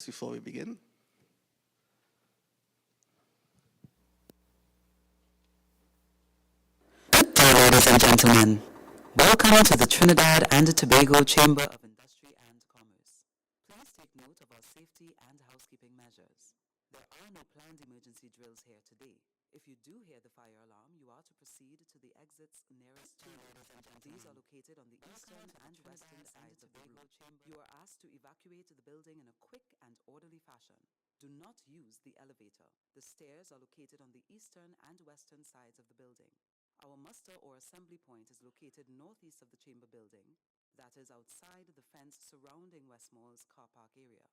before we begin. Good day, ladies and gentlemen. Welcome to the Trinidad and Tobago Chamber of Industry and Commerce. Please take note of our safety and housekeeping measures. There are no planned emergency drills here today. If you do hear the fire alarm, you are to proceed to the exits nearest to you. These are located on the eastern and western sides of the room. You are asked to evacuate the building in a quick and orderly fashion. Do not use the elevator. The stairs are located on the eastern and western sides of the building. Our muster or assembly point is located northeast of the chamber building, that is outside the fence surrounding Westmore's car park area.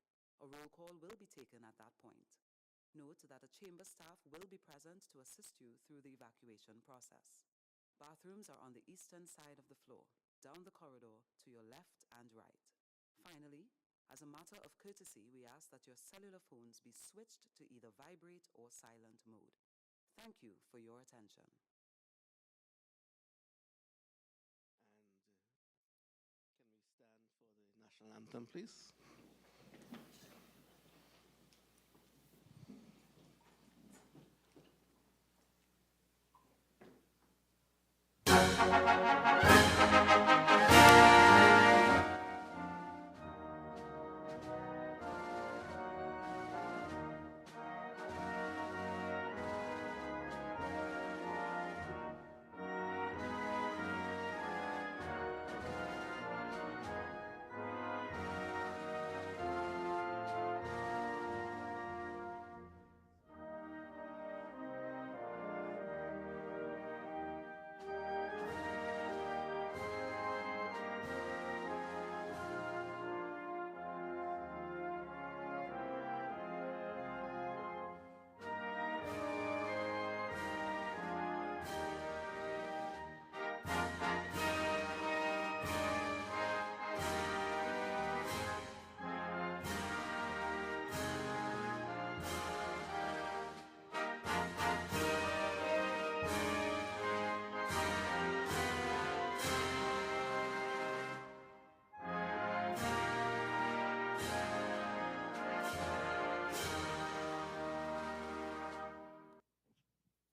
A roll call will be taken at that point. Note that a chamber staff will be present to assist you through the evacuation process. Bathrooms are on the eastern side of the floor, down the corridor to your left and right. Finally, as a matter of courtesy, we ask that your cellular phones be switched to either vibrate or silent mode. Thank you for your attention. And can we stand for the national anthem, please?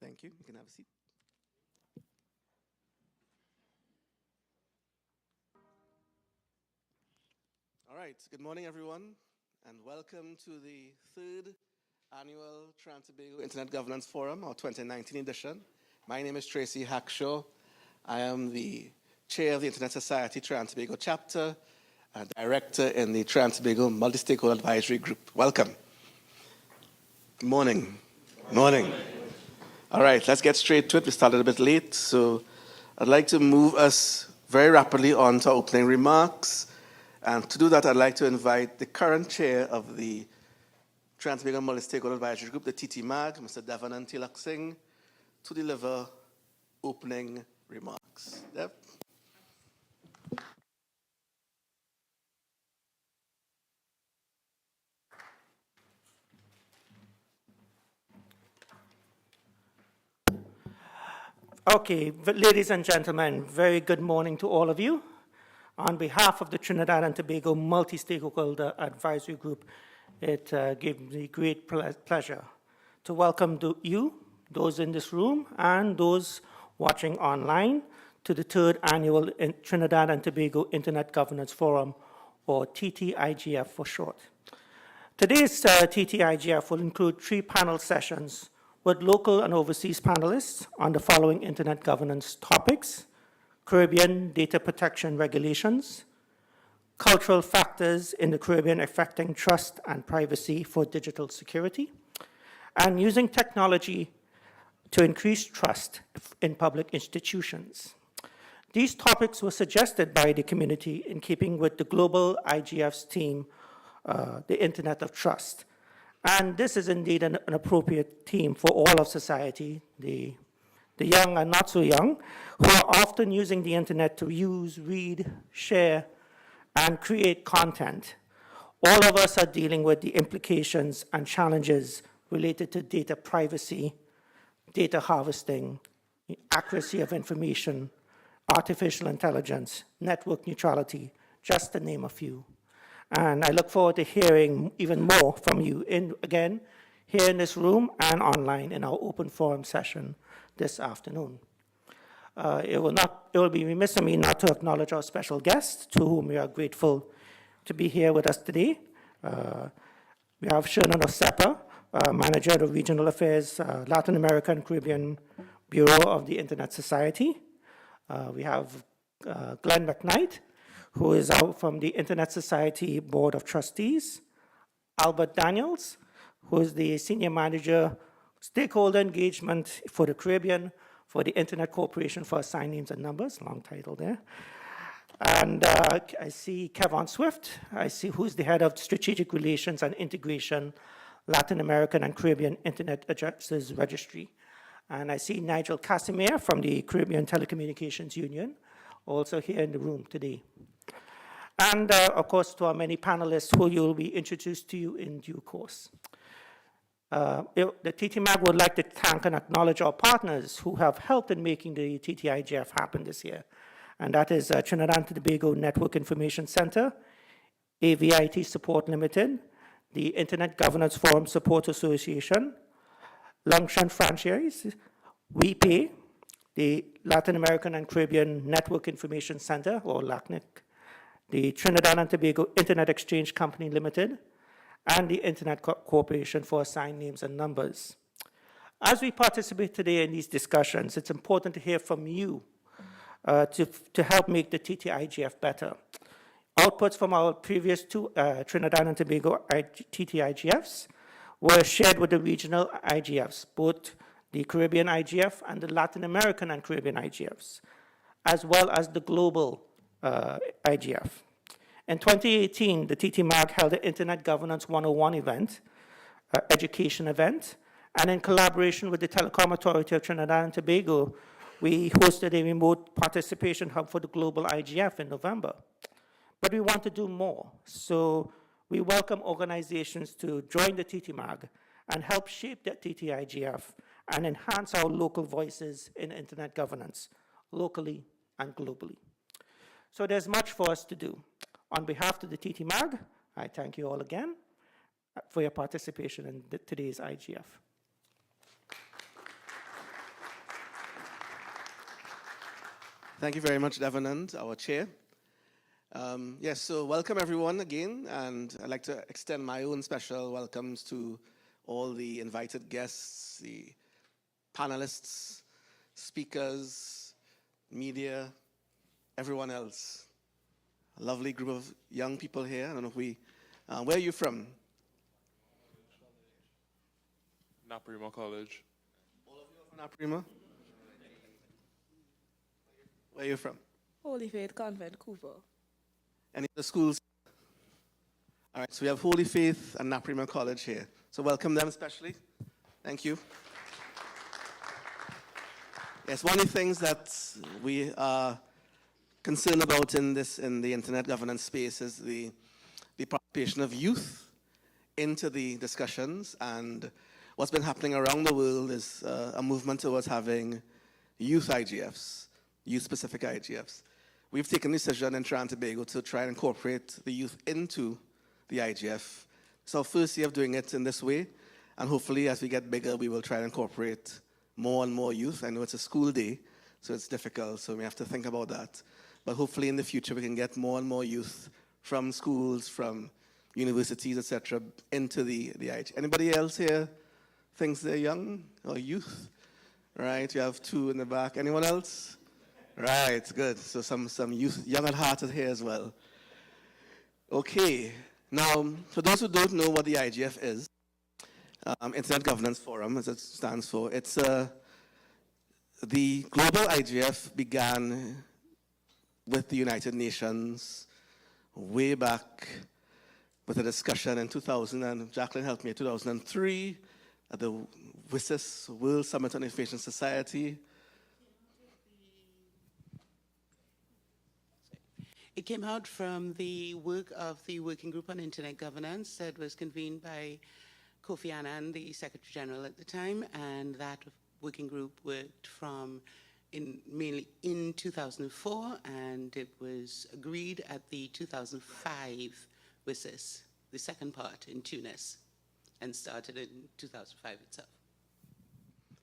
Thank you. You can have a seat. All right. Good morning, everyone, and welcome to the third annual Trinidad and Tobago Internet Governance Forum, our 2019 edition. My name is Tracy Hackshaw. I am the chair of the Internet Society Trinidad and Tobago chapter and director in the Trinidad and Tobago multi-stakeholder advisory group. Welcome. Good morning. Good morning. All right, let's get straight to it. We started a bit late, so I'd like to move us very rapidly on to opening remarks. And to do that, I'd like to invite the current chair of the Trinidad and Tobago Multi-Stakeholder Advisory Group, the TTIGF, Mr. Devanand Tilak Singh, to deliver opening remarks. Dev? Okay, ladies and gentlemen, very good morning to all of you. On behalf of the Trinidad and Tobago Multi-Stakeholder Advisory Group, it gives me great pleasure to welcome you, those in this room, and those watching online to the third annual Trinidad and Tobago Internet Governance Forum, or TTIGF for short. Today's TTIGF will include 3 panel sessions with local and overseas panelists on the following internet governance topics: Caribbean data protection regulations, cultural factors in the Caribbean affecting trust and privacy for digital security, and using technology to increase trust in public institutions. These topics were suggested by the community in keeping with the global IGF's theme, the Internet of Trust. And this is indeed an appropriate theme for all of society, the young and not so young, who are often using the internet to use, read, share, and create content. All of us are dealing with the implications and challenges related to data privacy, data harvesting, accuracy of information, artificial intelligence, network neutrality, just to name a few. And I look forward to hearing even more from you, again, here in this room and online in our open forum session this afternoon. It will be remiss of me not to acknowledge our special guests, to whom we are grateful to be here with us today. We have Sherman Osepa, Manager of Regional Affairs, Latin America and Caribbean Bureau of the Internet Society. We have Glenn McKnight, who is out from the Internet Society Board of Trustees. Albert Daniels, who is the Senior Manager, Stakeholder Engagement for the Caribbean for the Internet Corporation for Assigned Names and Numbers, long title there. And I see Kevin Swift, who's the Head of Strategic Relations and Integration, Latin American and Caribbean Internet Addresses Registry. And I see Nigel Casimir from the Caribbean Telecommunications Union, also here in the room today. And of course, to our many panelists who will be introduced to you in due course. The TTMAG would like to thank and acknowledge our partners who have helped in making the TTIGF happen this year. And that is Trinidad and Tobago Network Information Center, AVIT Support Limited, the Internet Governance Forum Support Association, Longshan Franchise, WePay, the Latin American and Caribbean Network Information Center, or LACNIC, the Trinidad and Tobago Internet Exchange Company Limited, and the Internet Corporation for Assigned Names and Numbers. As we participate today in these discussions, it's important to hear from you to help make the TTIGF better. Outputs from our previous two Trinidad and Tobago TTIGFs were shared with the regional IGFs, both the Caribbean IGF and the Latin American and Caribbean IGFs, as well as the global IGF. In 2018, the TTMAG held an Internet Governance 101 event, education event, and in collaboration with the Telecom Authority of Trinidad and Tobago, we hosted a remote participation hub for the global IGF in November. But we want to do more, so we welcome organizations to join the TTMAG and help shape that TTIGF and enhance our local voices in Internet governance, locally and globally. So there's much for us to do. On behalf of the TTMAG, I thank you all again for your participation in today's IGF. Thank you very much, Devanand, our chair. Yes, so welcome everyone again, and I'd like to extend my own special welcomes to all the invited guests, the panelists, speakers, media, everyone else. A lovely group of young people here. I don't know if we, where are you from? Naprima College. All of you are from Naprima? Where are you from? Holy Faith Convent, Cooper. Any of the schools? All right, so we have Holy Faith and Naprima College here. So welcome them especially. Thank you. Yes, one of the things that we are concerned about in the internet governance space is the participation of youth into the discussions, and what's been happening around the world is a movement towards having youth IGFs, youth-specific IGFs. We've taken the decision in Trinidad and Tobago to try and incorporate the youth into the IGF. It's our first year of doing it in this way, and hopefully as we get bigger, we will try and incorporate more and more youth. I know it's a school day, so it's difficult, so we have to think about that. But hopefully in the future, we can get more and more youth from schools, from universities, etc., into the IGF. Anybody else here thinks they're young or youth? Right, you have two in the back. Anyone else? Right, good. So some youth, young at heart is here as well. Okay, now, for those who don't know what the IGF is, Internet Governance Forum, as it stands for, it's the global IGF began with the United Nations way back with a discussion in 2000, and Jacqueline helped me, 2003, at the WSIS, World Summit on Information Society. It came out from the work of the Working Group on Internet Governance that was convened by Kofi Annan, the Secretary General at the time, and that working group worked mainly in 2004, and it was agreed at the 2005 versus the second part in Tunis, and started in 2005 itself.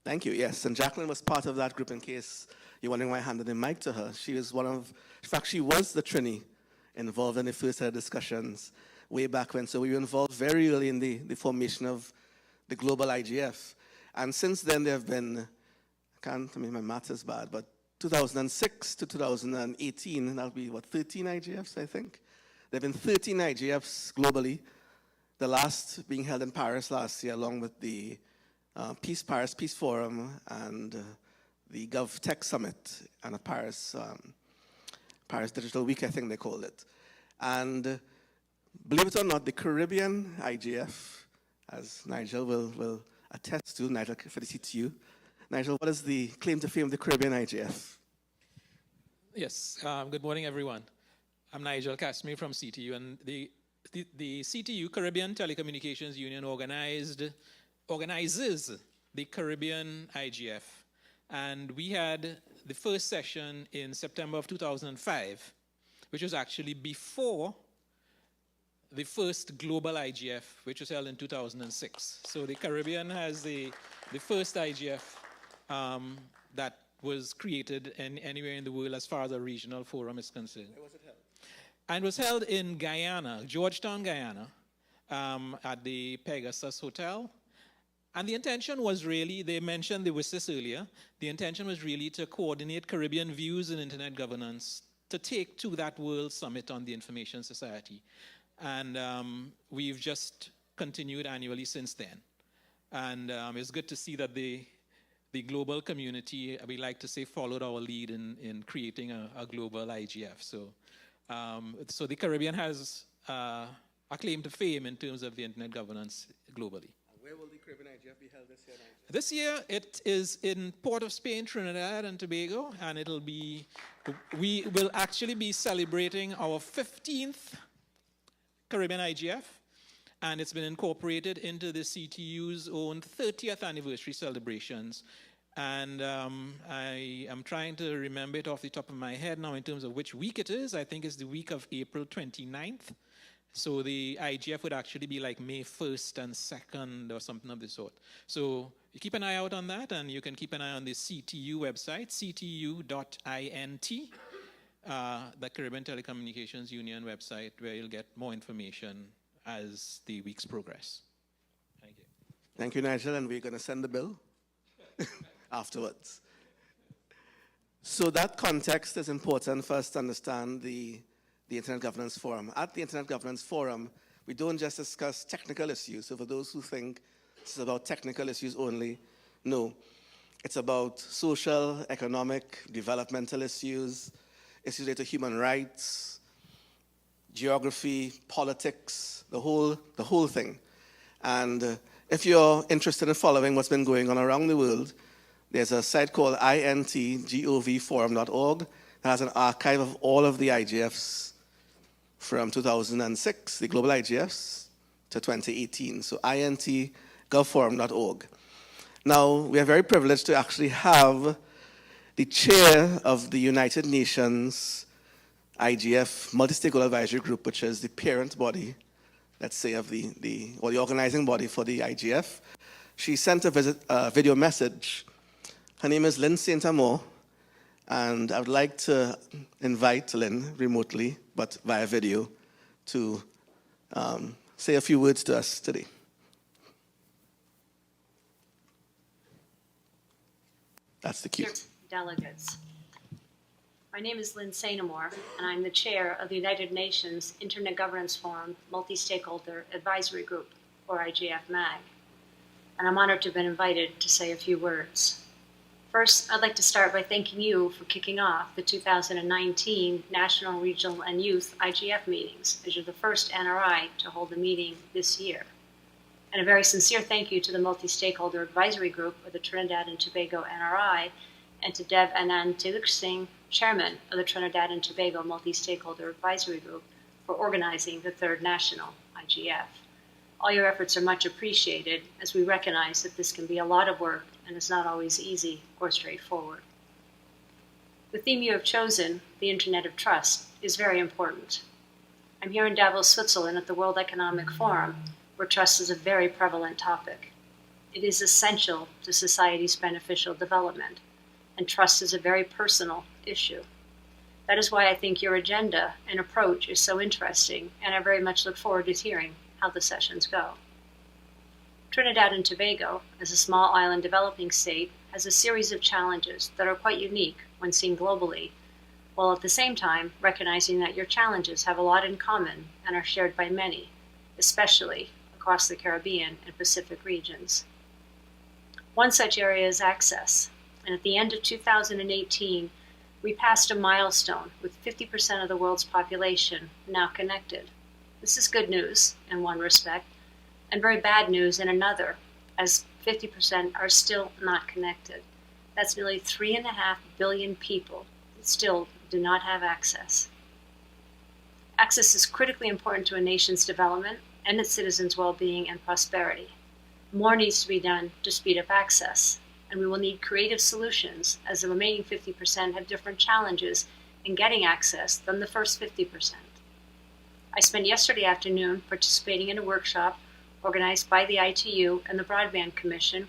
Thank you, yes. And Jacqueline was part of that group, in case you're wondering why I handed the mic to her. She was in fact, she was the Trini involved in the first set of discussions way back when. So we were involved very early in the formation of the global IGF. And since then, there have been, my math is bad, but 2006 to 2018, that'll be, 13 IGFs, I think? There have been 13 IGFs globally, the last being held in Paris last year, along with the Paris Peace Forum and the GovTech Summit and a Paris Digital Week, I think they called it. And believe it or not, the Caribbean IGF, as Nigel will attest to, Nigel for the CTU. Nigel, what is the claim to fame of the Caribbean IGF? Yes, good morning, everyone. I'm Nigel Kasmi from CTU, and the CTU, Caribbean Telecommunications Union, organizes the Caribbean IGF. And we had the first session in September of 2005, which was actually before the first global IGF, which was held in 2006. So the Caribbean has the first IGF that was created anywhere in the world as far as a regional forum is concerned. Where was it held? And it was held in Guyana, Georgetown, Guyana, at the Pegasus Hotel. And the intention was really, they mentioned the WSIS earlier, the intention was really to coordinate Caribbean views in internet governance to take to that World Summit on the Information Society. And we've just continued annually since then. And it's good to see that the global community, we like to say, followed our lead in creating a global IGF. So the Caribbean has a claim to fame in terms of the internet governance globally. Where will the Caribbean IGF be held this year, Nigel? This year, it is in Port of Spain, Trinidad and Tobago, and we will actually be celebrating our 15th Caribbean IGF, and it's been incorporated into the CTU's own 30th anniversary celebrations. And I am trying to remember it off the top of my head now in terms of which week it is. I think it's the week of April 29th. So the IGF would actually be like May 1st and 2nd or something of the sort. So you keep an eye out on that, and you can keep an eye on the CTU website, ctu.int, the Caribbean Telecommunications Union website, where you'll get more information as the weeks progress. Thank you. Thank you, Nigel, and we're going to send the bill afterwards. So that context is important for us to understand the Internet Governance Forum. At the Internet Governance Forum, we don't just discuss technical issues. So for those who think it's about technical issues only, no. It's about social, economic, developmental issues related to human rights, geography, politics, the whole thing. And if you're interested in following what's been going on around the world, there's a site called intgovforum.org that has an archive of all of the IGFs from 2006, the global IGFs, to 2018. So intgovforum.org. Now, we are very privileged to actually have the chair of the United Nations IGF Multi-Stakeholder Advisory Group, which is the parent body, let's say, of the organizing body for the IGF. She sent a video message. Her name is Lynn St. Amour, and I would like to invite Lynn remotely, but via video, to say a few words to us today. That's the cue. Delegates. My name is Lynn St. Amour, and I'm the chair of the United Nations Internet Governance Forum Multi-Stakeholder Advisory Group, or IGF-MAG, and I'm honored to have been invited to say a few words. First, I'd like to start by thanking you for kicking off the 2019 National, Regional, and Youth IGF meetings, as you're the first NRI to hold a meeting this year. And a very sincere thank you to the Multi-Stakeholder Advisory Group of the Trinidad and Tobago NRI, and to Dev Anand Tilak Singh, Chairman of the Trinidad and Tobago Multi-Stakeholder Advisory Group, for organizing the third National IGF. All your efforts are much appreciated, as we recognize that this can be a lot of work and is not always easy or straightforward. The theme you have chosen, the Internet of Trust, is very important. I'm here in Davos, Switzerland at the World Economic Forum, where trust is a very prevalent topic. It is essential to society's beneficial development, and trust is a very personal issue. That is why I think your agenda and approach is so interesting, and I very much look forward to hearing how the sessions go. Trinidad and Tobago, as a small island developing state, has a series of challenges that are quite unique when seen globally, while at the same time recognizing that your challenges have a lot in common and are shared by many, especially across the Caribbean and Pacific regions. One such area is access, and at the end of 2018, we passed a milestone with 50% of the world's population now connected. This is good news in one respect, and very bad news in another, as 50% are still not connected. That's nearly 3.5 billion people that still do not have access. Access is critically important to a nation's development and its citizens' well-being and prosperity. More needs to be done to speed up access, and we will need creative solutions as the remaining 50% have different challenges in getting access than the first 50%. I spent yesterday afternoon participating in a workshop organized by the ITU and the Broadband Commission,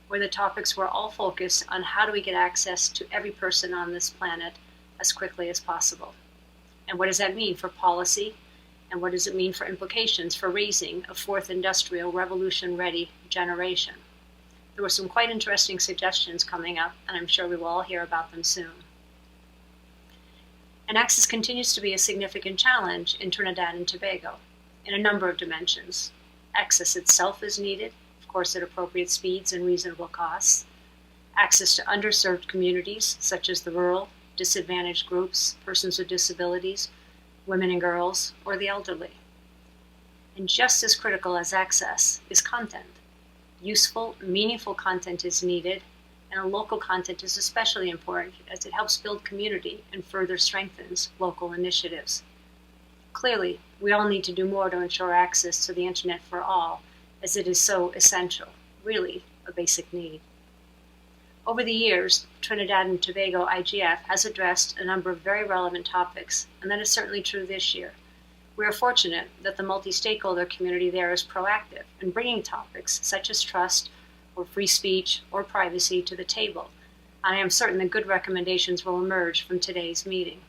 where the topics were all focused on how do we get access to every person on this planet as quickly as possible. And what does that mean for policy? And what does it mean for implications for raising a fourth industrial revolution-ready generation? There were some quite interesting suggestions coming up, and I'm sure we will all hear about them soon. And access continues to be a significant challenge in Trinidad and Tobago in a number of dimensions. Access itself is needed, of course at appropriate speeds and reasonable costs. Access to underserved communities, such as the rural, disadvantaged groups, persons with disabilities, women and girls, or the elderly. And just as critical as access is content. Useful, meaningful content is needed, and local content is especially important as it helps build community and further strengthens local initiatives. Clearly, we all need to do more to ensure access to the internet for all, as it is so essential, really a basic need. Over the years, Trinidad and Tobago IGF has addressed a number of very relevant topics, and that is certainly true this year. We are fortunate that the multi-stakeholder community there is proactive in bringing topics such as trust or free speech or privacy to the table, and I am certain that good recommendations will emerge from today's meeting.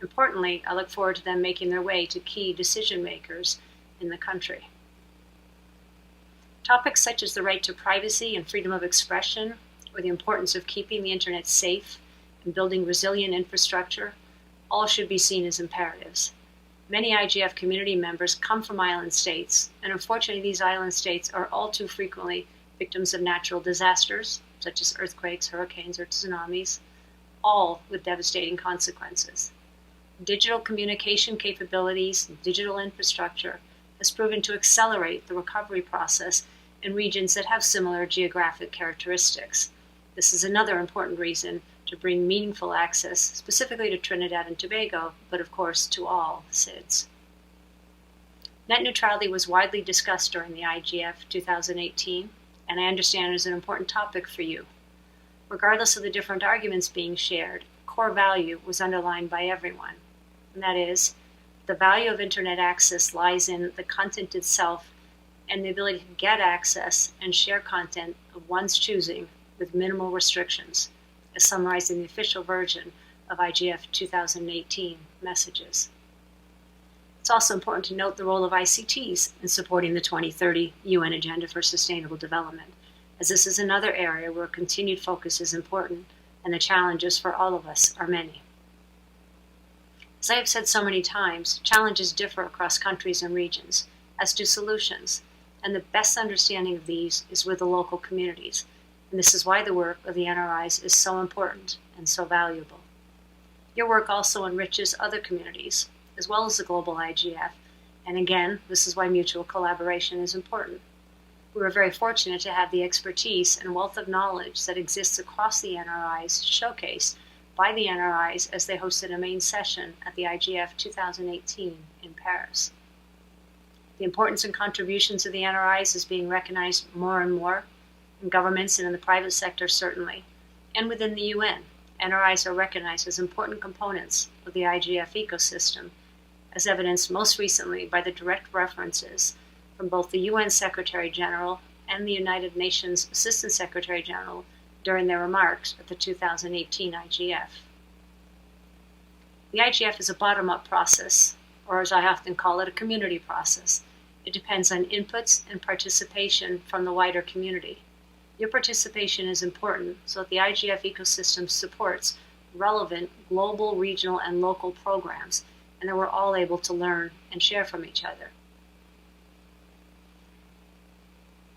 Importantly, I look forward to them making their way to key decision makers in the country. Topics such as the right to privacy and freedom of expression, or the importance of keeping the internet safe and building resilient infrastructure, all should be seen as imperatives. Many IGF community members come from island states, and unfortunately these island states are all too frequently victims of natural disasters, such as earthquakes, hurricanes, or tsunamis, all with devastating consequences. Digital communication capabilities and digital infrastructure has proven to accelerate the recovery process in regions that have similar geographic characteristics. This is another important reason to bring meaningful access, specifically to Trinidad and Tobago, but of course to all SIDS. Net neutrality was widely discussed during the IGF 2018, and I understand it is an important topic for you. Regardless of the different arguments being shared, core value was underlined by everyone, and that is, the value of internet access lies in the content itself and the ability to get access and share content of one's choosing with minimal restrictions, as summarized in the official version of IGF 2018 messages. It's also important to note the role of ICTs in supporting the 2030 UN Agenda for Sustainable Development, as this is another area where continued focus is important and the challenges for all of us are many. As I have said so many times, challenges differ across countries and regions, as do solutions, and the best understanding of these is with the local communities, and this is why the work of the NRIs is so important and so valuable. Your work also enriches other communities, as well as the global IGF, and again, this is why mutual collaboration is important. We are very fortunate to have the expertise and wealth of knowledge that exists across the NRIs showcased by the NRIs as they hosted a main session at the IGF 2018 in Paris. The importance and contributions of the NRIs is being recognized more and more in governments and in the private sector certainly, and within the UN. NRIs are recognized as important components of the IGF ecosystem, as evidenced most recently by the direct references from both the UN Secretary General and the United Nations Assistant Secretary General during their remarks at the 2018 IGF. The IGF is a bottom-up process, or as I often call it, a community process. It depends on inputs and participation from the wider community. Your participation is important so that the IGF ecosystem supports relevant global, regional, and local programs, and that we're all able to learn and share from each other.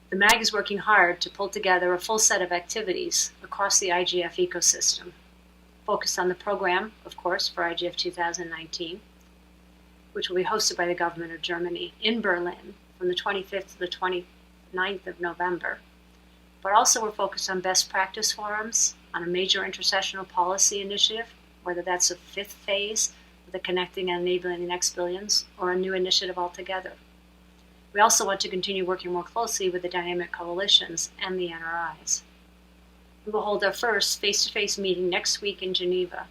The MAG is working hard to pull together a full set of activities across the IGF ecosystem, focused on the program, of course, for IGF 2019, which will be hosted by the government of Germany in Berlin from the 25th to the 29th of November. But also we're focused on best practice forums, on a major intersessional policy initiative, whether that's a fifth phase of the Connecting and Enabling the Next Billions, or a new initiative altogether. We also want to continue working more closely with the dynamic coalitions and the NRIs. We will hold our first face-to-face meeting next week in Geneva.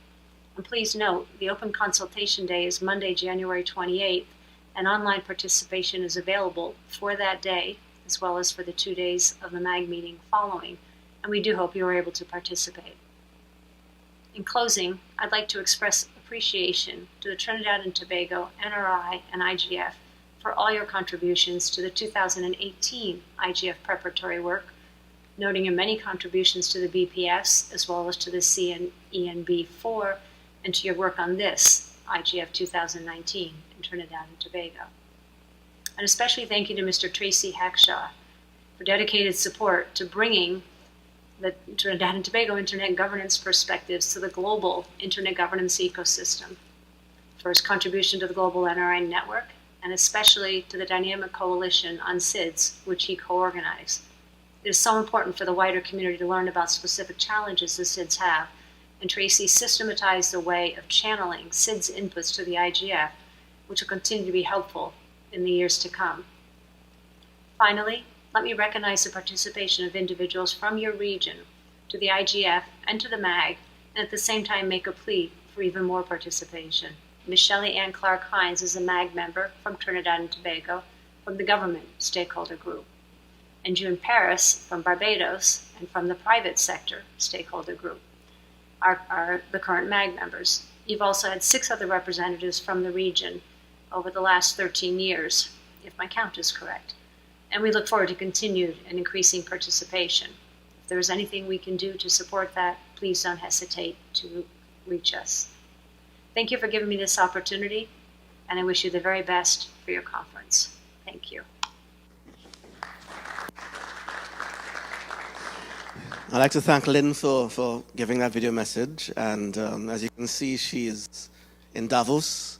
And please note, the open consultation day is Monday, January 28th, and online participation is available for that day, as well as for the 2 days of the MAG meeting following, and we do hope you are able to participate. In closing, I'd like to express appreciation to the Trinidad and Tobago, NRI, and IGF for all your contributions to the 2018 IGF preparatory work, noting your many contributions to the BPS, as well as to the CNENB4, and to your work on this IGF 2019 in Trinidad and Tobago. And especially thank you to Mr. Tracy Hackshaw for dedicated support to bringing the Trinidad and Tobago Internet governance perspectives to the global Internet governance ecosystem, for his contribution to the global NRI network, and especially to the Dynamic Coalition on SIDS, which he co-organized. It is so important for the wider community to learn about specific challenges the SIDS have, and Tracy systematized a way of channeling SIDS inputs to the IGF, which will continue to be helpful in the years to come. Finally, let me recognize the participation of individuals from your region to the IGF and to the MAG, and at the same time make a plea for even more participation. Ms. Shelley Ann Clark-Hines is a MAG member from Trinidad and Tobago from the government stakeholder group, and June Paris from Barbados and from the private sector stakeholder group are the current MAG members. You've also had 6 other representatives from the region over the last 13 years, if my count is correct. And we look forward to continued and increasing participation. If there is anything we can do to support that, please don't hesitate to reach us. Thank you for giving me this opportunity, and I wish you the very best for your conference. Thank you. I'd like to thank Lynn for giving that video message. And as you can see, she is in Davos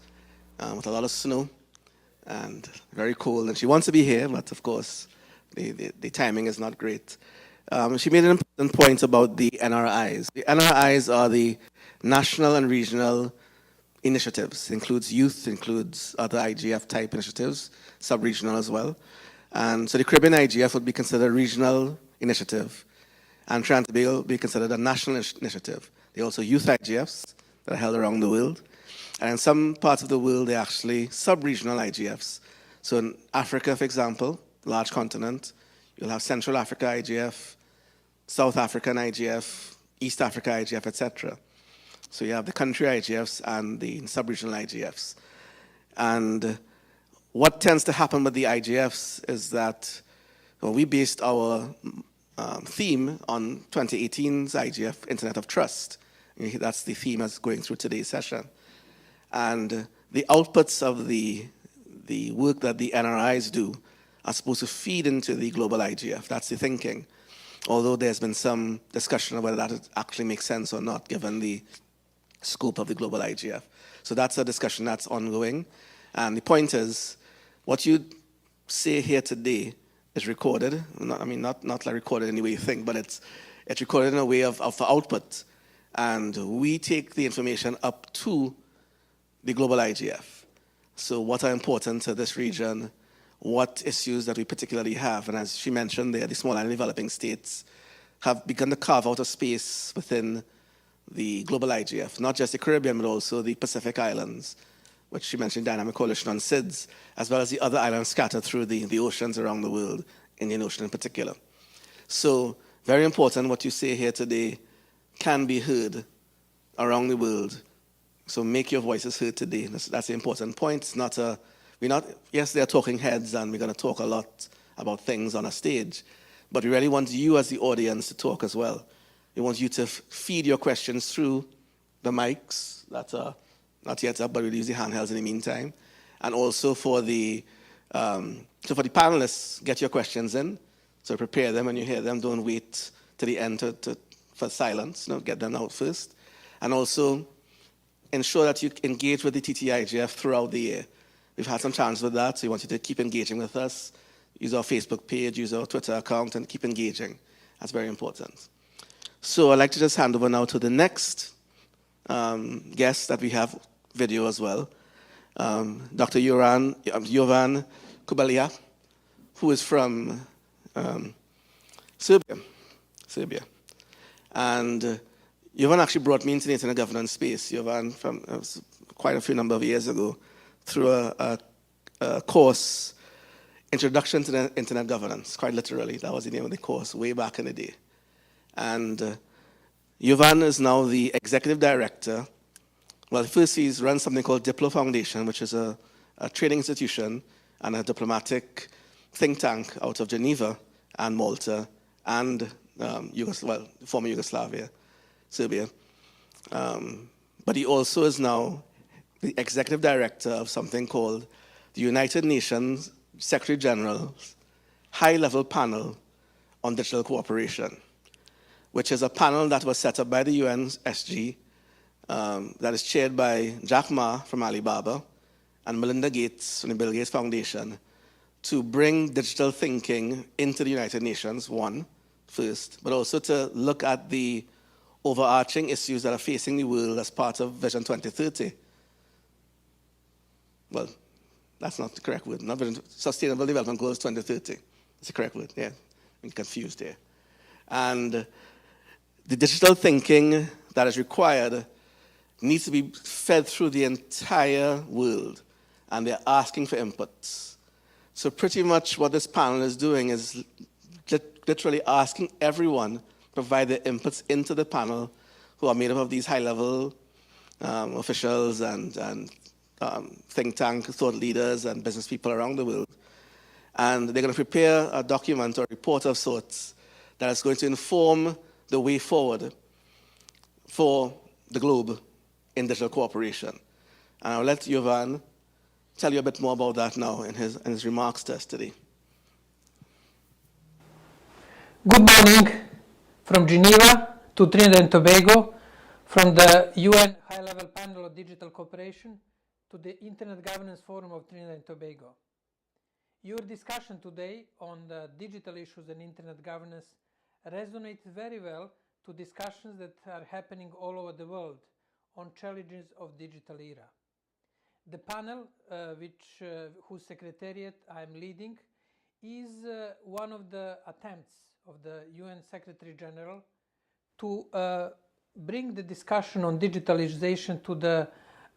with a lot of snow and very cold. And she wants to be here, but of course, the timing is not great. She made an important point about the NRIs. The NRIs are the national and regional initiatives. It includes youth, includes other IGF-type initiatives, sub-regional as well. And so the Caribbean IGF would be considered a regional initiative, and Trinidad and Tobago will be considered a national initiative. There are also youth IGFs that are held around the world. And in some parts of the world, they're actually sub-regional IGFs. So in Africa, for example, large continent, you'll have Central Africa IGF, South African IGF, East Africa IGF, etc. So you have the country IGFs and the sub-regional IGFs. And what tends to happen with the IGFs is that we based our theme on 2018's IGF, Internet of Trust. That's the theme that's going through today's session. And the outputs of the work that the NRIs do are supposed to feed into the global IGF. That's the thinking. Although there's been some discussion of whether that actually makes sense or not, given the scope of the global IGF. So that's a discussion that's ongoing. And the point is, what you say here today is recorded. Not like recorded in the way you think, but it's recorded in a way of output. And we take the information up to the global IGF. So what are important to this region? What issues that we particularly have? And as she mentioned there, the small and developing states have begun to carve out a space within the global IGF, not just the Caribbean, but also the Pacific Islands which she mentioned, Dynamic Coalition on SIDS, as well as the other islands scattered through the oceans around the world, Indian Ocean in particular. So very important, what you say here today can be heard around the world. So make your voices heard today. That's the important point. It's not yes, they're talking heads and we're going to talk a lot about things on a stage, but we really want you as the audience to talk as well. We want you to feed your questions through the mics that are not yet up, but we'll use the handhelds in the meantime. And also for the panelists, get your questions in. So prepare them when you hear them. Don't wait to the end for silence. Get them out first. And also ensure that you engage with the TTIGF throughout the year. We've had some chance with that, so we want you to keep engaging with us. Use our Facebook page, use our Twitter account, and keep engaging. That's very important. So I'd like to just hand over now to the next guest that we have video as well, Dr. Jovan Kubalia, who is from Serbia. And Jovan actually brought me into the internet governance space. Jovan, from quite a few number of years ago, through a course, Introduction to the Internet Governance, quite literally. That was the name of the course way back in the day. And Jovan is now the executive director. Well, first he's run something called Diplo Foundation, which is a training institution and a diplomatic think tank out of Geneva and Malta and former Yugoslavia, Serbia. But he also is now the executive director of something called the United Nations Secretary General's High-Level Panel on Digital Cooperation, which is a panel that was set up by the UNSG that is chaired by Jack Ma from Alibaba and Melinda Gates from the Bill Gates Foundation to bring digital thinking into the United Nations, first, but also to look at the overarching issues that are facing the world as part of Vision 2030. Well, that's not the correct word. Not Vision, Sustainable Development Goals 2030. That's the correct word, yeah. I'm confused here. And the digital thinking that is required needs to be fed through the entire world, and they're asking for inputs. So pretty much what this panel is doing is literally asking everyone to provide their inputs into the panel, who are made up of these high-level officials and think tank thought leaders and business people around the world. And they're going to prepare a document or report of sorts that is going to inform the way forward for the globe in digital cooperation. And I'll let Jovan tell you a bit more about that now in his remarks to us today. Good morning from Geneva to Trinidad and Tobago, from the UN High-Level Panel on Digital Cooperation to the Internet Governance Forum of Trinidad and Tobago. Your discussion today on the digital issues and internet governance resonates very well to discussions that are happening all over the world on challenges of digital era. The panel, whose secretariat I'm leading, is one of the attempts of the UN Secretary General to bring the discussion on digitalization to the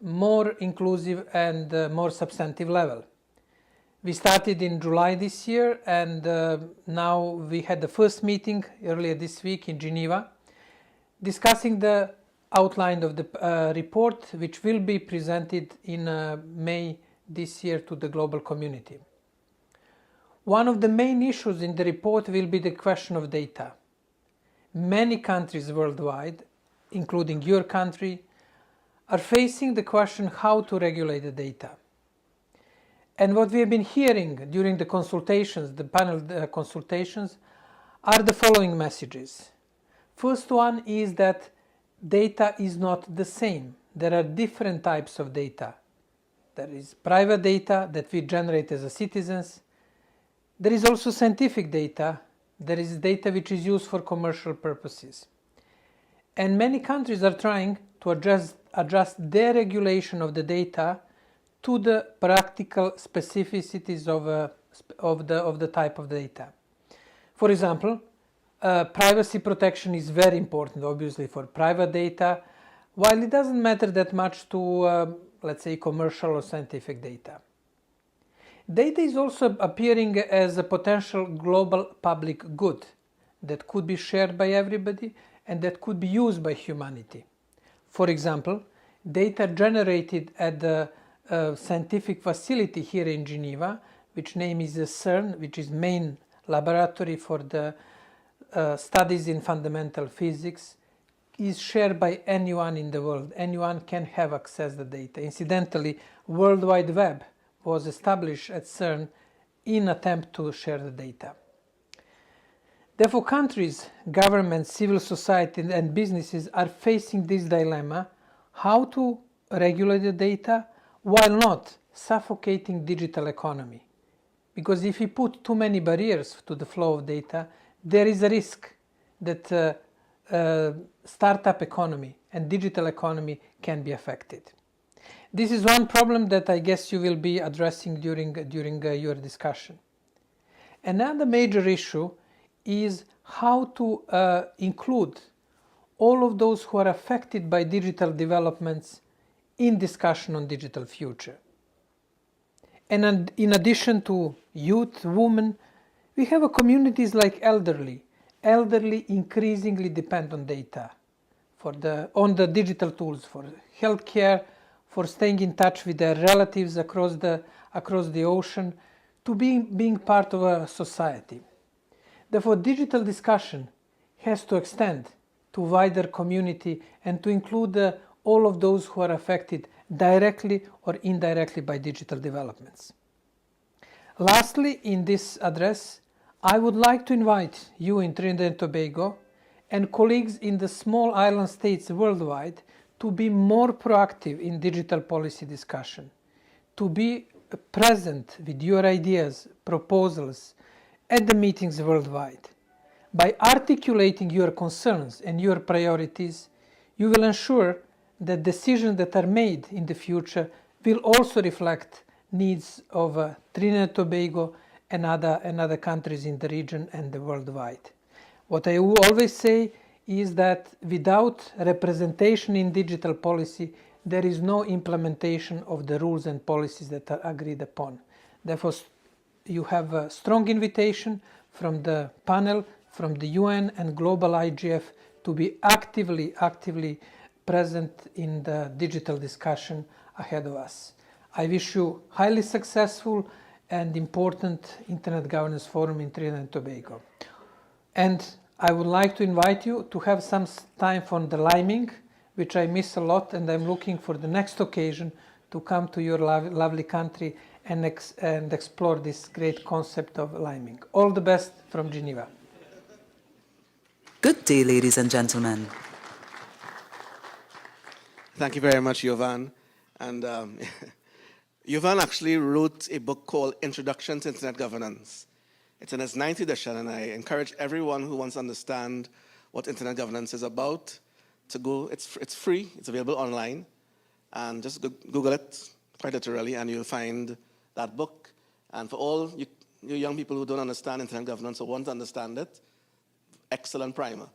more inclusive and more substantive level. We started in July this year, and now we had the first meeting earlier this week in Geneva, discussing the outline of the report, which will be presented in May this year to the global community. One of the main issues in the report will be the question of data. Many countries worldwide, including your country, are facing the question how to regulate the data. And what we have been hearing during the consultations, the panel consultations, are the following messages. First one is that data is not the same. There are different types of data. There is private data that we generate as citizens. There is also scientific data. There is data which is used for commercial purposes. And many countries are trying to adjust their regulation of the data to the practical specificities of the type of data. For example, privacy protection is very important, obviously, for private data, while it doesn't matter that much to let's say, commercial or scientific data. Data is also appearing as a potential global public good that could be shared by everybody and that could be used by humanity. For example, data generated at the scientific facility here in Geneva, which name is CERN, which is main laboratory for the studies in fundamental physics, is shared by anyone in the world. Anyone can have access to the data. Incidentally, World Wide Web was established at CERN in attempt to share the data. Therefore, countries, governments, civil society, and businesses are facing this dilemma: how to regulate the data while not suffocating digital economy. Because if we put too many barriers to the flow of data, there is a risk that startup economy and digital economy can be affected. This is one problem that I guess you will be addressing during your discussion. Another major issue is how to include all of those who are affected by digital developments in discussion on digital future. And in addition to youth, women, we have communities like elderly. Elderly increasingly depend on data, on the digital tools for healthcare, for staying in touch with their relatives across the ocean, to being part of a society. Therefore, digital discussion has to extend to wider community and to include all of those who are affected directly or indirectly by digital developments. Lastly, in this address, I would like to invite you in Trinidad and Tobago and colleagues in the small island states worldwide to be more proactive in digital policy discussion, to be present with your ideas, proposals at the meetings worldwide. By articulating your concerns and your priorities, you will ensure that decisions that are made in the future will also reflect needs of Trinidad and Tobago and other countries in the region and the worldwide. What I always say is that without representation in digital policy, there is no implementation of the rules and policies that are agreed upon. Therefore, you have a strong invitation from the panel, from the UN and global IGF to be actively present in the digital discussion ahead of us. I wish you highly successful and important Internet Governance Forum in Trinidad and Tobago. And I would like to invite you to have some time for the liming, which I miss a lot, and I'm looking for the next occasion to come to your lovely country and explore this great concept of liming. All the best from Geneva. Good day, ladies and gentlemen. Thank you very much, Jovan. And Jovan actually wrote a book called Introduction to Internet Governance. It's in its 9th edition, and I encourage everyone who wants to understand what Internet governance is about to go. It's free. It's available online. And just Google it, quite literally, and you'll find that book. And for all you young people who don't understand Internet governance or want to understand it, excellent primer.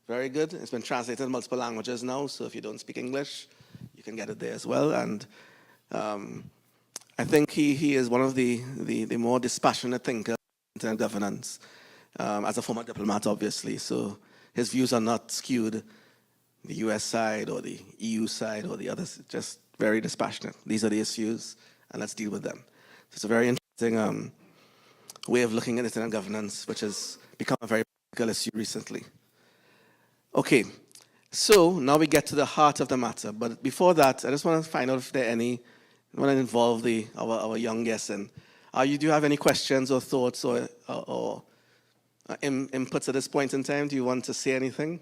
Very good. It's been translated in multiple languages now, so if you don't speak English, you can get it there as well. And I think he is one of the more dispassionate thinkers in Internet governance, as a former diplomat, obviously. So his views are not skewed the US side or the EU side or the others, just very dispassionate. These are the issues, and let's deal with them. So it's a very interesting way of looking at Internet governance, which has become a very political issue recently. Okay, so now we get to the heart of the matter. But before that, I just want to find out if there are any, I want to involve our young guests in. Do you have any questions or thoughts or inputs at this point in time? Do you want to say anything?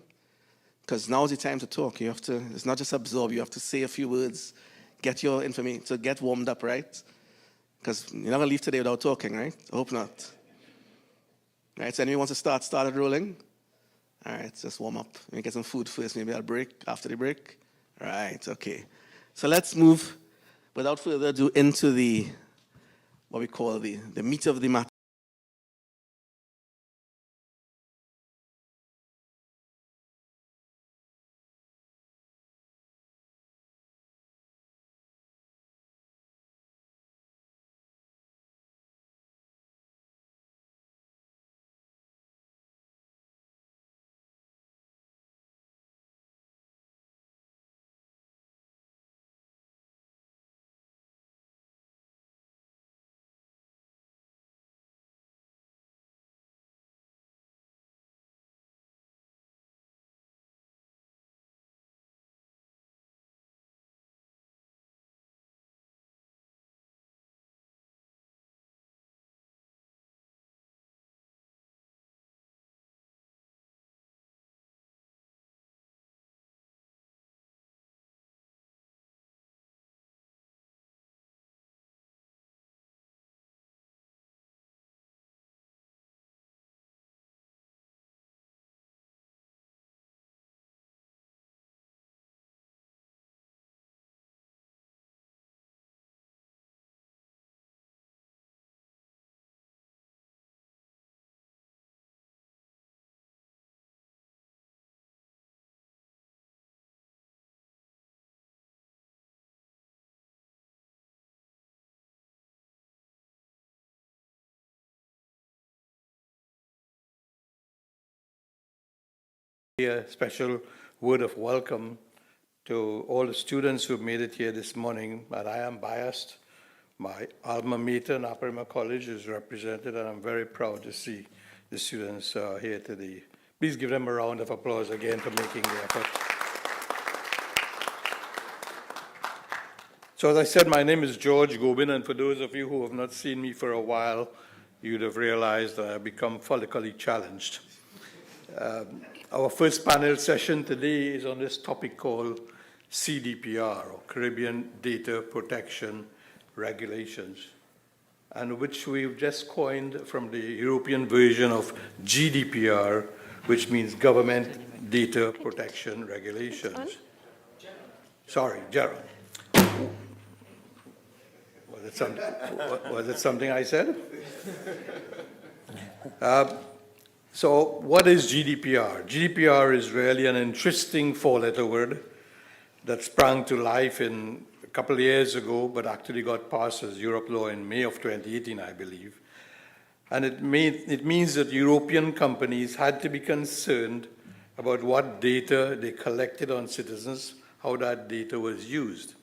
Because now's the time to talk. You have to, it's not just absorb, you have to say a few words, get your information, so get warmed up, right? Because you're not going to leave today without talking, right? I hope not. Right, so anyone wants to start it rolling? All right, just warm up. Let me get some food first, maybe I'll break after the break. All right, okay. So let's move, without further ado, into what we call the meat of the matter. A special word of welcome to all the students who made it here this morning, and I am biased. My alma mater, Naparima College, is represented, and I'm very proud to see the students here today. Please give them a round of applause again for making the effort. So as I said, my name is George Gobin, and for those of you who have not seen me for a while, you'd have realized that I've become follically challenged. Our first panel session today is on this topic called CDPR, or Caribbean Data Protection Regulations, and which we've just coined from the European version of GDPR, which means Government Data Protection Regulations. Sorry, Gerald. Was it something I said? So what is GDPR? GDPR is really an interesting four-letter word that sprang to life in a couple of years ago, but actually got passed as Europe law in May of 2018, I believe. And it means that European companies had to be concerned about what data they collected on citizens, how that data was used.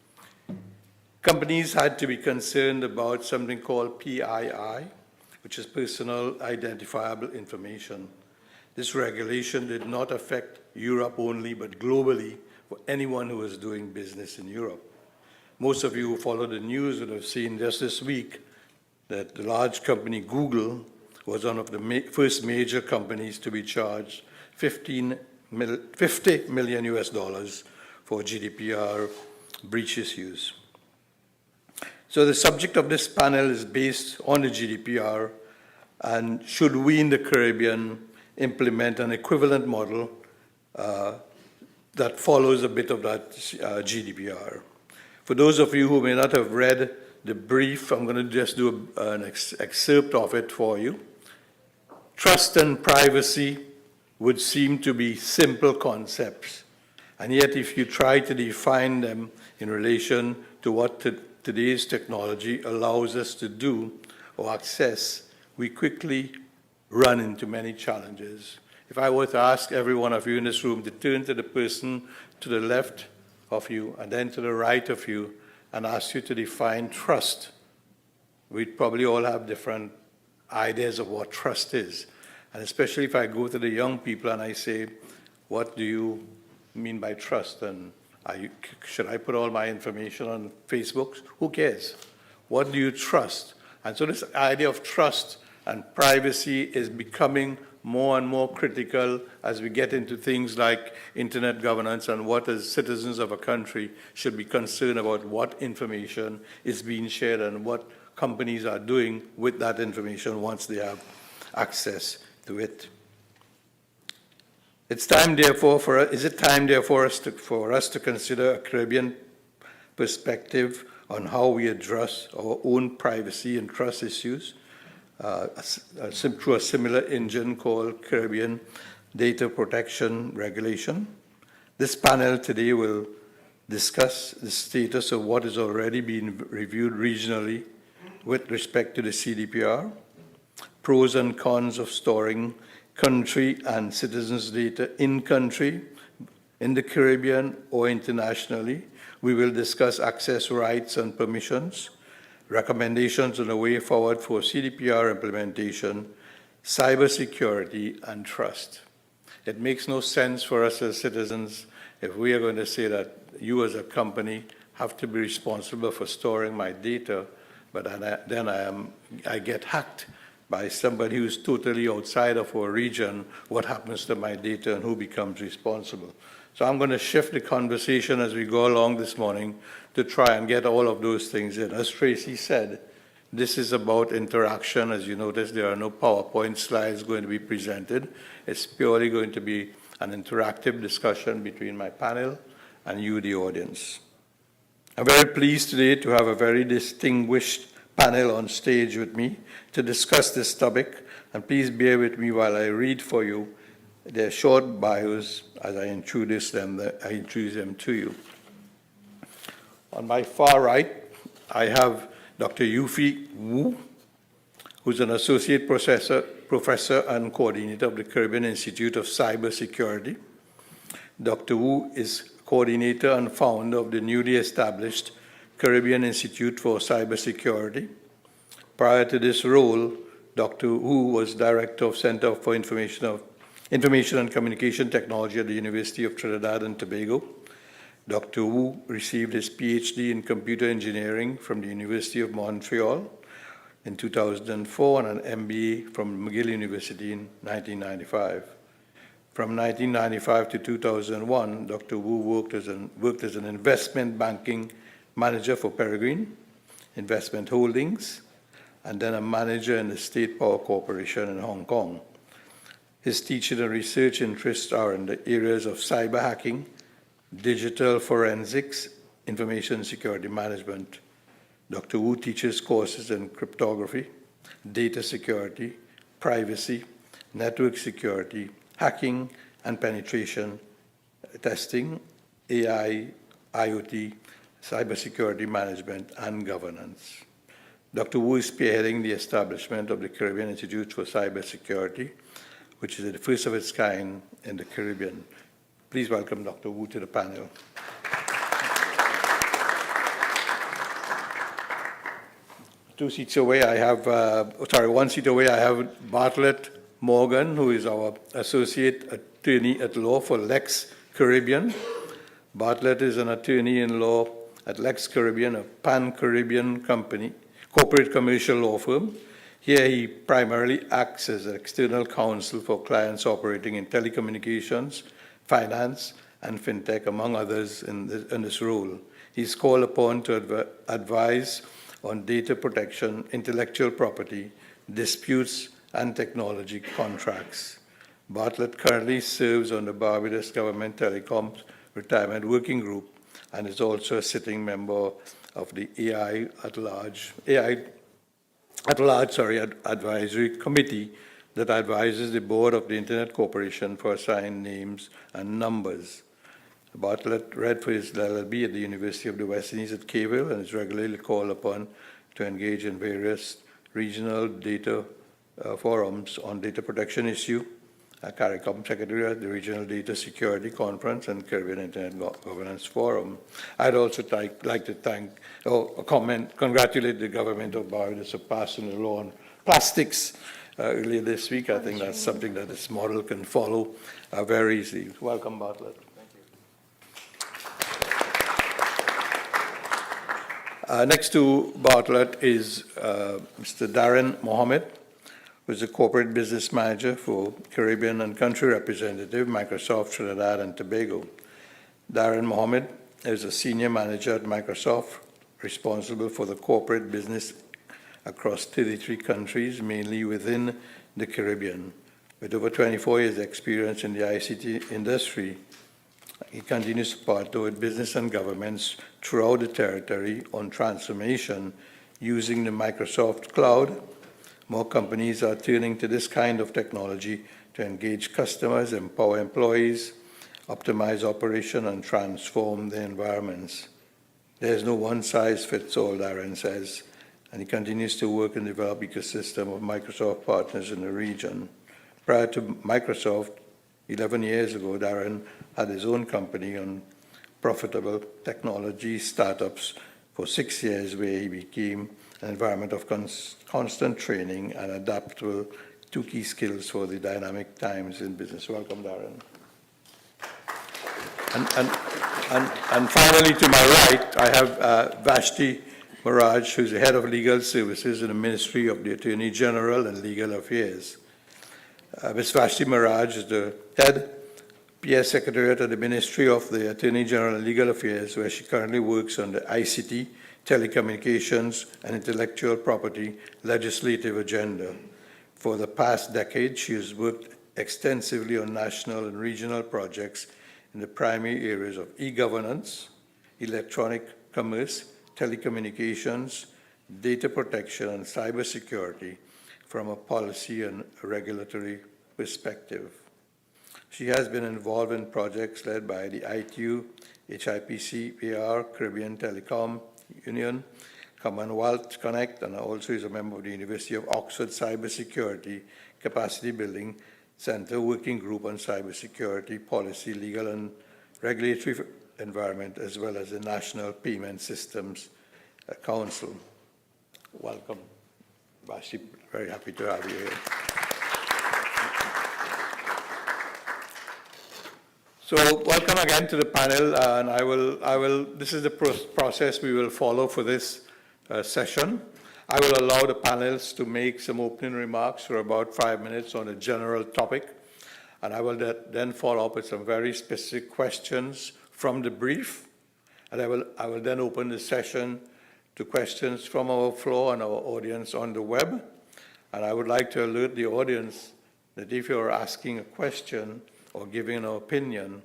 Companies had to be concerned about something called PII, which is personal identifiable information. This regulation did not affect Europe only, but globally for anyone who was doing business in Europe. Most of you who follow the news would have seen just this week that the large company Google was one of the first major companies to be charged $50 million US for GDPR breach issues. So the subject of this panel is based on the GDPR, and should we in the Caribbean implement an equivalent model that follows a bit of that GDPR. For those of you who may not have read the brief, I'm going to just do an excerpt of it for you. Trust and privacy would seem to be simple concepts, and yet if you try to define them in relation to what today's technology allows us to do or access, we quickly run into many challenges. If I were to ask every one of you in this room to turn to the person to the left of you and then to the right of you and ask you to define trust, we'd probably all have different ideas of what trust is. And especially if I go to the young people and I say, what do you mean by trust? And should I put all my information on Facebook? Who cares? What do you trust? And so this idea of trust and privacy is becoming more and more critical as we get into things like internet governance and what, as citizens of a country, should be concerned about what information is being shared and what companies are doing with that information once they have access to it. Is it time, therefore, for us to consider a Caribbean perspective on how we address our own privacy and trust issues through a similar engine called Caribbean Data Protection Regulation? This panel today will discuss the status of what is already being reviewed regionally with respect to the CDPR, pros and cons of storing country and citizens' data in country, in the Caribbean, or internationally. We will discuss access rights and permissions, recommendations on the way forward for CDPR implementation, cybersecurity, and trust. It makes no sense for us as citizens if we are going to say that you as a company have to be responsible for storing my data, but then I get hacked by somebody who's totally outside of our region. What happens to my data and who becomes responsible? So I'm going to shift the conversation as we go along this morning to try and get all of those things in. As Tracy said, this is about interaction. As you notice, there are no PowerPoint slides going to be presented. It's purely going to be an interactive discussion between my panel and you, the audience. I'm very pleased today to have a very distinguished panel on stage with me to discuss this topic, and please bear with me while I read for you their short bios as I introduce them to you. On my far right, I have Dr. Yufi Wu, who's an associate professor and coordinator of the Caribbean Institute of Cybersecurity. Dr. Wu is coordinator and founder of the newly established Caribbean Institute for Cybersecurity. Prior to this role, Dr. Wu was director of Center for Information and Communication Technology at the University of Trinidad and Tobago. Dr. Wu received his PhD in computer engineering from the University of Montreal in 2004 and an MBA from McGill University in 1995. From 1995 to 2001, Dr. Wu worked as an investment banking manager for Peregrine Investment Holdings, and then a manager in the State Power Corporation in Hong Kong. His teaching and research interests are in the areas of cyber hacking, digital forensics, information security management. Dr. Wu teaches courses in cryptography, data security, privacy, network security, hacking and penetration testing, AI, IoT, cybersecurity management, and governance. Dr. Wu is spearheading the establishment of the Caribbean Institute for Cybersecurity, which is the first of its kind in the Caribbean. Please welcome Dr. Wu to the panel. One seat away, I have Bartlett Morgan, who is our Associate Attorney at Law for Lex Caribbean. Bartlett is an attorney in law at Lex Caribbean, a pan-Caribbean company, corporate commercial law firm. Here he primarily acts as an external counsel for clients operating in telecommunications, finance, and fintech, among others in this role. He's called upon to advise on data protection, intellectual property, disputes, and technology contracts. Bartlett currently serves on the Barbados Government Telecom Retirement Working Group and is also a sitting member of the AI at Large Advisory Committee that advises the board of the Internet Corporation for assigned names and numbers. Bartlett read for his LLB at the University of the West Indies at Cayville and is regularly called upon to engage in various regional data forums on data protection issue. CARICOM Secretary at the Regional Data Security Conference and Caribbean Internet Governance Forum. I'd also like to congratulate the government of Barbados for passing a law on plastics earlier this week. I think that's something that this model can follow very easily. Welcome, Bartlett. Next to Bartlett is Mr. Darren Mohammed, who is a corporate business manager for Caribbean and country representative, Microsoft Trinidad and Tobago. Darren Mohammed is a senior manager at Microsoft, responsible for the corporate business across 33 countries, mainly within the Caribbean. With over 24 years' experience in the ICT industry, he continues to partner with business and governments throughout the territory on transformation using the Microsoft Cloud. More companies are turning to this kind of technology to engage customers, empower employees, optimize operation, and transform their environments. There's no one-size-fits-all, Darren says, and he continues to work and develop ecosystem of Microsoft partners in the region. Prior to Microsoft, 11 years ago, Darren had his own company on profitable technology startups for 6 years, where he became an environment of constant training and adaptable, two key skills for the dynamic times in business. Welcome, Darren. And finally, to my right, I have Vashti Maraj, who's the head of legal services in the Ministry of the Attorney General and Legal Affairs. Ms. Vashti Maraj is the head PS Secretariat at the Ministry of the Attorney General and Legal Affairs, where she currently works on the ICT, telecommunications, and intellectual property legislative agenda. For the past decade, she has worked extensively on national and regional projects in the primary areas of e-governance, electronic commerce, telecommunications, data protection, and cybersecurity from a policy and regulatory perspective. She has been involved in projects led by the ITU, HIPC, AR, Caribbean Telecom Union, Commonwealth Connect, and also is a member of the University of Oxford Cybersecurity Capacity Building Center Working Group on Cybersecurity Policy, Legal and regulatory environment, as well as the National Payment Systems Council. Welcome, Vashti. Very happy to have you here. So welcome again to the panel, and this is the process we will follow for this session. I will allow the panelists to make some opening remarks for about 5 minutes on a general topic, and I will then follow up with some very specific questions from the brief, and I will then open the session to questions from our floor and our audience on the web. And I would like to alert the audience that if you're asking a question or giving an opinion,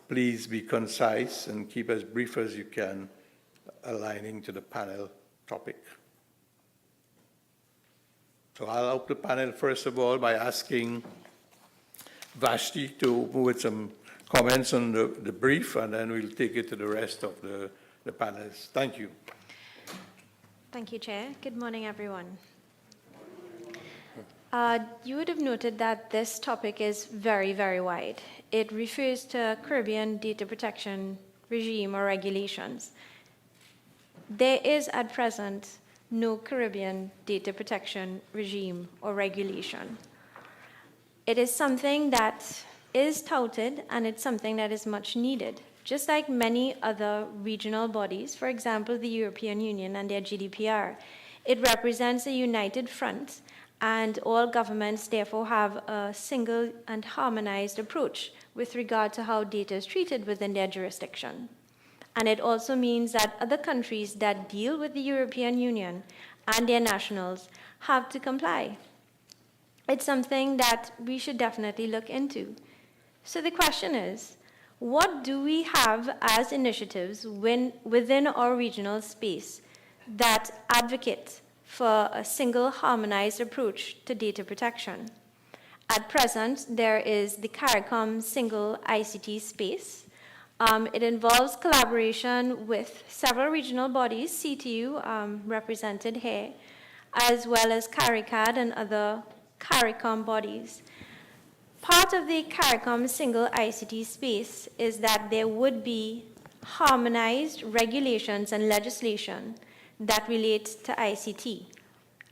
please be concise and keep as brief as you can, aligning to the panel topic. So I'll open the panel first of all by asking Vashti to move with some comments on the brief, and then we'll take it to the rest of the panelists. Thank you. Thank you, Chair. Good morning, everyone. You would have noted that this topic is very, very wide. It refers to Caribbean data protection regime or regulations. There is at present no Caribbean data protection regime or regulation. It is something that is touted, and it's something that is much needed. Just like many other regional bodies, for example, the European Union and their GDPR, it represents a united front, and all governments therefore have a single and harmonized approach with regard to how data is treated within their jurisdiction. And it also means that other countries that deal with the European Union and their nationals have to comply. It's something that we should definitely look into. So the question is, what do we have as initiatives within our regional space that advocate for a single harmonized approach to data protection? At present, there is the CARICOM single ICT space. It involves collaboration with several regional bodies, CTU represented here, as well as CARICAD and other CARICOM bodies. Part of the CARICOM single ICT space is that there would be harmonized regulations and legislation that relate to ICT.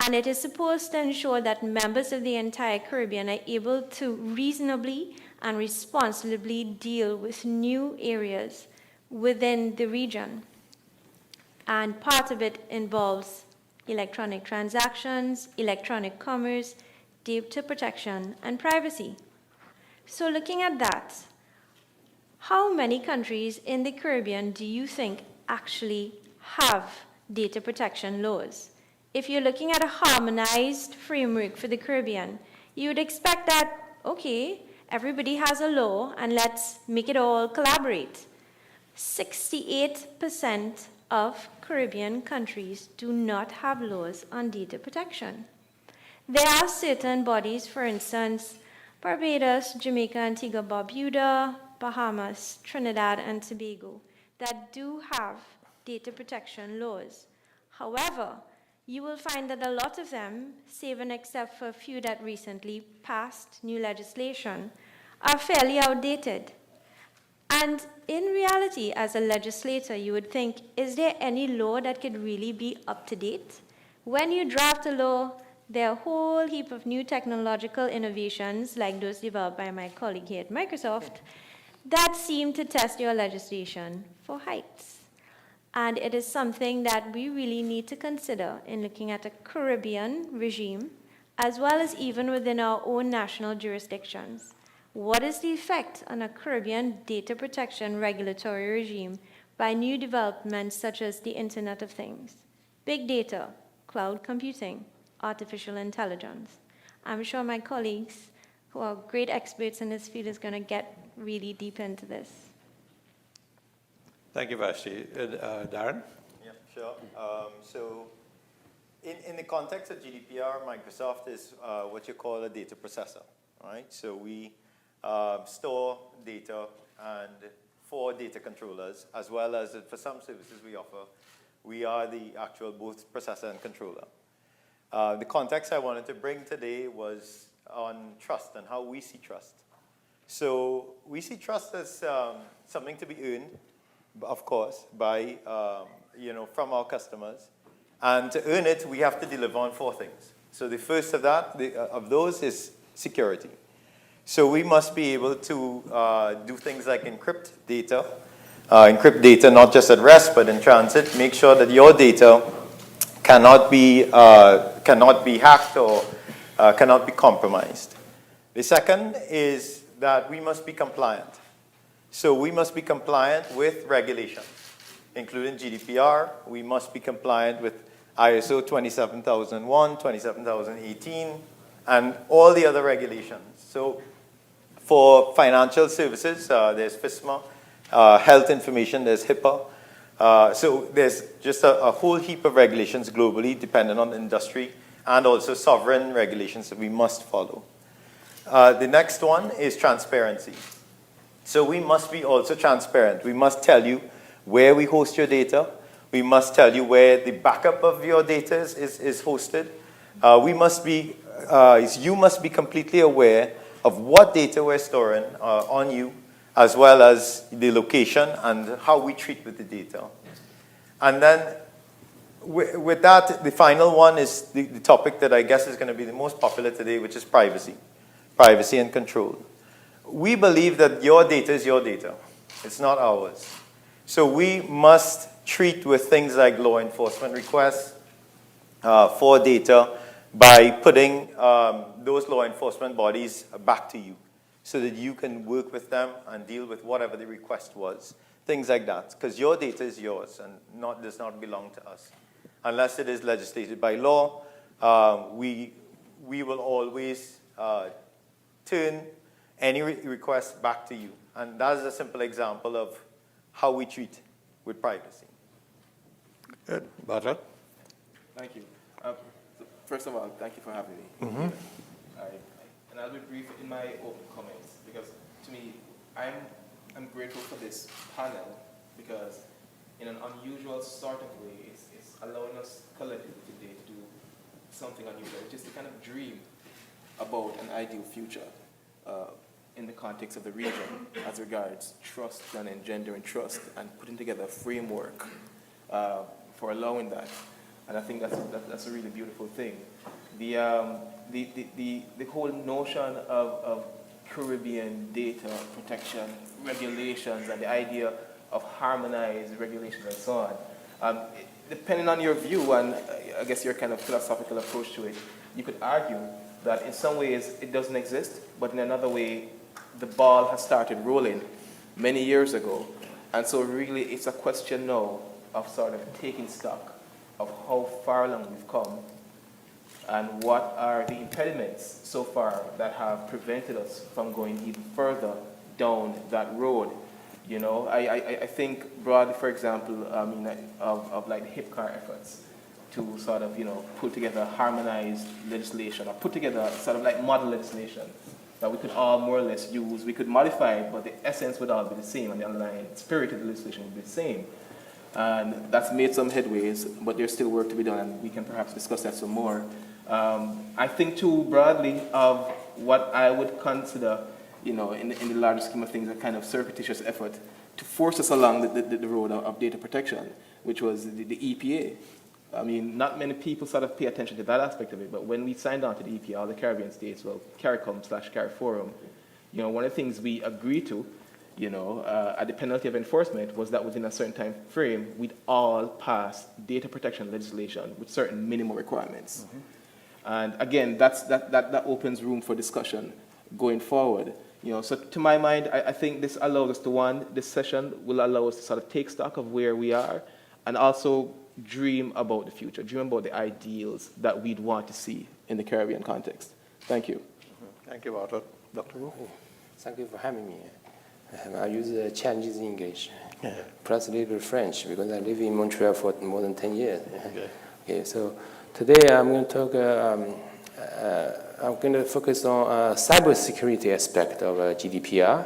And it is supposed to ensure that members of the entire Caribbean are able to reasonably and responsibly deal with new areas within the region. And part of it involves electronic transactions, electronic commerce, data protection, and privacy. So looking at that, how many countries in the Caribbean do you think actually have data protection laws? If you're looking at a harmonized framework for the Caribbean, you would expect that, okay, everybody has a law and let's make it all collaborate. 68% of Caribbean countries do not have laws on data protection. There are certain bodies, for instance, Barbados, Jamaica, Antigua, Barbuda, Bahamas, Trinidad, and Tobago, that do have data protection laws. However, you will find that a lot of them, save and except for a few that recently passed new legislation, are fairly outdated. And in reality, as a legislator, you would think, is there any law that could really be up to date? When you draft a law, there are a whole heap of new technological innovations, like those developed by my colleague here at Microsoft, that seem to test your legislation for heights. And it is something that we really need to consider in looking at a Caribbean regime, as well as even within our own national jurisdictions. What is the effect on a Caribbean data protection regulatory regime by new developments such as the Internet of Things, big data, cloud computing, artificial intelligence? I'm sure my colleagues, who are great experts in this field, is going to get really deep into this. Thank you, Vashti. Darren? Yeah, sure. So in the context of GDPR, Microsoft is what you call a data processor, right? So we store data, and for data controllers, as well as for some services we offer, we are the actual both processor and controller. The context I wanted to bring today was on trust and how we see trust. So we see trust as something to be earned, of course, by, from our customers. And to earn it, we have to deliver on 4 things. So the first of those is security. So we must be able to do things like encrypt data not just at rest but in transit. Make sure that your data cannot be hacked or cannot be compromised. The second is that we must be compliant. So we must be compliant with regulations, including GDPR. We must be compliant with ISO 27001, 27018, and all the other regulations. So for financial services, there's FISMA. Health information, there's HIPAA. So there's just a whole heap of regulations globally, depending on the industry, and also sovereign regulations that we must follow. The next one is transparency. So we must be also transparent. We must tell you where we host your data. We must tell you where the backup of your data is hosted. You must be completely aware of what data we're storing on you, as well as the location and how we treat with the data. And then with that, the final one is the topic that I guess is going to be the most popular today, which is privacy. Privacy and control. We believe that your data is your data. It's not ours. So we must treat with things like law enforcement requests for data by putting those law enforcement bodies back to you so that you can work with them and deal with whatever the request was. Things like that, because your data is yours and does not belong to us. Unless it is legislated by law, we will always turn any request back to you. And that is a simple example of how we treat with privacy. Good. Bharat? Thank you. First of all, thank you for having me. Mm-hmm. And I'll be brief in my open comments because, to me, I'm grateful for this panel because, in an unusual sort of way, it's allowing us collectively today to do something unusual, which is to kind of dream about an ideal future in the context of the region as regards trust and engendering trust and putting together a framework for allowing that. And I think that's a really beautiful thing. The whole notion of Caribbean data protection regulations and the idea of harmonized regulations and so on, depending on your view and I guess your kind of philosophical approach to it, you could argue that in some ways it doesn't exist, but in another way the ball has started rolling many years ago. And so really it's a question now of sort of taking stock of how far along we've come and what are the impediments so far that have prevented us from going even further down that road. You know, I think broadly, for example, of like the HIPCAR efforts to sort of, pull together harmonized legislation or put together sort of like model legislation that we could all more or less use. We could modify it, but the essence would all be the same and the underlying spirit of the legislation would be the same. And that's made some headways, but there's still work to be done, and we can perhaps discuss that some more. I think too broadly of what I would consider, in the larger scheme of things, a kind of surreptitious effort to force us along the road of data protection, which was the EPA. I mean, not many people sort of pay attention to that aspect of it, but when we signed on to the EPA, all the Caribbean states, well, CARICOM/CARIFORUM, one of the things we agreed to, at the penalty of enforcement was that within a certain time frame, we'd all pass data protection legislation with certain minimum requirements. Mm-hmm. And again, that opens room for discussion going forward. So to my mind, I think this allows us this session will allow us to sort of take stock of where we are and also dream about the future, dream about the ideals that we'd want to see in the Caribbean context. Thank you. Mm-hmm. Thank you, Walter. Dr. Wu. Thank you for having me. I use Chinese English, yeah. plus a little French, because I live in Montreal for more than 10 years. Okay, so today I'm going to talk, I'm going to focus on cybersecurity aspect of GDPR.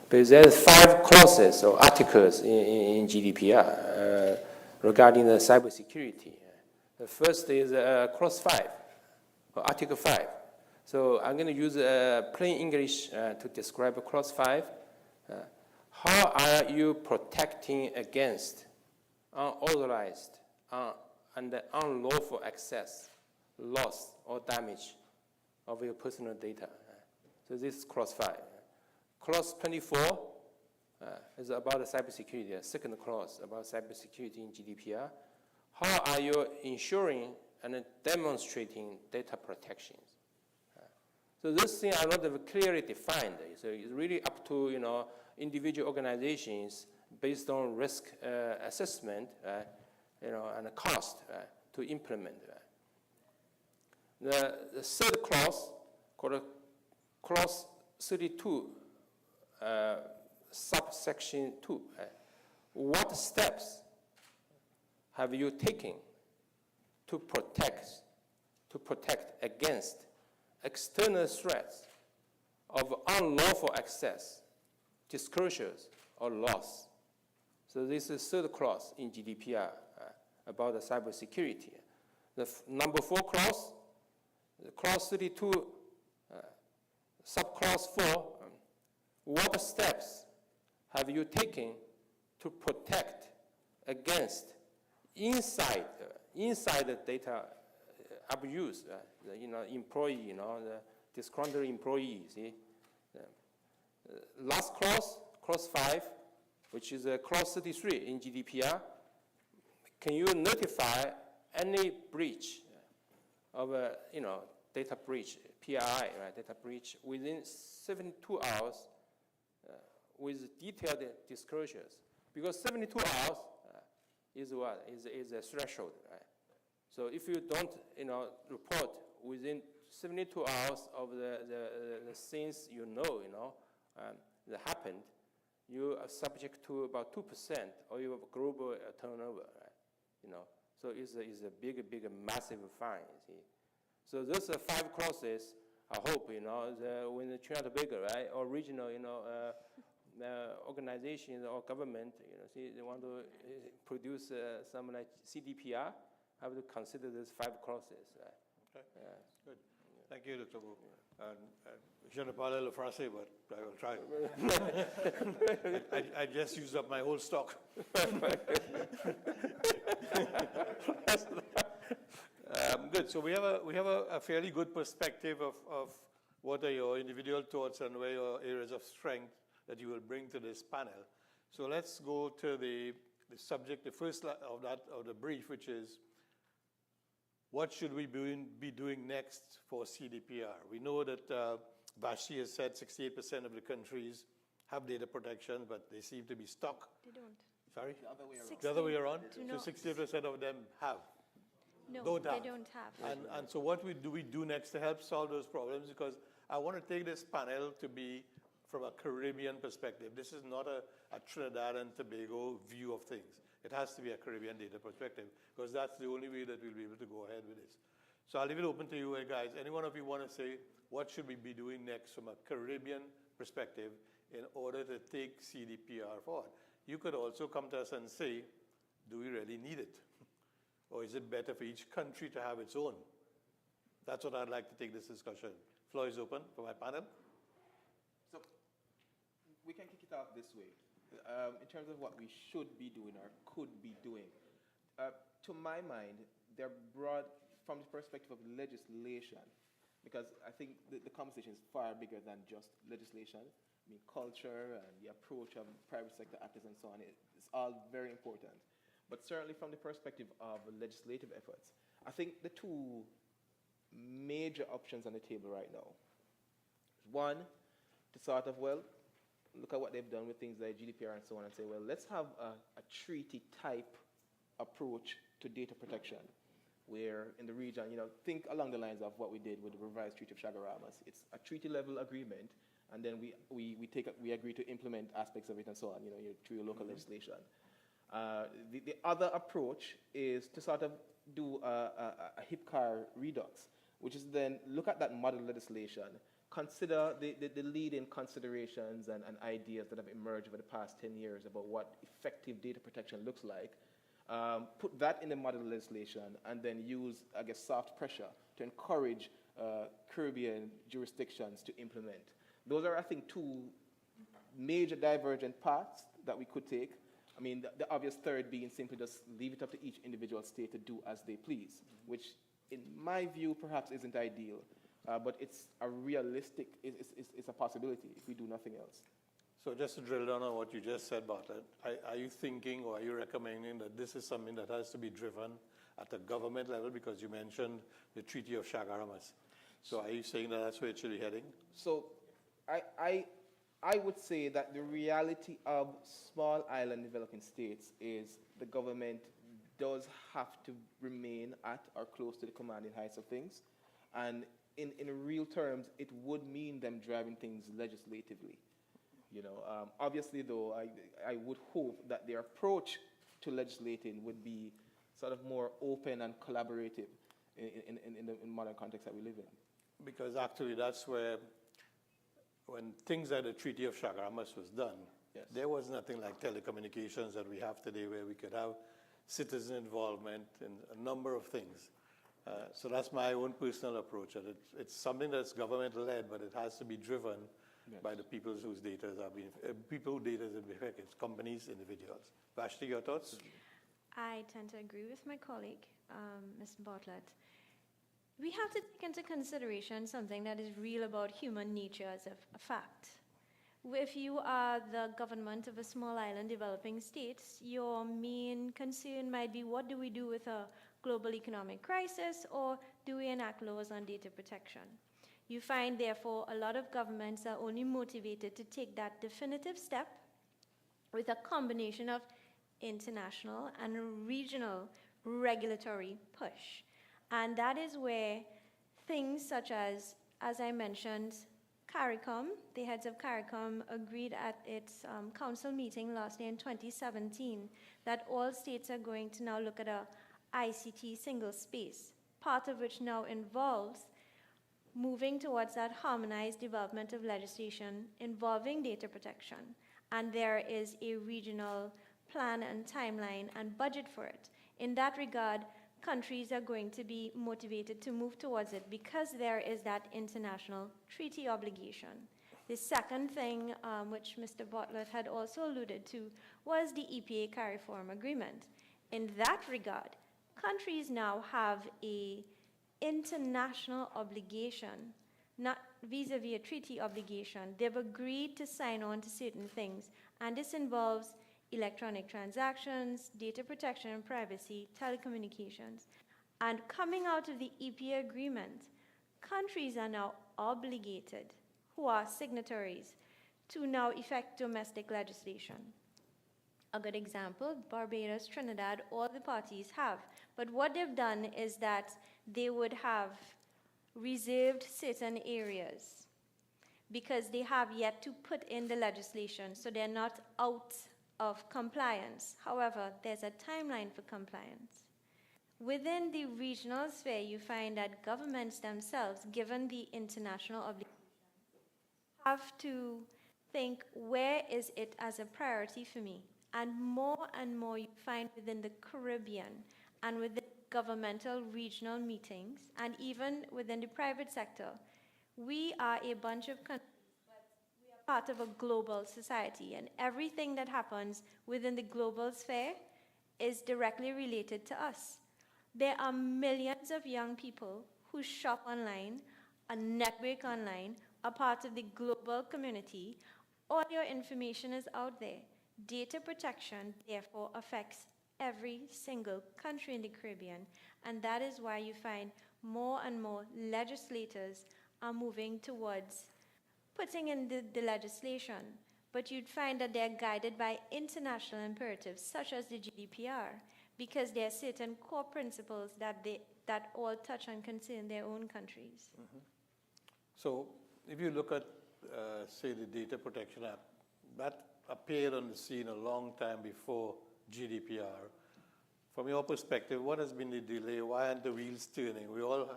But there's 5 clauses or articles in GDPR regarding the cybersecurity. The first is Clause 5, or Article 5. So I'm going to use plain English to describe clause 5. How are you protecting against unauthorized and unlawful access, loss, or damage of your personal data? So this is clause 5. Clause 24 is about cybersecurity, the second clause about cybersecurity in GDPR. How are you ensuring and demonstrating data protections? So these things are not clearly defined. So it's really up to individual organizations based on risk assessment, and the cost to implement. The third clause, called clause 32, subsection 2. What steps have you taken to protect against external threats of unlawful access, disclosures, or loss? So this is the third clause in GDPR about the cybersecurity. The number 4 clause, clause 32, subclause 4, what steps have you taken to protect against inside data abuse? Employee, the disgruntled employees. Last clause, clause 5, which is clause 33 in GDPR. Can you notify any breach of data breach, PII, right, data breach, within 72 hours with detailed disclosures? Because 72 hours is what? Is a threshold, right? So if you don't, report within 72 hours of the things that happened, you are subject to about 2% of your global turnover, right? So it's a big, massive fine. See? So those are 5 clauses. I hope when the Trinidad and Tobago, right, or regional, organizations or government, they want to produce some like CDPR, have to consider these 5 clauses. Right? Okay. Good. Thank you, Dr. Wu. Je ne parle le français, but I will try. I just used up my whole stock. Good. So we have a fairly good perspective of what are your individual thoughts and where your areas of strength that you will bring to this panel. So let's go to the subject, the first of the brief, which is what should we be doing next for CDPR? We know that Bashi has said 68% of the countries have data protection, but they seem to be stuck. They don't. Sorry? The other way around? So 68% of them have. No, they don't have. And so what do we do next to help solve those problems? Because I want to take this panel to be from a Caribbean perspective. This is not a Trinidad and Tobago view of things. It has to be a Caribbean data perspective, because that's the only way that we'll be able to go ahead with this. So I'll leave it open to you guys. Any one of you want to say, what should we be doing next from a Caribbean perspective in order to take CDPR forward? You could also come to us and say, do we really need it? Or is it better for each country to have its own? That's what I'd like to take this discussion. Floor is open for my panel. So we can kick it off this way. In terms of what we should be doing or could be doing, to my mind, they're broad from the perspective of legislation, because I think the conversation is far bigger than just legislation. I mean, culture and the approach of private sector actors and so on, it's all very important. But certainly from the perspective of legislative efforts, I think the 2 major options on the table right now. One, to sort of, look at what they've done with things like GDPR and so on and say, let's have a treaty-type approach to data protection, where in the region, think along the lines of what we did with the revised Treaty of Chaguaramas. It's a treaty-level agreement, and then we agree to implement aspects of it and so on, through your local legislation. The other approach is to sort of do a HIPCAR redux, which is then look at that model legislation, consider the leading considerations and ideas that have emerged over the past 10 years about what effective data protection looks like, put that in the model legislation, and then use, I guess, soft pressure to encourage Caribbean jurisdictions to implement. Those are, I think, two major divergent paths that we could take. I mean, the obvious third being simply just leave it up to each individual state to do as they please, which in my view perhaps isn't ideal, but it's a realistic, it's a possibility if we do nothing else. So just to drill down on what you just said, Bartlett, are you thinking or are you recommending that this is something that has to be driven at the government level, because you mentioned the Treaty of Chaguaramas? So are you saying that that's where it should be heading? So I would say that the reality of small island developing states is the government does have to remain at or close to the commanding heights of things. And in real terms, it would mean them driving things legislatively. You know, obviously, though, I would hope that their approach to legislating would be sort of more open and collaborative in the modern context that we live in. Because actually that's where, when things like the Treaty of Chaguaramas was done, yes, there was nothing like telecommunications that we have today, where we could have citizen involvement in a number of things. So that's my own personal approach. That it's something that's government-led, but it has to be driven, yes, by the people whose data have been, people whose data have been affected, companies, individuals. Vashti, your thoughts? I tend to agree with my colleague, Mr. Bartlett. We have to take into consideration something that is real about human nature as a fact. If you are the government of a small island developing state, your main concern might be, what do we do with a global economic crisis, or do we enact laws on data protection? You find, therefore, a lot of governments are only motivated to take that definitive step with a combination of international and regional regulatory push. And that is where things such as I mentioned, CARICOM, the heads of CARICOM agreed at its council meeting last year in 2017 that all states are going to now look at a ICT single space, part of which now involves moving towards that harmonized development of legislation involving data protection. And there is a regional plan and timeline and budget for it. In that regard, countries are going to be motivated to move towards it because there is that international treaty obligation. The second thing, which Mr. Bartlett had also alluded to, was the EPA CARIFORM agreement. In that regard, countries now have an international obligation, not vis-a-vis a treaty obligation. They've agreed to sign on to certain things, and this involves electronic transactions, data protection and privacy, telecommunications. And coming out of the EPA agreement, countries are now obligated, who are signatories, to now effect domestic legislation. A good example, Barbados, Trinidad, all the parties have. But what they've done is that they would have reserved certain areas because they have yet to put in the legislation, so they're not out of compliance. However, there's a timeline for compliance. Within the regional sphere, you find that governments themselves, given the international obligation, have to think, where is it as a priority for me? And more you find within the Caribbean and within governmental regional meetings, and even within the private sector, we are a bunch of countries, part of a global society, and everything that happens within the global sphere is directly related to us. There are millions of young people who shop online, network online, are part of the global community. All your information is out there. Data protection, therefore, affects every single country in the Caribbean, and that is why you find more and more legislators are moving towards putting in the legislation, but you'd find that they're guided by international imperatives, such as the GDPR, because there are certain core principles that all touch and concern their own countries. Mm-hmm. So if you look at, say, the Data Protection Act, that appeared on the scene a long time before GDPR. From your perspective, what has been the delay? Why aren't the wheels turning? We all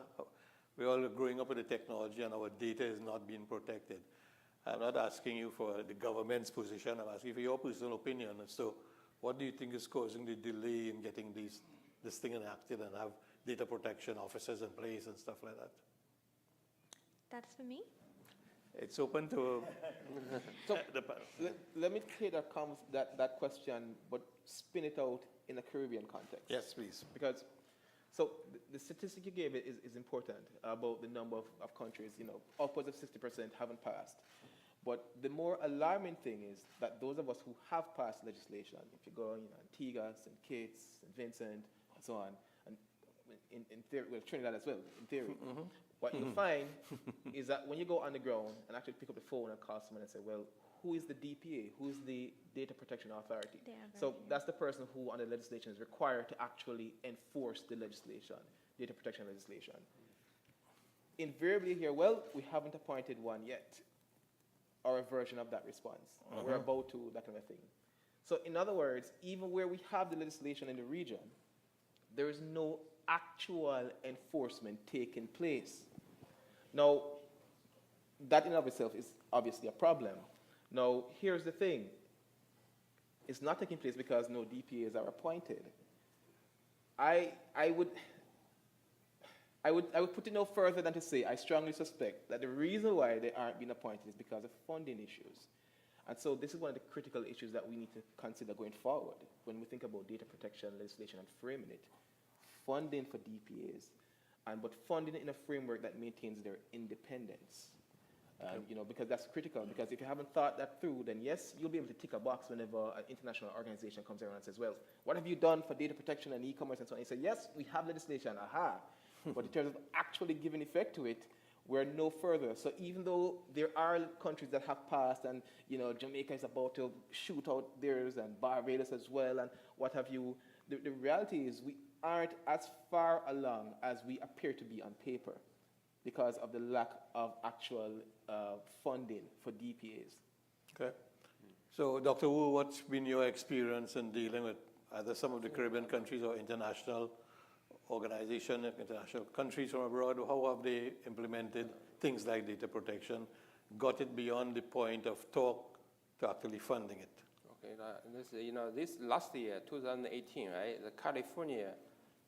are growing up with the technology and our data is not being protected. I'm not asking you for the government's position. I'm asking for your personal opinion as to what do you think is causing the delay in getting this thing enacted and have data protection officers in place and stuff like that? That's for me. It's open to So the panel. let me take that question, but spin it out in a Caribbean context. Yes, please. Because, so the statistic you gave is important about the number of countries, upwards of 60% haven't passed. But the more alarming thing is that those of us who have passed legislation, if you go Antigua, St. Kitts, St. Vincent, and so on, and in theory, well, Trinidad as well, in theory, what you'll find is that when you go on the ground and actually pick up the phone and call someone and say, well, who is the DPA? Who is the Data Protection Authority? So that's the person who, under legislation, is required to actually enforce the legislation, data protection legislation. Invariably here, well, we haven't appointed one yet, or a version of that response. We're about to, that kind of thing. So in other words, even where we have the legislation in the region, there is no actual enforcement taking place. Now, that in and of itself is obviously a problem. Now, here's the thing. It's not taking place because no DPAs are appointed. I would put it no further than to say I strongly suspect that the reason why they aren't being appointed is because of funding issues. And so this is one of the critical issues that we need to consider going forward when we think about data protection legislation and framing it. Funding for DPAs, but funding it in a framework that maintains their independence. Because that's critical, because if you haven't thought that through, then yes, you'll be able to tick a box whenever an international organization comes around and says, well, what have you done for data protection and e-commerce and so on? And you say, yes, we have legislation, aha. But in terms of actually giving effect to it, we're no further. So even though there are countries that have passed, and Jamaica is about to shoot out theirs, and Barbados as well, and what have you, the reality is we aren't as far along as we appear to be on paper because of the lack of actual funding for DPAs. Okay. So, Dr. Wu, what's been your experience in dealing with either some of the Caribbean countries or international organizations, international countries from abroad? How have they implemented things like data protection, got it beyond the point of talk to actually funding it? Okay, this last year, 2018, right? The California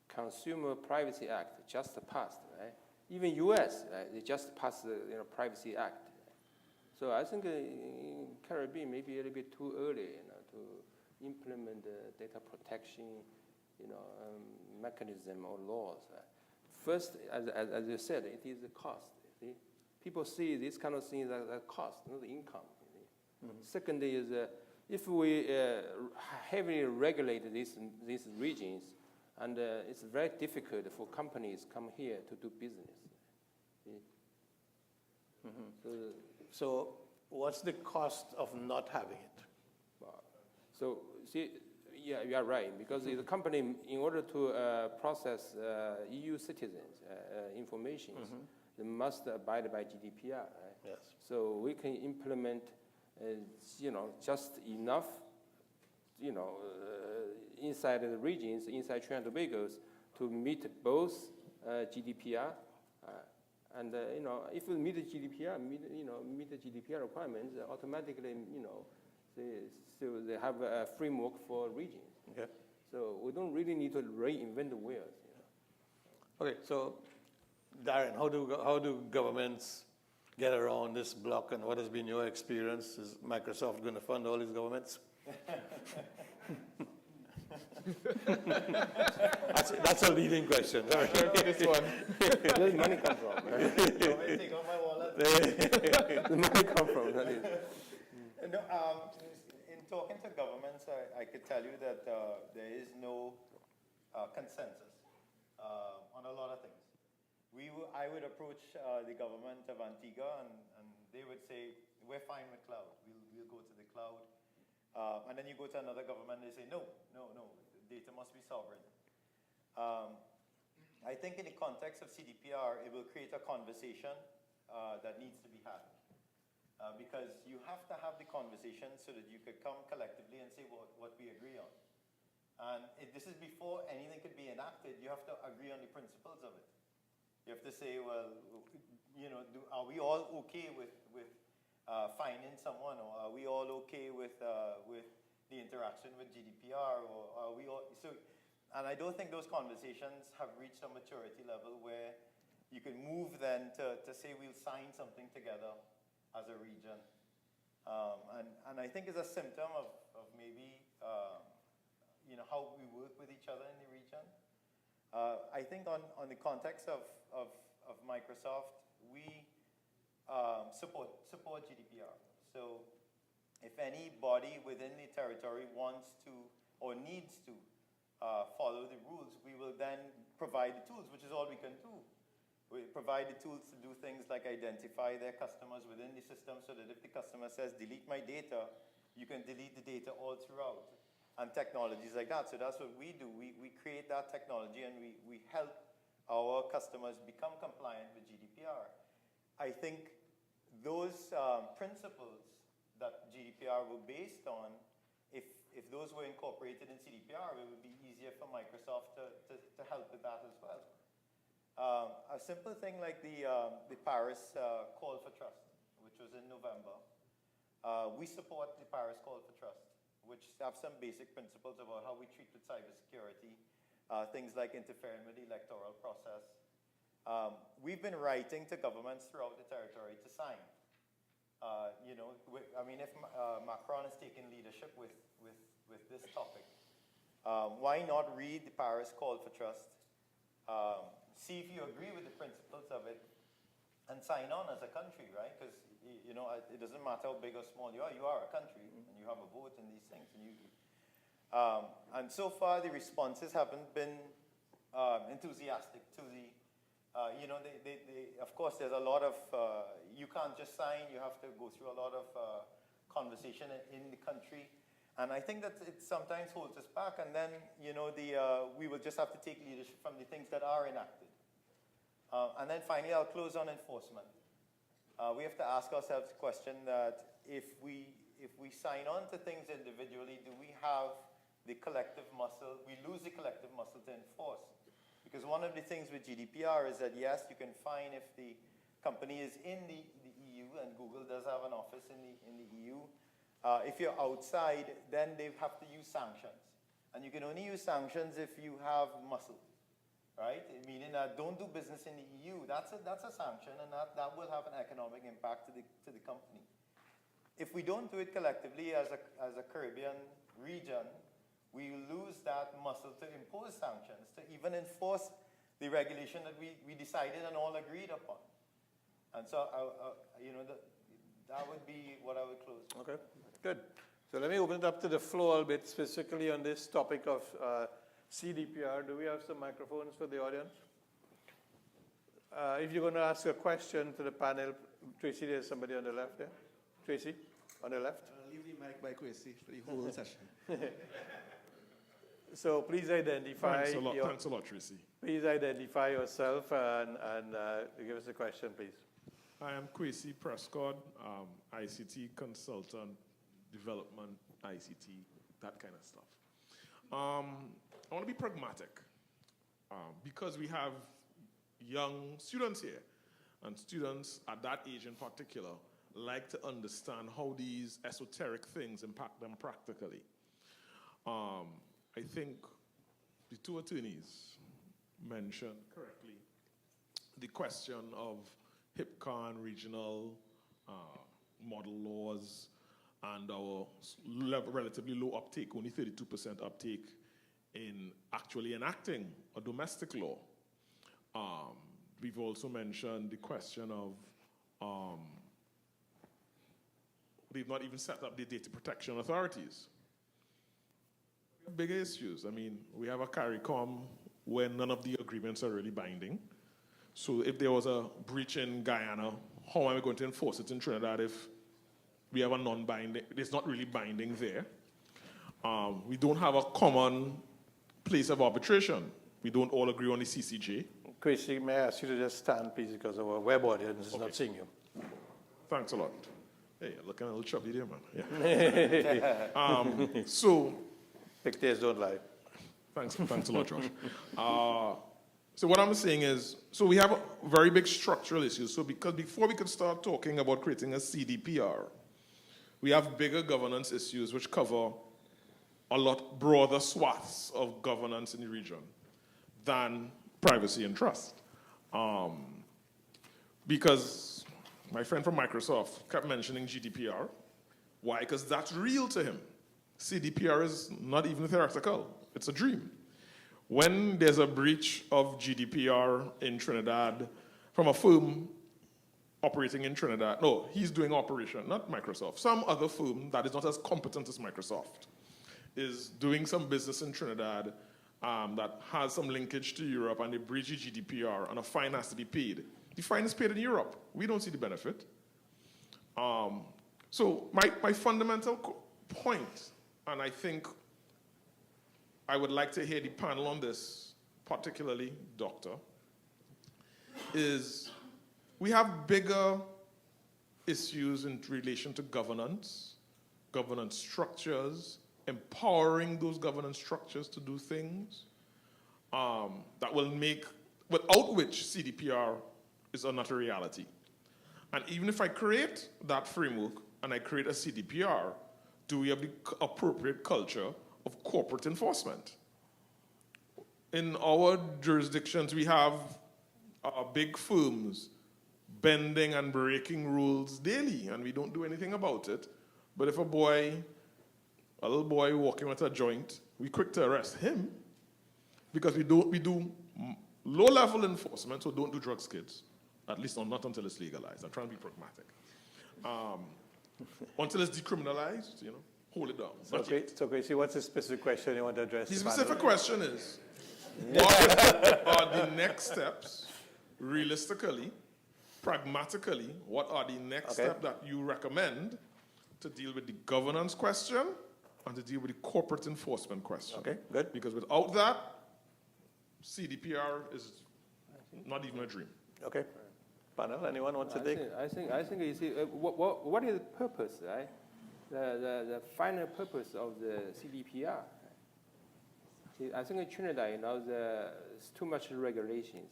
Consumer Privacy Act just passed, right? Even U.S., right, they just passed the Privacy Act. So I think in Caribbean maybe a little bit too early, to implement the data protection, mechanism or laws. First, as you said, it is the cost. See? People see this kind of things as a cost, not the income. Second is if we heavily regulate these regions, and it's very difficult for companies come here to do business. So what's the cost of not having it? So see, yeah, you are right, because the company, in order to process EU citizens' information, they must abide by GDPR, right? Yes. So we can implement, just enough, inside the regions, inside Trinidad and Tobago, to meet both GDPR and if we meet the GDPR, meet the GDPR requirements, automatically, they have a framework for regions. Okay. So we don't really need to reinvent the wheels. Okay, so Darren, how do governments get around this block, and what has been your experience? Is Microsoft going to fund all these governments? That's a leading question. This one. Where does money come from? Take out my wallet. The money come from. No, in talking to governments, I could tell you that there is no consensus on a lot of things. I would approach the government of Antigua, and they would say, we're fine with cloud. We'll go to the cloud. And then you go to another government, they say, no, data must be sovereign. I think in the context of CDPR, it will create a conversation that needs to be had. Because you have to have the conversation so that you could come collectively and say what we agree on. And this is before anything could be enacted. You have to agree on the principles of it. You have to say, well, are we all okay with fining someone, or are we all okay with the interaction with GDPR, or are we all so? And I don't think those conversations have reached a maturity level where you can move then to say we'll sign something together as a region. And I think it's a symptom of maybe, how we work with each other in the region. I think on the context of Microsoft, we support GDPR. So if any body within the territory wants to or needs to follow the rules, we will then provide the tools, which is all we can do. We provide the tools to do things like identify their customers within the system so that if the customer says, delete my data, you can delete the data all throughout. And technologies like that. So that's what we do. We create that technology and we help our customers become compliant with GDPR. I think those principles that GDPR were based on, if those were incorporated in CDPR, it would be easier for Microsoft to help with that as well. A simple thing like the Paris Call for Trust, which was in November. We support the Paris Call for Trust, which have some basic principles about how we treat with cybersecurity, things like interfering with the electoral process. We've been writing to governments throughout the territory to sign. If Macron is taking leadership with this topic, why not read the Paris Call for Trust, see if you agree with the principles of it, and sign on as a country, right? Because it doesn't matter how big or small you are a country, and you have a vote in these things. And so far, the responses haven't been enthusiastic to the, of course, there's a lot of, you can't just sign, you have to go through a lot of conversation in the country. And I think that it sometimes holds us back, and then, we will just have to take leadership from the things that are enacted. And then finally, I'll close on enforcement. We have to ask ourselves the question that if we sign on to things individually, do we have the collective muscle? We lose the collective muscle to enforce. Because one of the things with GDPR is that, yes, you can fine if the company is in the EU, and Google does have an office in the EU. If you're outside, then they have to use sanctions. And you can only use sanctions if you have muscle, right? Meaning that don't do business in the EU. That's a sanction, and that will have an economic impact to the company. If we don't do it collectively as a Caribbean region, we lose that muscle to impose sanctions, to even enforce the regulation that we decided and all agreed upon. And so, that would be what I would close. Okay, good. So let me open it up to the floor a bit, specifically on this topic of CDPR. Do we have some microphones for the audience? If you're going to ask a question to the panel, Tracy, there's somebody on the left there. Tracy, on the left. I'll leave the mic by Tracy for the whole session. So please identify. Thanks a lot, Tracy. Please identify yourself and give us a question, please. I am Kwesi Prescott, ICT consultant, development, ICT, that kind of stuff. I want to be pragmatic because we have young students here, and students at that age in particular like to understand how these esoteric things impact them practically. I think the two attorneys mentioned correctly the question of HIPCA and regional model laws and our relatively low uptake, only 32% uptake in actually enacting a domestic law. We've also mentioned the question of they've not even set up the data protection authorities. Bigger issues. I mean, we have a CARICOM where none of the agreements are really binding. So if there was a breach in Guyana, how am I going to enforce it in Trinidad if we have a non-binding, it's not really binding there. We don't have a common place of arbitration. We don't all agree on the CCJ. Chrissy, may I ask you to just stand, please, because our web audience is not seeing you. Thanks a lot. Hey, you're looking a little chubby there, man. Yeah. So, pictures don't lie. Thanks a lot, Josh. So what I'm saying is, so we have a very big structural issues. So because before we could start talking about creating a CDPR, we have bigger governance issues which cover a lot broader swaths of governance in the region than privacy and trust. because my friend from Microsoft kept mentioning GDPR. Why? Because that's real to him. CDPR is not even theoretical. It's a dream. When there's a breach of GDPR in Trinidad from a firm operating in Trinidad, no, he's doing operation, not Microsoft. Some other firm that is not as competent as Microsoft is doing some business in Trinidad that has some linkage to Europe, and they breach the GDPR and a fine has to be paid. The fine is paid in Europe. We don't see the benefit. So my fundamental point, and I think I would like to hear the panel on this, particularly Doctor, is we have bigger issues in relation to governance, governance structures, empowering those governance structures to do things that will make, without which CDPR is not a reality. And even if I create that framework and I create a CDPR, do we have the appropriate culture of corporate enforcement? In our jurisdictions, we have big firms bending and breaking rules daily, and we don't do anything about it. But if a little boy walking with a joint, we're quick to arrest him because we do low-level enforcement, so don't do drugs, kids. At least not until it's legalized. I'm trying to be pragmatic. Until it's decriminalized, hold it down. So Gracie, what's the specific question you want to address? The specific question is, what are the next steps, realistically, pragmatically, what are the next steps that you recommend to deal with the governance question and to deal with the corporate enforcement question? Okay, good. Because without that, CDPR is not even a dream. Okay. Panel, anyone wants to take? I think you see, what is the purpose, right? The final purpose of the CDPR. See, I think in Trinidad, there's too much regulations.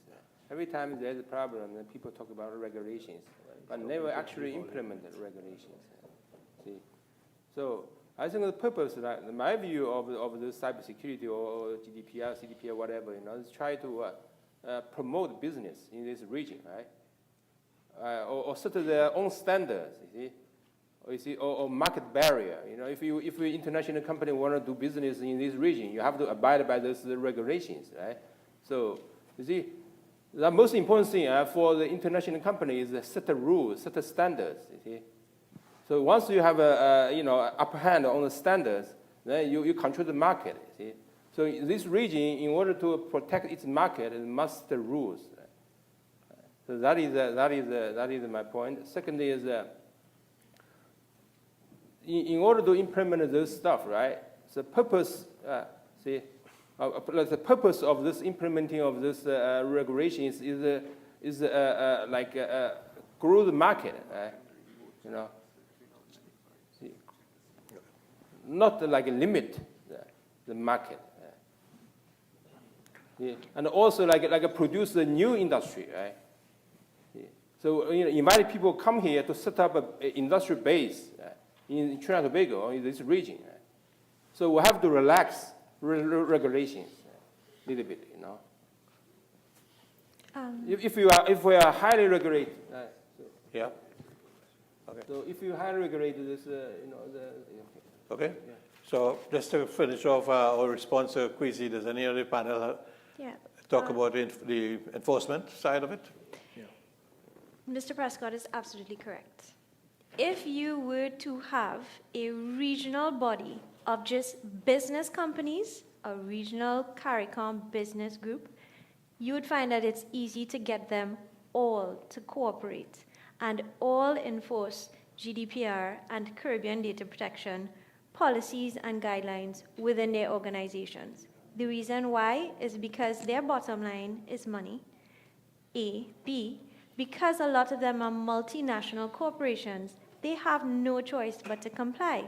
Every time there's a problem, then people talk about regulations, but never actually implement the regulations. See, so I think the purpose, my view of the cybersecurity or GDPR, CDPR, whatever, is try to promote business in this region, right? Or set their own standards, or market barrier. If you international company want to do business in this region, you have to abide by those regulations, right? So you see, the most important thing for the international company is set the rules, set the standards. You see, so once you have a upper hand on the standards, then you control the market. You see, so this region, in order to protect its market, it must set the rules. So that is my point. Second is in order to implement this stuff, right? The purpose, the purpose of this implementing of this regulations is grow the market, right? See, not like limit the market. Yeah. And also like produce a new industry, right? So invite people come here to set up an industry base in Trinidad and Tobago or in this region. So we have to relax regulations a little bit, If we are highly regulated, yeah. Okay. So if you highly regulate this, Okay. Yeah. So just to finish off our response to Kwesi, does any other panel talk about the enforcement side of it? Mr. Prescott is absolutely correct. If you were to have a regional body of just business companies, a regional CARICOM business group, you would find that it's easy to get them all to cooperate and all enforce GDPR and Caribbean data protection policies and guidelines within their organizations. The reason why is because their bottom line is money, A. B, because a lot of them are multinational corporations, they have no choice but to comply.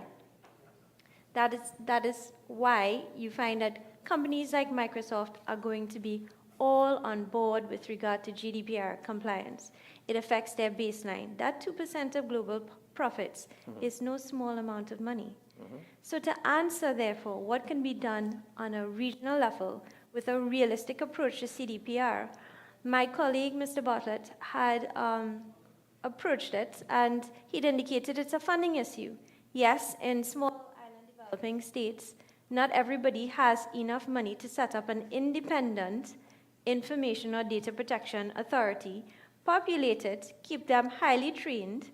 That is why you find that companies like Microsoft are going to be all on board with regard to GDPR compliance. It affects their baseline. That 2% of global profits is no small amount of money. So to answer, therefore, what can be done on a regional level with a realistic approach to CDPR, My colleague, Mr. Bartlett, had approached it, and he'd indicated it's a funding issue. Yes, in small island developing states, not everybody has enough money to set up an independent information or data protection authority, populate it, keep them highly trained.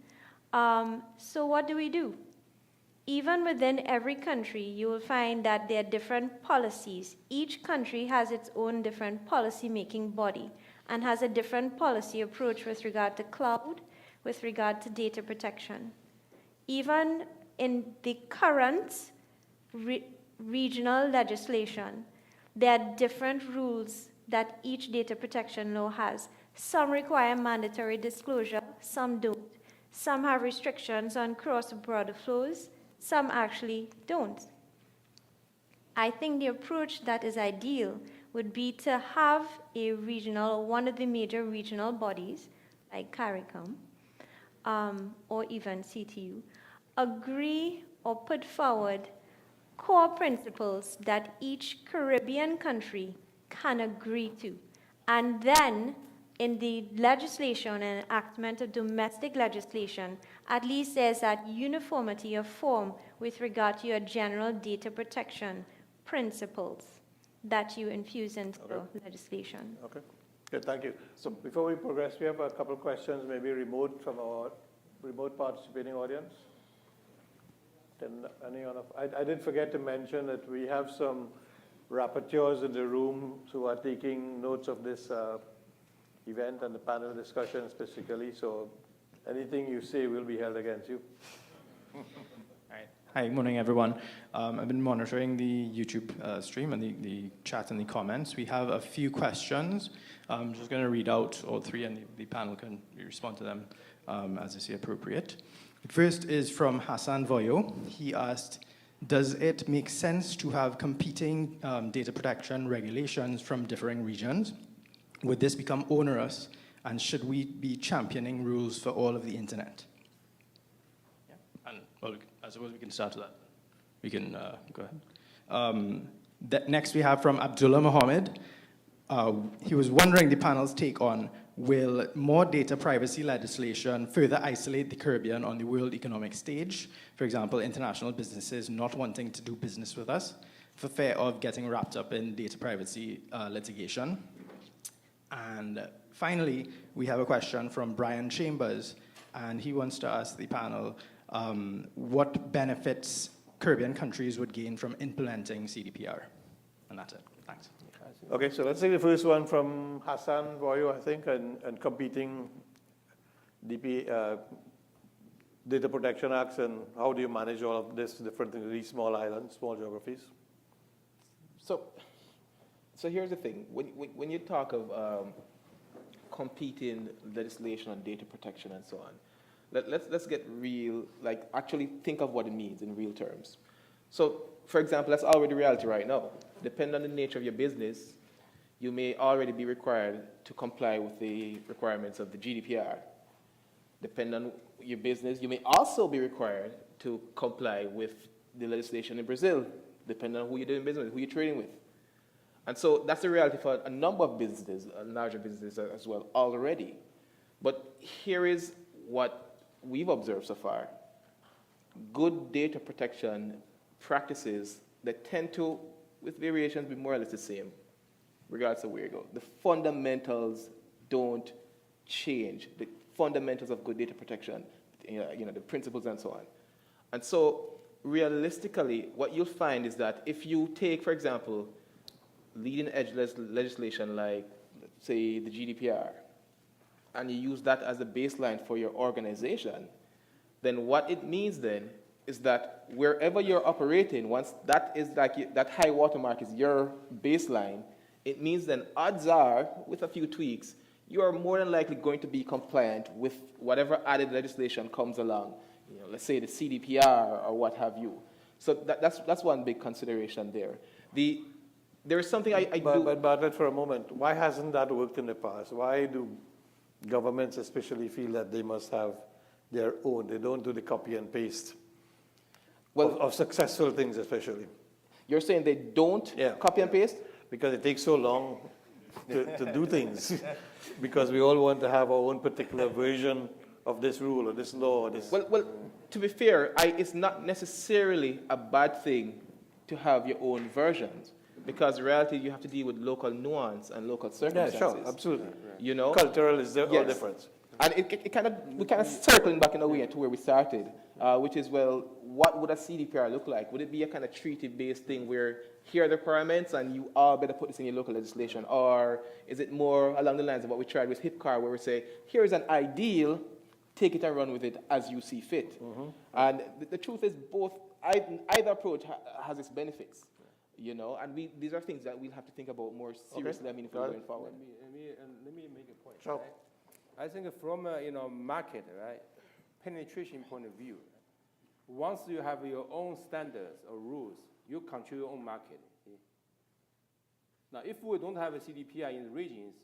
So what do? Even within every country, you will find that there are different policies. Each country has its own different policy-making body and has a different policy approach with regard to cloud, with regard to data protection. Even in the current regional legislation, there are different rules that each data protection law has. Some require mandatory disclosure, some don't. Some have restrictions on cross-border flows, some actually don't. I think the approach that is ideal would be to have a regional, or one of the major regional bodies, like CARICOM, or even CTU, agree or put forward core principles that each Caribbean country can agree to. And then, in the legislation and enactment of domestic legislation, at least there's that uniformity of form with regard to your general data protection principles that you infuse into legislation. Okay, good, thank you. So before we progress, we have a couple of questions, maybe remote from our remote participating audience. I did forget to mention that we have some rapporteurs in the room who are taking notes of this event and the panel discussion specifically, so anything you say will be held against you. Hi, morning everyone. I've been monitoring the YouTube stream and the chat and the comments. We have a few questions. I'm just going to read out all three and the panel can respond to them as they see appropriate. The first is from Hassan Voyo. He asked, does it make sense to have competing data protection regulations from differing regions? Would this become onerous, and should we be championing rules for all of the internet? Yeah. And well, I suppose we can start with that. We can go ahead. Next we have from Abdullah Mohammed. He was wondering the panel's take on, will more data privacy legislation further isolate the Caribbean on the world economic stage? For example, international businesses not wanting to do business with us for fear of getting wrapped up in data privacy litigation. And finally, we have a question from Brian Chambers, and he wants to ask the panel what benefits Caribbean countries would gain from implementing CDPR. And that's it. Thanks. Okay, so let's take the first one from Hassan Voyo, I think, and competing data protection acts, and how do you manage all of this different in these small islands, small geographies? So here's the thing. When you talk of competing legislation on data protection and so on, let's get real, like actually think of what it means in real terms. So, for example, that's already reality right now. Depending on the nature of your business, you may already be required to comply with the requirements of the GDPR. Depending on your business, you may also be required to comply with the legislation in Brazil, depending on who you're doing business with, who you're trading with. And so that's the reality for a number of businesses, larger businesses as well, already. But here is what we've observed so far. Good data protection practices that tend to, with variations, be more or less the same, regardless of where you go. The fundamentals don't change. The fundamentals of good data protection, the principles and so on. And so, realistically, what you'll find is that if you take, for example, leading edge legislation like, say, the GDPR, and you use that as a baseline for your organization, then what it means then is that wherever you're operating, once that is like that high watermark is your baseline, it means then odds are, with a few tweaks, you are more than likely going to be compliant with whatever added legislation comes along. Let's say the CDPR or what have you. So that's one big consideration there. There is something I do. But Bartlett, for a moment, why hasn't that worked in the past? Why do governments especially feel that they must have their own? They don't do the copy and paste of successful things, especially. You're saying they don't copy and paste? Because it takes so long to do things because we all want to have our own particular version of this rule or this law. Or this. Well, to be fair, it's not necessarily a bad thing to have your own versions, because in reality you have to deal with local nuance and local circumstances. Yeah, sure, absolutely. You know, cultural is the yes. difference. And we're kind of circling back in a way to where we started, which is, well, what would a CDPR look like? Would it be a kind of treaty-based thing where here are the requirements and you all better put this in your local legislation? Or is it more along the lines of what we tried with HIPCAR, where we say, here's an ideal, take it and run with it as you see fit? Mm-hmm. And the truth is either approach has its benefits, you know, and these are things that we'll have to think about more seriously, if we're going forward. Let me make a point. Sure. Right? I think from a market, right, penetration point of view, once you have your own standards or rules, you control your own market. See? Now, if we don't have a CDPR in the regions,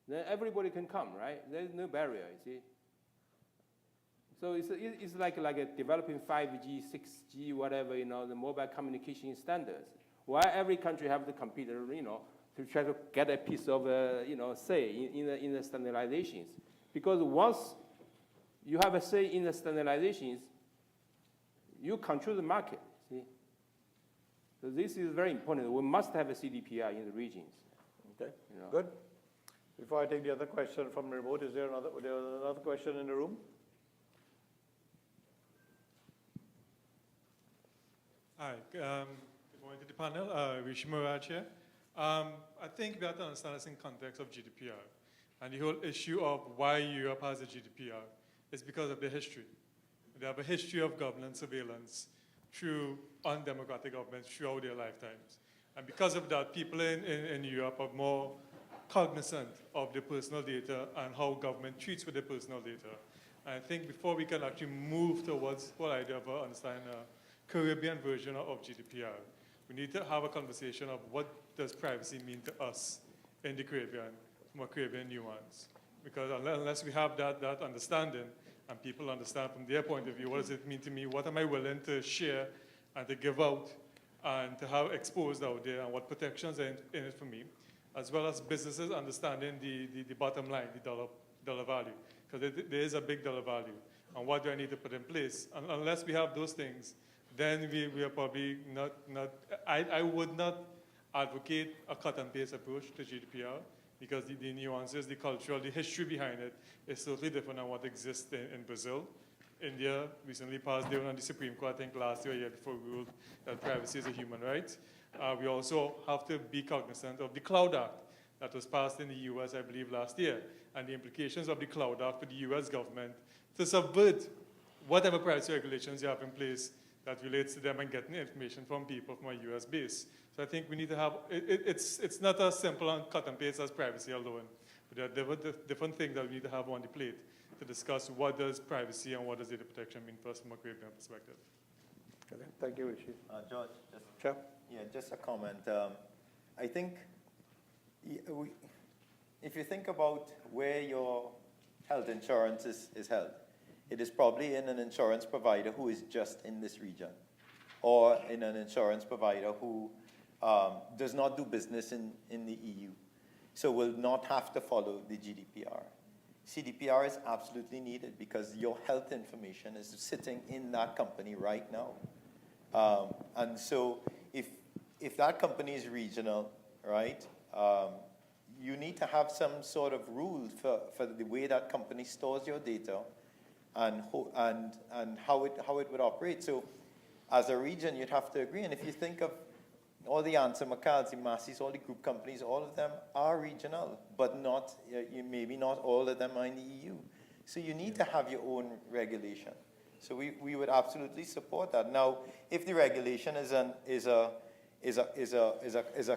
then everybody can come, right? There's no barrier, you see. So it's like a developing 5G, 6G, whatever, the mobile communication standards. Why every country have to compete, to try to get a piece of, say in the standardizations. Because once you have a say in the standardizations, you control the market, see? So this is very important. We must have a CDPR in the regions. Okay, good. Before I take the other question from remote, is there another question in the room? Hi, good morning to the panel. Rishi Muraj here. I think we have to understand this in context of GDPR. And the whole issue of why Europe has a GDPR is because of the history. They have a history of government surveillance through undemocratic governments throughout their lifetimes. And because of that, people in Europe are more cognizant of their personal data and how government treats with their personal data. And I think before we can actually move towards what idea of understanding a Caribbean version of GDPR, we need to have a conversation of what does privacy mean to us in the Caribbean, from a Caribbean nuance. Because unless we have that understanding, and people understand from their point of view, what does it mean to me, what am I willing to share and to give out and to have exposed out there, and what protections are in it for me, as well as businesses understanding the bottom line, the dollar value, because there is a big dollar value, and what do I need to put in place? And unless we have those things, then we are probably not I would not advocate a cut and paste approach to GDPR, because the nuances, the cultural, the history behind it is totally different than what exists in Brazil. India recently passed down on the Supreme Court, I think last year or year before, ruled that privacy is a human right. We also have to be cognizant of the Cloud Act that was passed in the US, I believe, last year, and the implications of the Cloud Act for the US government to subvert whatever privacy regulations you have in place that relates to them and getting information from people from a US base. So I think we need to have, it's not as simple and cut and paste as privacy alone, but there are different things that we need to have on the plate to discuss what does privacy and what does data protection mean for us from a Caribbean perspective. Okay. Thank you, Rishi. George, sure. Yeah, just a comment. I think if you think about where your health insurance is held, it is probably in an insurance provider who is just in this region, or in an insurance provider who does not do business in the EU, so will not have to follow the GDPR. CDPR is absolutely needed because your health information is sitting in that company right now. And so if that company is regional, right, you need to have some sort of rules for the way that company stores your data and how it would operate. So as a region, you'd have to agree. And if you think of all the Answer McCalls, the Massey's, all the group companies, all of them are regional, but not, maybe not all of them are in the EU. So you need to have your own regulation. So we would absolutely support that. Now, if the regulation is a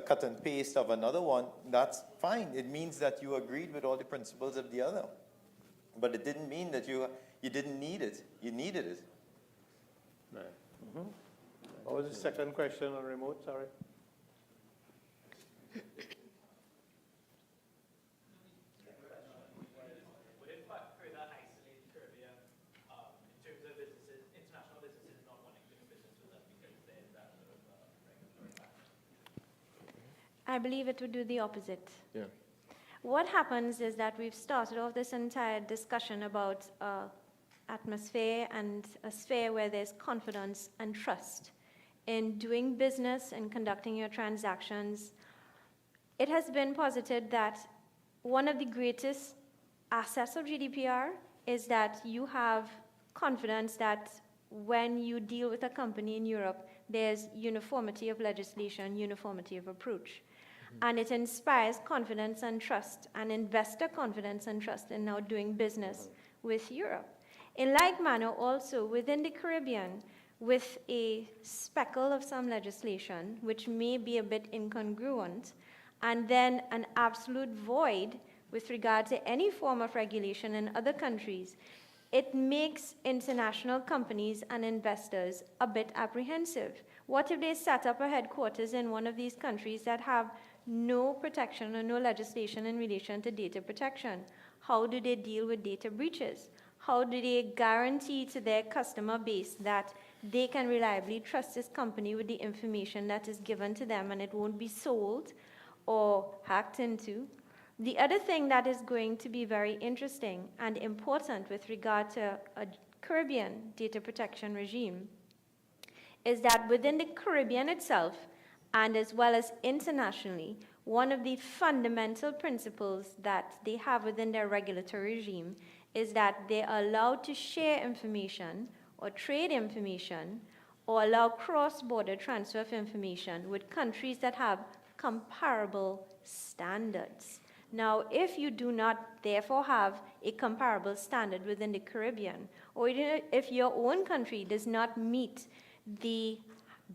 cut and paste of another one, that's fine. It means that you agreed with all the principles of the other. But it didn't mean that you didn't need it. You needed it. Right. Mm-hmm. What was the second question on remote? Sorry. I believe it would do the opposite. Yeah. What happens is that we've started off this entire discussion about atmosphere and a sphere where there's confidence and trust in doing business and conducting your transactions. It has been posited that one of the greatest assets of GDPR is that you have confidence that when you deal with a company in Europe, there's uniformity of legislation, uniformity of approach. And it inspires confidence and trust, and investor confidence and trust in now doing business with Europe. In like manner, also within the Caribbean, with a speckle of some legislation, which may be a bit incongruent, and then an absolute void with regard to any form of regulation in other countries, it makes international companies and investors a bit apprehensive. What if they set up a headquarters in one of these countries that have no protection or no legislation in relation to data protection? How do they deal with data breaches? How do they guarantee to their customer base that they can reliably trust this company with the information that is given to them and it won't be sold or hacked into? The other thing that is going to be very interesting and important with regard to a Caribbean data protection regime is that within the Caribbean itself, and as well as internationally, one of the fundamental principles that they have within their regulatory regime is that they are allowed to share information or trade information or allow cross-border transfer of information with countries that have comparable standards. Now, if you do not therefore have a comparable standard within the Caribbean, or if your own country does not meet the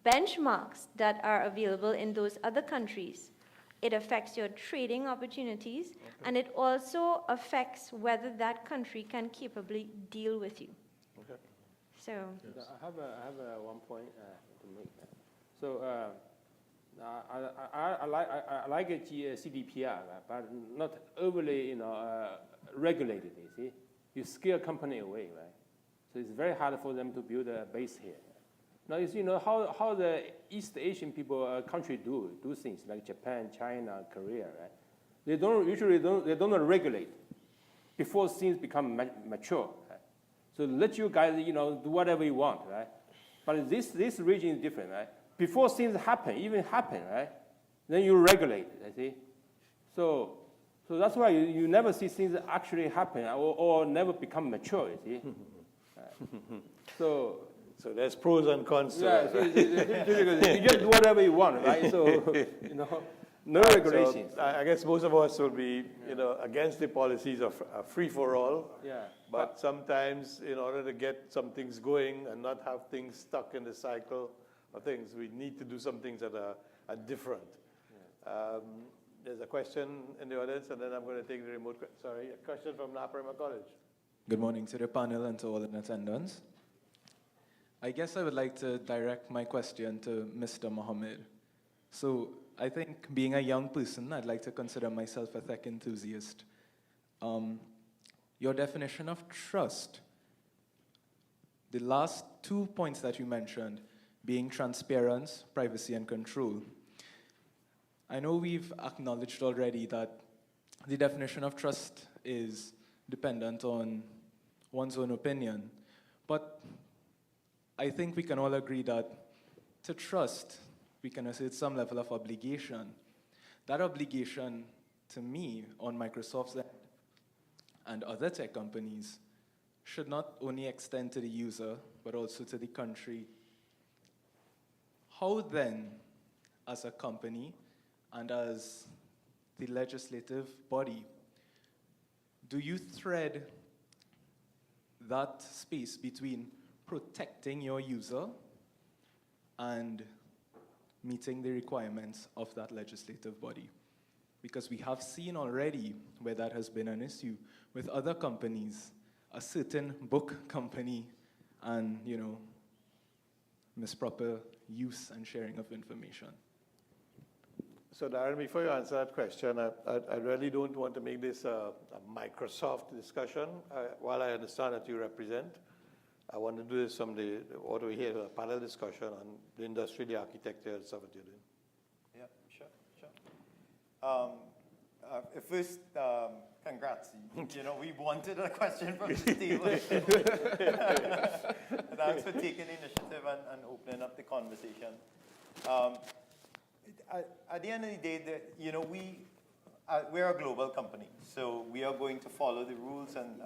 benchmarks that are available in those other countries, it affects your trading opportunities, and it also affects whether that country can capably deal with you. Okay. So I have one point to make. So I like CDPR, but not overly, regulated. You see, you scale company away, right? So it's very hard for them to build a base here. Now, you see, how the East Asian people country do things like Japan, China, Korea, right? They don't regulate before things become mature. Right? So let you guys, do whatever you want, right? But this region is different, right? Before things happen, right? Then you regulate, you see? So that's why you never see things actually happen or never become mature, you see? So there's pros and cons to that. Right? You just do whatever you want, right? So, no regulations. So I guess most of us will be, against the policies of free for all. Yeah. But sometimes, in order to get some things going and not have things stuck in the cycle of things, we need to do some things that are different. Yeah. There's a question in the audience, and then I'm going to take the remote. Sorry, a question from Naparima College. Good morning to the panel and to all in attendance. I guess I would like to direct my question to Mr. Mohammed. So I think being a young person, I'd like to consider myself a tech enthusiast. Your definition of trust, the last 2 points that you mentioned, being transparency, privacy, and control. I know we've acknowledged already that the definition of trust is dependent on one's own opinion, but I think we can all agree that to trust, we can assert some level of obligation. That obligation, to me, on Microsoft's end and other tech companies, should not only extend to the user, but also to the country. How then, as a company and as the legislative body, do you thread that space between protecting your user and meeting the requirements of that legislative body? Because we have seen already where that has been an issue with other companies, a certain book company, and misproper use and sharing of information. So Darren, before you answer that question, I really don't want to make this a Microsoft discussion. While I understand that you represent, I want to do this from what we hear, a panel discussion on the industry, the architecture, and stuff that you're doing. Yeah, sure. First, congrats. You know, we wanted a question from the table. Thanks for taking the initiative and opening up the conversation. At the end of the day, you know, we're a global company, so we are going to follow the rules and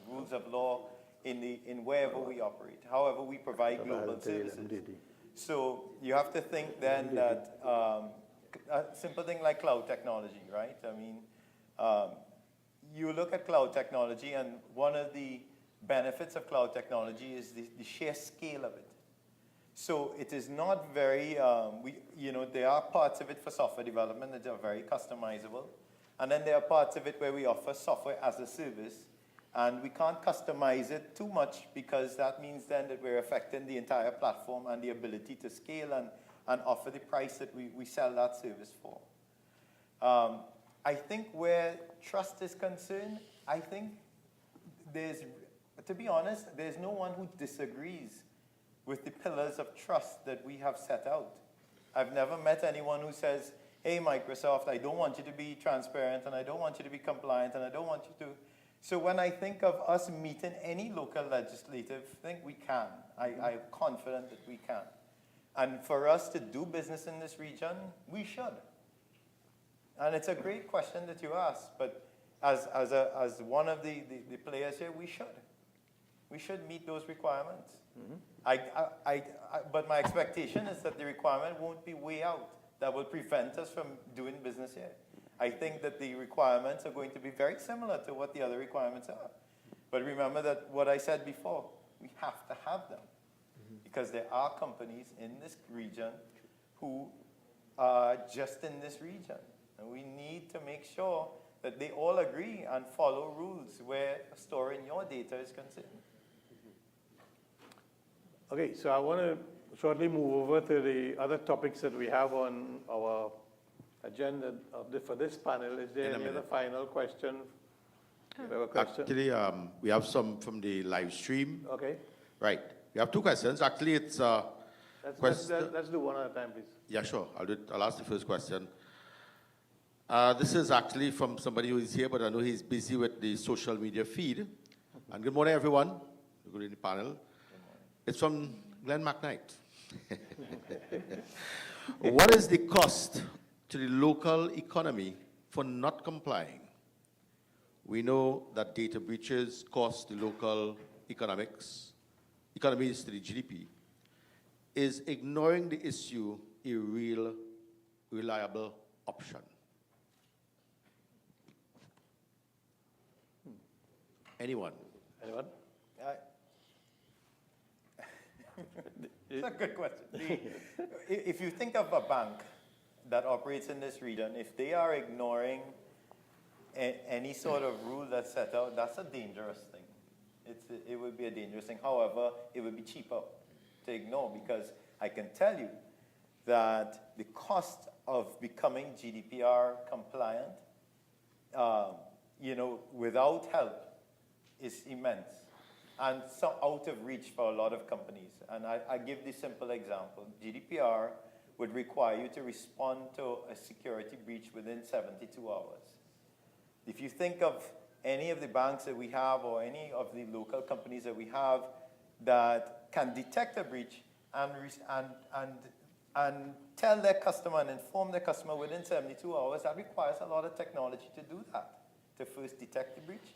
rules of law in wherever we operate. However, we provide global services. So you have to think then that a simple thing like cloud technology, right? I mean, you look at cloud technology, and one of the benefits of cloud technology is the sheer scale of it. So it is not very, you know, there are parts of it for software development that are very customizable. And then there are parts of it where we offer software as a service. And we can't customize it too much, because that means then that we're affecting the entire platform and the ability to scale and offer the price that we sell that service for. I think where trust is concerned, I think to be honest, there's no one who disagrees with the pillars of trust that we have set out. I've never met anyone who says, hey, Microsoft, I don't want you to be transparent, and I don't want you to be compliant, and I don't want you to. So when I think of us meeting any local legislative thing, we can. I'm confident that we can. And for us to do business in this region, we should. And it's a great question that you asked, but as one of the players here, we should. We should meet those requirements. But my expectation is that the requirement won't be way out that will prevent us from doing business here. I think that the requirements are going to be very similar to what the other requirements are. But remember that what I said before, we have to have them. Because there are companies in this region who are just in this region. And we need to make sure that they all agree and follow rules where storing your data is concerned. Okay, so I want to shortly move over to the other topics that we have on our agenda for this panel. Is there any other final question? Actually, we have some from the live stream. Okay. Right. We have two questions. Actually, it's let's do one at a time, please. Yeah, sure. I'll ask the first question. This is actually from somebody who is here, but I know he's busy with the social media feed. And good morning, everyone. Good evening, panel. It's from Glenn McKnight. What is the cost to the local economy for not complying? We know that data breaches cost the local economies to the GDP. Is ignoring the issue a real, reliable option? Anyone? Anyone? It's a good question. If you think of a bank that operates in this region, if they are ignoring any sort of rule that's set out, that's a dangerous thing. It would be a dangerous thing. However, it would be cheaper to ignore, because I can tell you that the cost of becoming GDPR compliant, you know, without help is immense and so out of reach for a lot of companies. And I give this simple example. GDPR would require you to respond to a security breach within 72 hours. If you think of any of the banks that we have or any of the local companies that we have that can detect a breach and tell their customer and inform their customer within 72 hours, that requires a lot of technology to do that, to first detect the breach,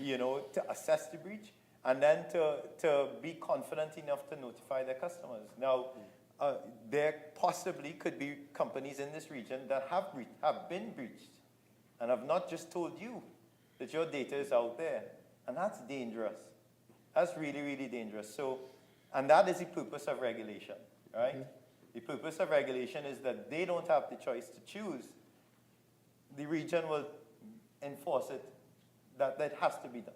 you know, to assess the breach, and then to be confident enough to notify their customers. Now, there possibly could be companies in this region that have been breached and have not just told you that your data is out there. And that's dangerous. That's really, really dangerous. So, and that is the purpose of regulation, right? The purpose of regulation is that they don't have the choice to choose. The region will enforce it, that has to be done.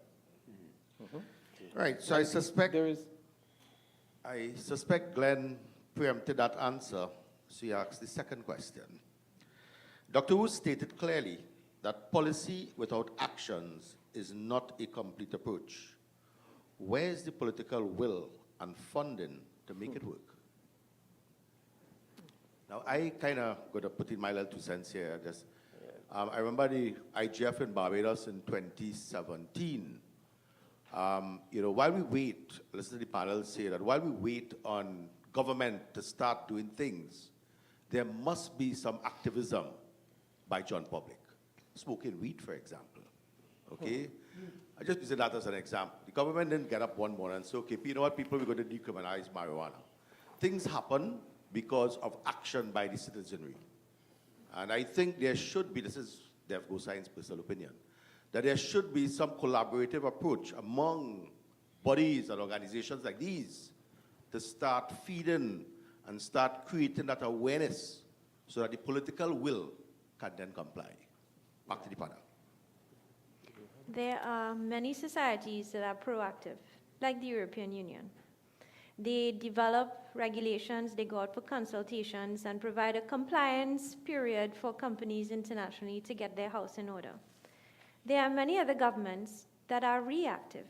Right, so I suspect Glenn preempted that answer, so he asked the second question. Dr. Wu stated clearly that policy without actions is not a complete approach. Where is the political will and funding to make it work? Now, I kind of got to put in my little 2 cents here. Just, I remember the IGF in Barbados in 2017. While we wait, listen to the panel say that while we wait on government to start doing things, there must be some activism by John Public. Smoking weed, for example, okay? I just use that as an example. The government didn't get up one morning and say, okay, you know what, people, we're going to decriminalize marijuana. Things happen because of action by the citizenry. And I think there should be, this is Dev Gosai's personal opinion, that there should be some collaborative approach among bodies and organizations like these to start feeding and start creating that awareness so that the political will can then comply. Back to the panel. There are many societies that are proactive, like the European Union. They develop regulations, they go out for consultations, and provide a compliance period for companies internationally to get their house in order. There are many other governments that are reactive,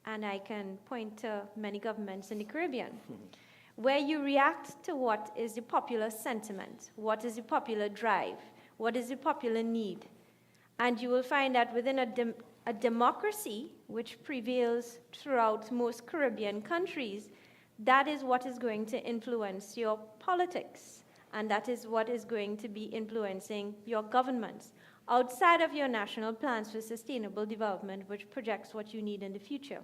and I can point to many governments in the Caribbean, where you react to what is the popular sentiment, what is the popular drive, what is the popular need. And you will find that within a democracy, which prevails throughout most Caribbean countries, that is what is going to influence your politics, and that is what is going to be influencing your governments, outside of your national plans for sustainable development, which projects what you need in the future.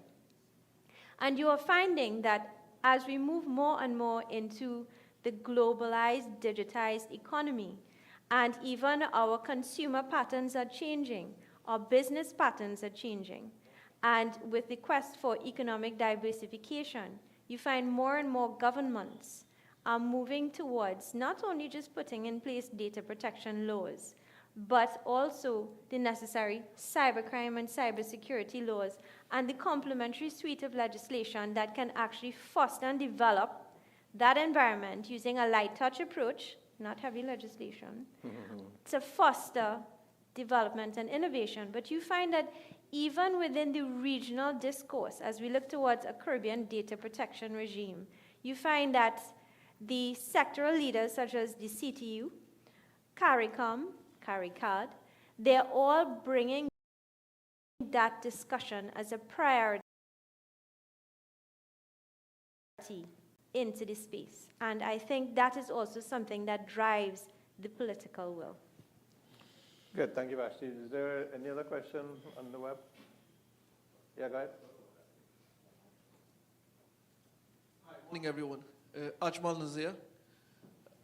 And you are finding that as we move more and more into the globalized, digitized economy, and even our consumer patterns are changing, our business patterns are changing, and with the quest for economic diversification, you find more and more governments are moving towards not only just putting in place data protection laws, but also the necessary cybercrime and cybersecurity laws and the complementary suite of legislation that can actually foster and develop that environment using a light touch approach, not heavy legislation, to foster development and innovation. But you find that even within the regional discourse, as we look towards a Caribbean data protection regime, you find that the sectoral leaders such as the CTU, CARICOM, CARICAD, they're all bringing that discussion as a priority into the space. And I think that is also something that drives the political will. Good, thank you, Vashti. Is there any other question on the web? Yeah, go ahead. Hi, morning, everyone. Ajmal Nazir.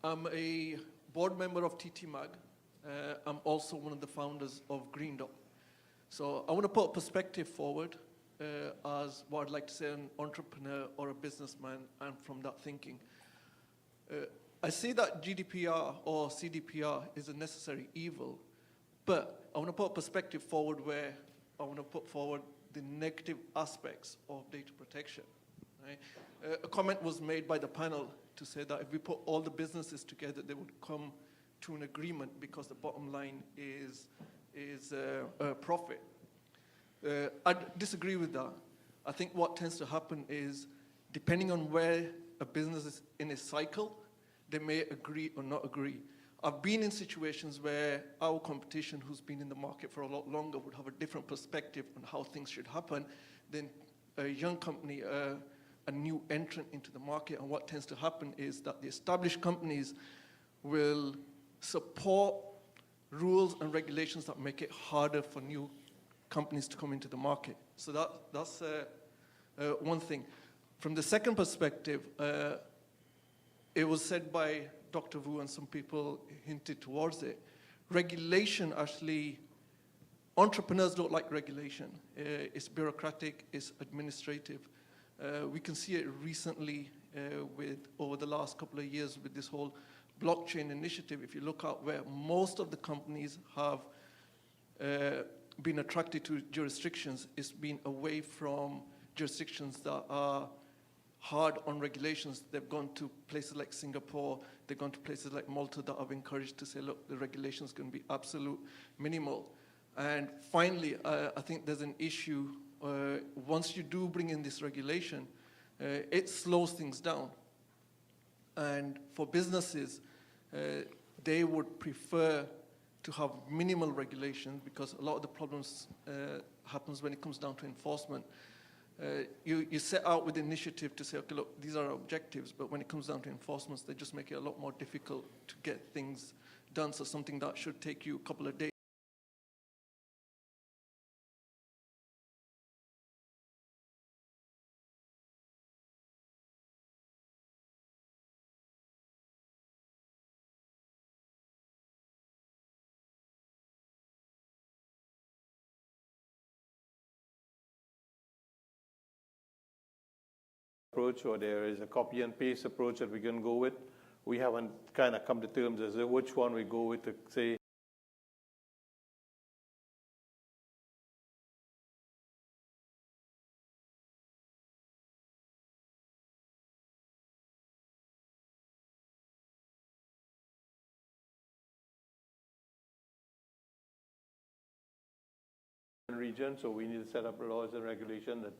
I'm a board member of TTIGF. I'm also one of the founders of Green Dot. So I want to put a perspective forward as what I'd like to say an entrepreneur or a businessman, and from that thinking. I see that GDPR or CDPR is a necessary evil, but I want to put a perspective forward where I want to put forward the negative aspects of data protection. Right? A comment was made by the panel to say that if we put all the businesses together, they would come to an agreement because the bottom line is profit. I disagree with that. I think what tends to happen is, depending on where a business is in a cycle, they may agree or not agree. I've been in situations where our competition, who's been in the market for a lot longer, would have a different perspective on how things should happen than a young company, a new entrant into the market. And what tends to happen is that the established companies will support rules and regulations that make it harder for new companies to come into the market. So that's one thing. From the second perspective, it was said by Dr. Wu, and some people hinted towards it. Regulation actually, entrepreneurs don't like regulation. It's bureaucratic, it's administrative. We can see it recently over the last couple of years with this whole blockchain initiative. If you look at where most of the companies have been attracted to jurisdictions, it's been away from jurisdictions that are hard on regulations. They've gone to places like Singapore, they've gone to places like Malta that have encouraged to say, look, the regulations can be absolute minimal. And finally, I think there's an issue, once you do bring in this regulation, it slows things down. And for businesses, they would prefer to have minimal regulations because a lot of the problems happens when it comes down to enforcement. You set out with the initiative to say, okay, look, these are our objectives, but when it comes down to enforcement, they just make it a lot more difficult to get things done. So something that should take you a couple of days. Approach, or there is a copy and paste approach that we can go with. We haven't kind of come to terms as to which one we go with to say region, so we need to set up laws and regulations that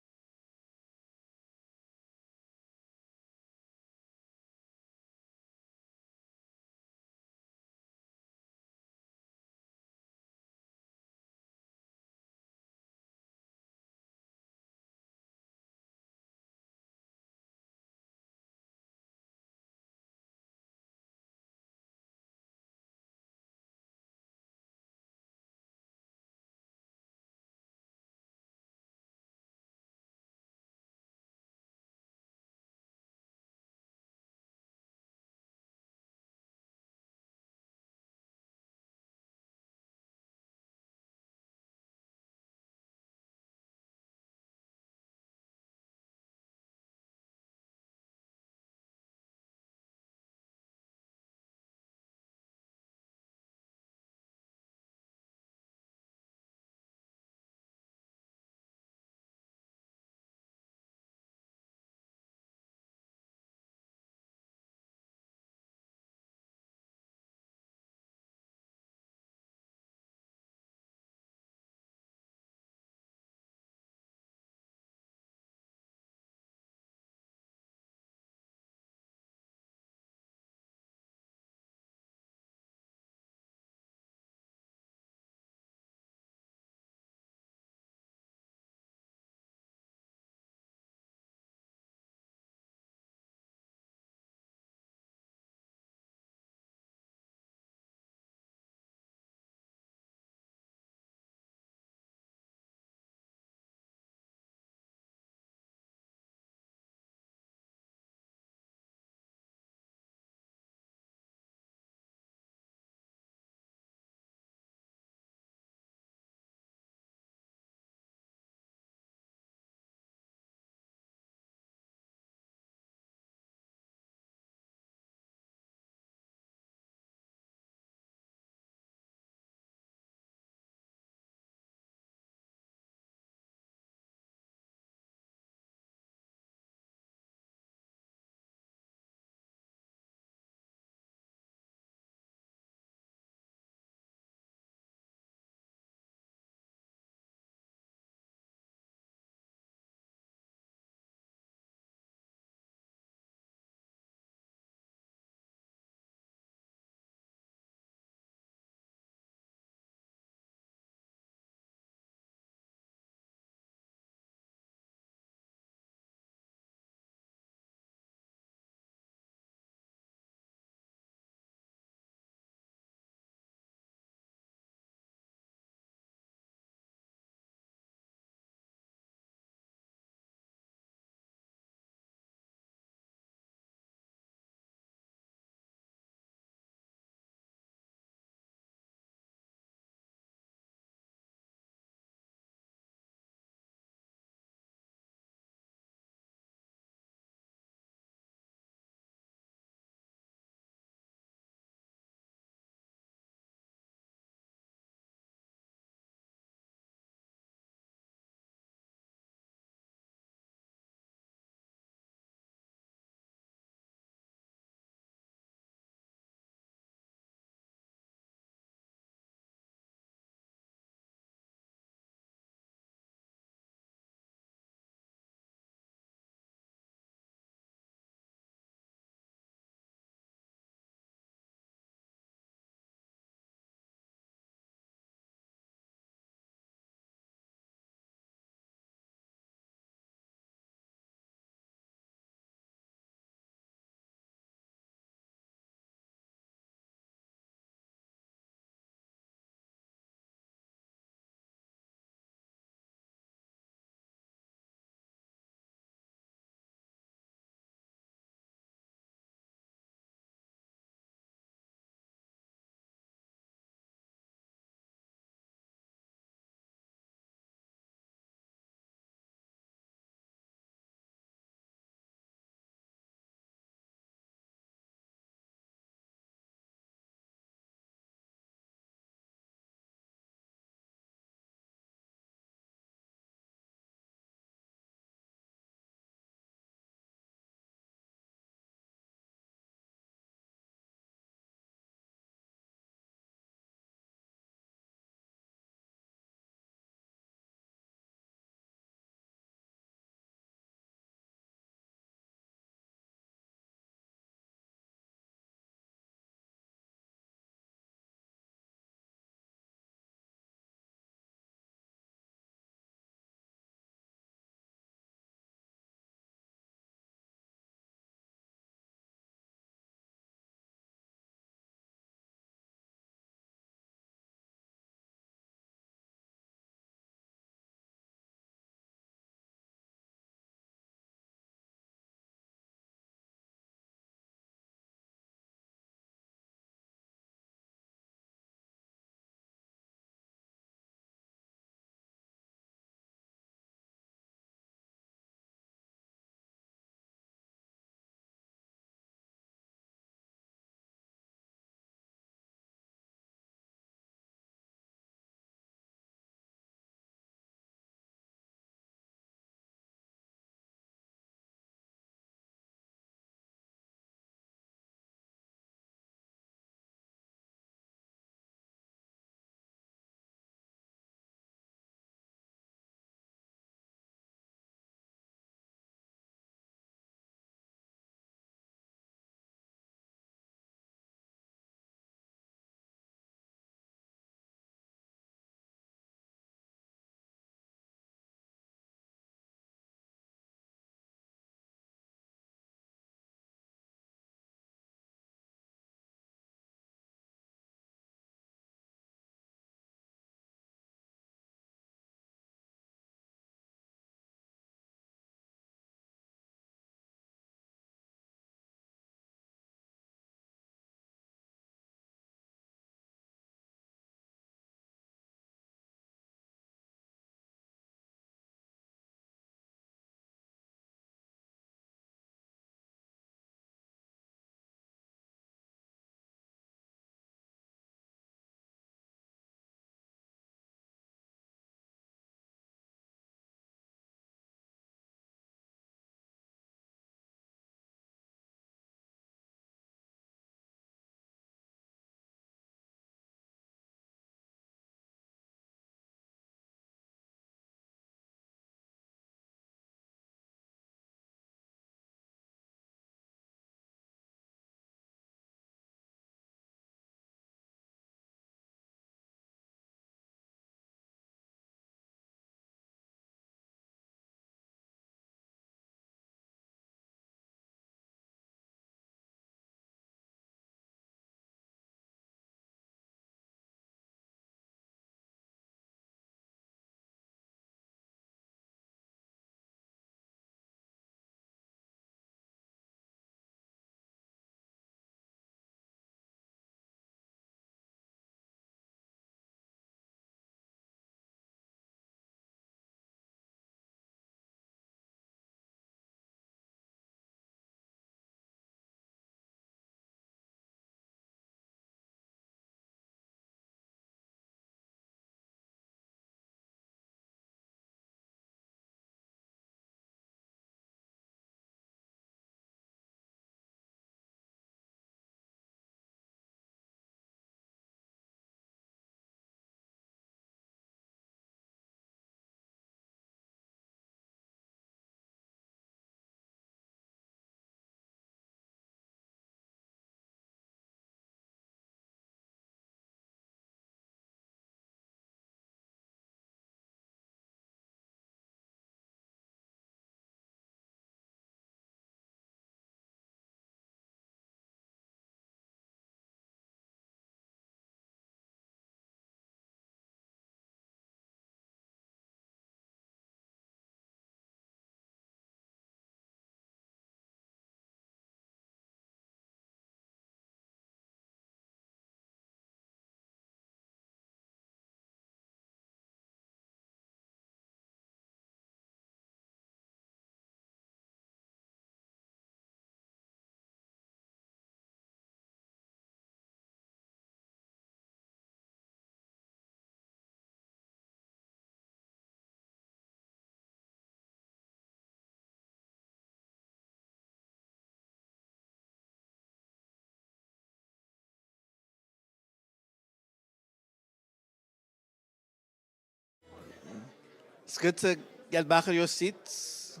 It's good to get back at your seats.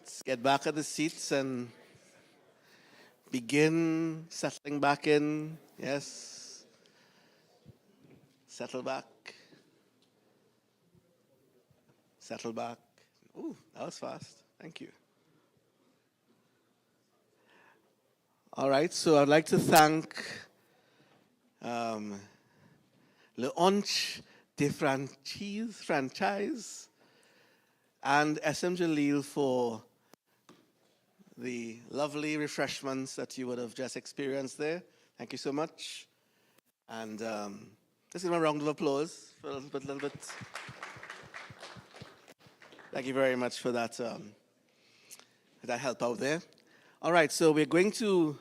Let's get back at the seats and begin settling back in. Yes. Settle back. Settle back. Ooh, that was fast. Thank you. All right, so I'd like to thank L'Onch de Franchise and SM Jalil for the lovely refreshments that you would have just experienced there. Thank you so much. And let's give them a round of applause for a little bit. Thank you very much for that, that help out there. All right, so we're going to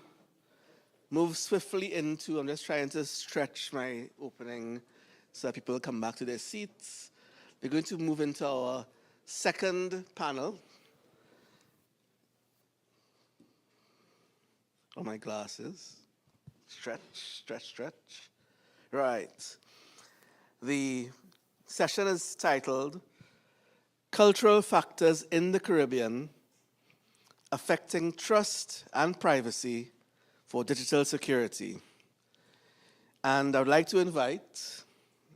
move swiftly into, I'm just trying to stretch my opening so that people come back to their seats. We're going to move into our second panel. Oh, my glasses. Stretch, stretch, stretch. Right. The session is titled Cultural Factors in the Caribbean Affecting Trust and Privacy for Digital Security. And I would like to invite,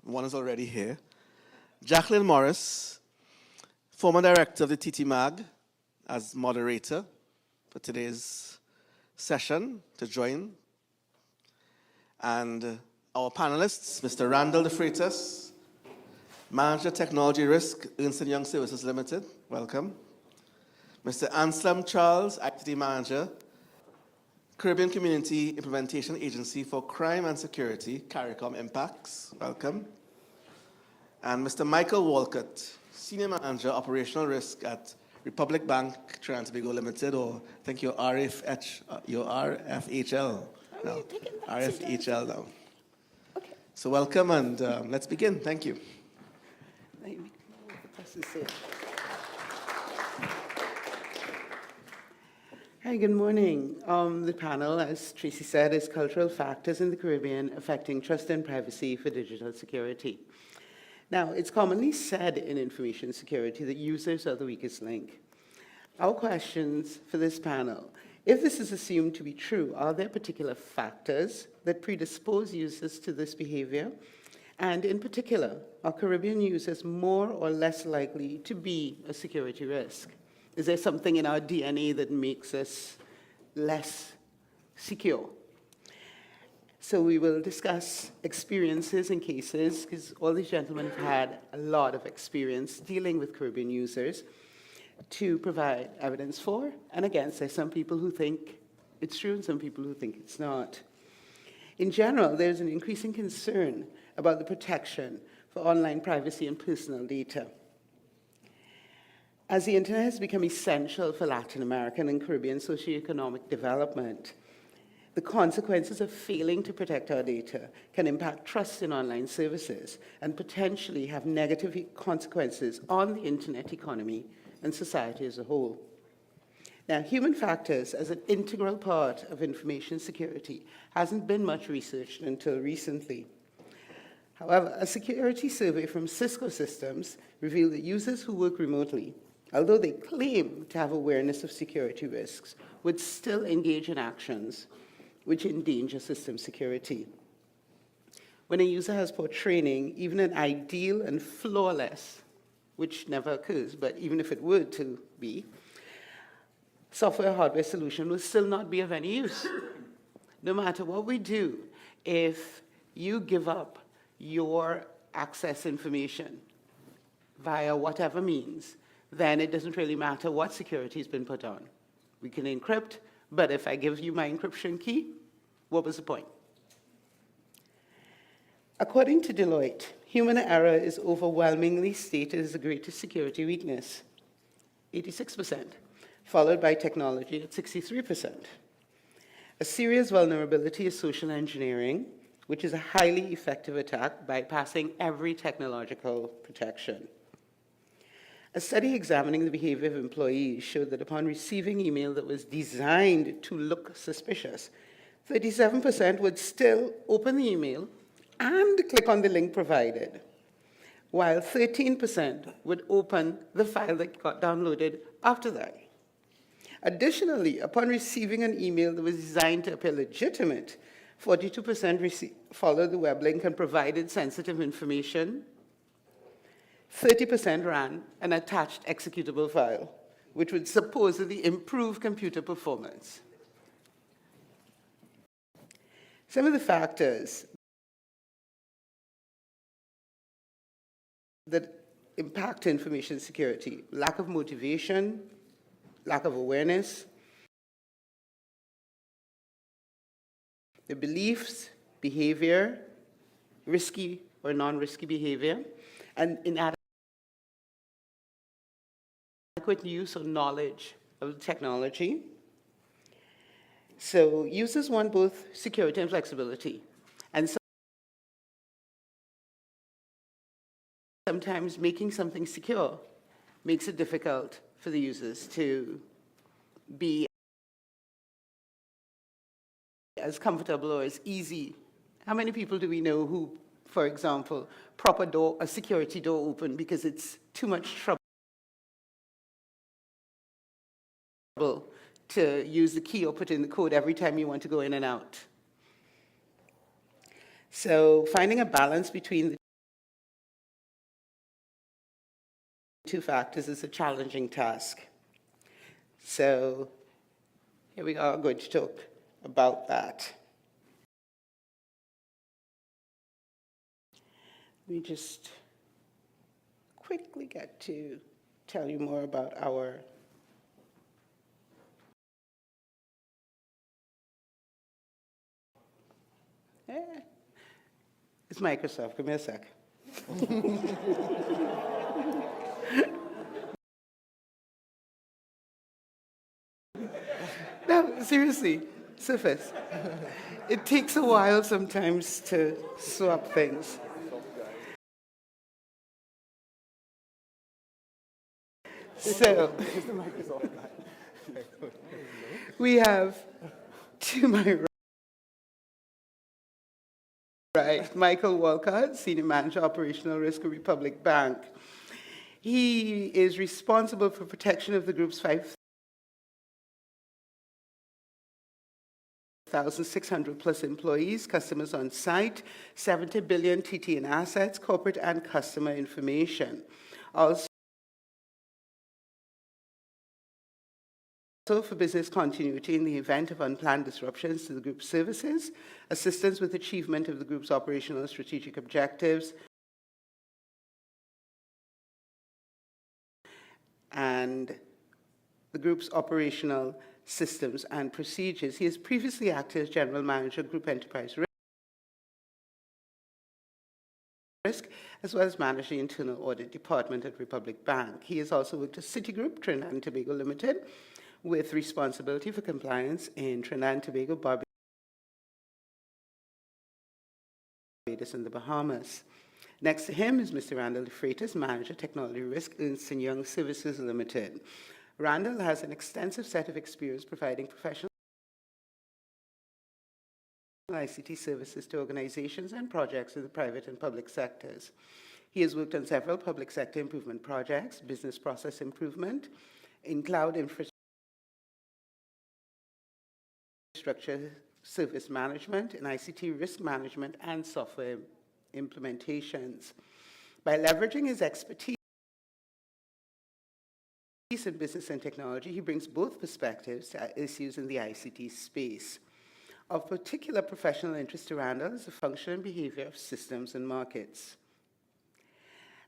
one is already here, Jacqueline Morris, former director of the TTIGF, as moderator for today's session to join. And our panelists, Mr. Randall De Freitas, Manager Technology Risk, Ernst & Young Services Limited, welcome. Mr. Anselm Charles, Activity Manager, Caribbean Community Implementation Agency for Crime and Security, CARICOM Impacts, welcome. And Mr. Michael Walcott, Senior Manager, Operational Risk at Republic Bank, Trinidad and Tobago Limited, or I think you're RFHL now. RFHL now. Okay. So welcome, and let's begin. Thank you. Hi, good morning. The panel, as Tracy said, is Cultural Factors in the Caribbean Affecting Trust and Privacy for Digital Security. Now, it's commonly said in information security that users are the weakest link. Our questions for this panel: if this is assumed to be true, are there particular factors that predispose users to this behavior? And in particular, are Caribbean users more or less likely to be a security risk? Is there something in our DNA that makes us less secure? So we will discuss experiences and cases, because all these gentlemen have had a lot of experience dealing with Caribbean users, to provide evidence for and against. There's some people who think it's true and some people who think it's not. In general, there's an increasing concern about the protection for online privacy and personal data. As the internet has become essential for Latin American and Caribbean socioeconomic development, the consequences of failing to protect our data can impact trust in online services and potentially have negative consequences on the internet economy and society as a whole. Now, human factors as an integral part of information security hasn't been much researched until recently. However, a security survey from Cisco Systems revealed that users who work remotely, although they claim to have awareness of security risks, would still engage in actions which endanger system security. When a user has poor training, even an ideal and flawless, which never occurs, but even if it were to be, software or hardware solution will still not be of any use. No matter what we do, if you give up your access information via whatever means, then it doesn't really matter what security has been put on. We can encrypt, but if I give you my encryption key, what was the point? According to Deloitte, human error is overwhelmingly stated as the greatest security weakness, 86%, followed by technology at 63%. A serious vulnerability is social engineering, which is a highly effective attack bypassing every technological protection. A study examining the behavior of employees showed that upon receiving email that was designed to look suspicious, 37% would still open the email and click on the link provided. while 13% would open the file that got downloaded after that. Additionally, upon receiving an email that was designed to appear legitimate, 42% followed the web link and provided sensitive information. 30% ran an attached executable file, which would supposedly improve computer performance. Some of the factors that impact information security: lack of motivation, lack of awareness, the beliefs, behavior, risky or non-risky behavior, and inadequate use or knowledge of the technology. So users want both security and flexibility. And sometimes making something secure makes it difficult for the users to be as comfortable or as easy. How many people do we know who, for example, prop a security door open because it's too much trouble to use the key or put in the code every time you want to go in and out? So finding a balance between the two factors is a challenging task. So here we are going to talk about that. Let me just quickly get to tell you more about our it's Microsoft. Give me a sec. No, seriously, Surface. It takes a while sometimes to swap things. So, we have to my right, Michael Walcott, Senior Manager, Operational Risk at Republic Bank. He is responsible for protection of the group's 5,600 plus employees, customers on site, 70 billion TT in assets, corporate and customer information. Also for business continuity in the event of unplanned disruptions to the group's services, assistance with achievement of the group's operational and strategic objectives, and the group's operational systems and procedures. He has previously acted as General Manager, Group Enterprise Risk, as well as managed the Internal Audit Department at Republic Bank. He has also worked at Citigroup, Trinidad and Tobago Limited, with responsibility for compliance in Trinidad and Tobago, Barbados, and the Bahamas. Next to him is Mr. Randall DeFreitas, Manager, Technology Risk, Ernst & Young Services Limited. Randall has an extensive set of experience providing professional ICT services to organizations and projects in the private and public sectors. He has worked on several public sector improvement projects, business process improvement, in cloud infrastructure service management, in ICT risk management, and software implementations. By leveraging his expertise in business and technology, he brings both perspectives to issues in the ICT space. Of particular professional interest to Randall is the function and behavior of systems and markets.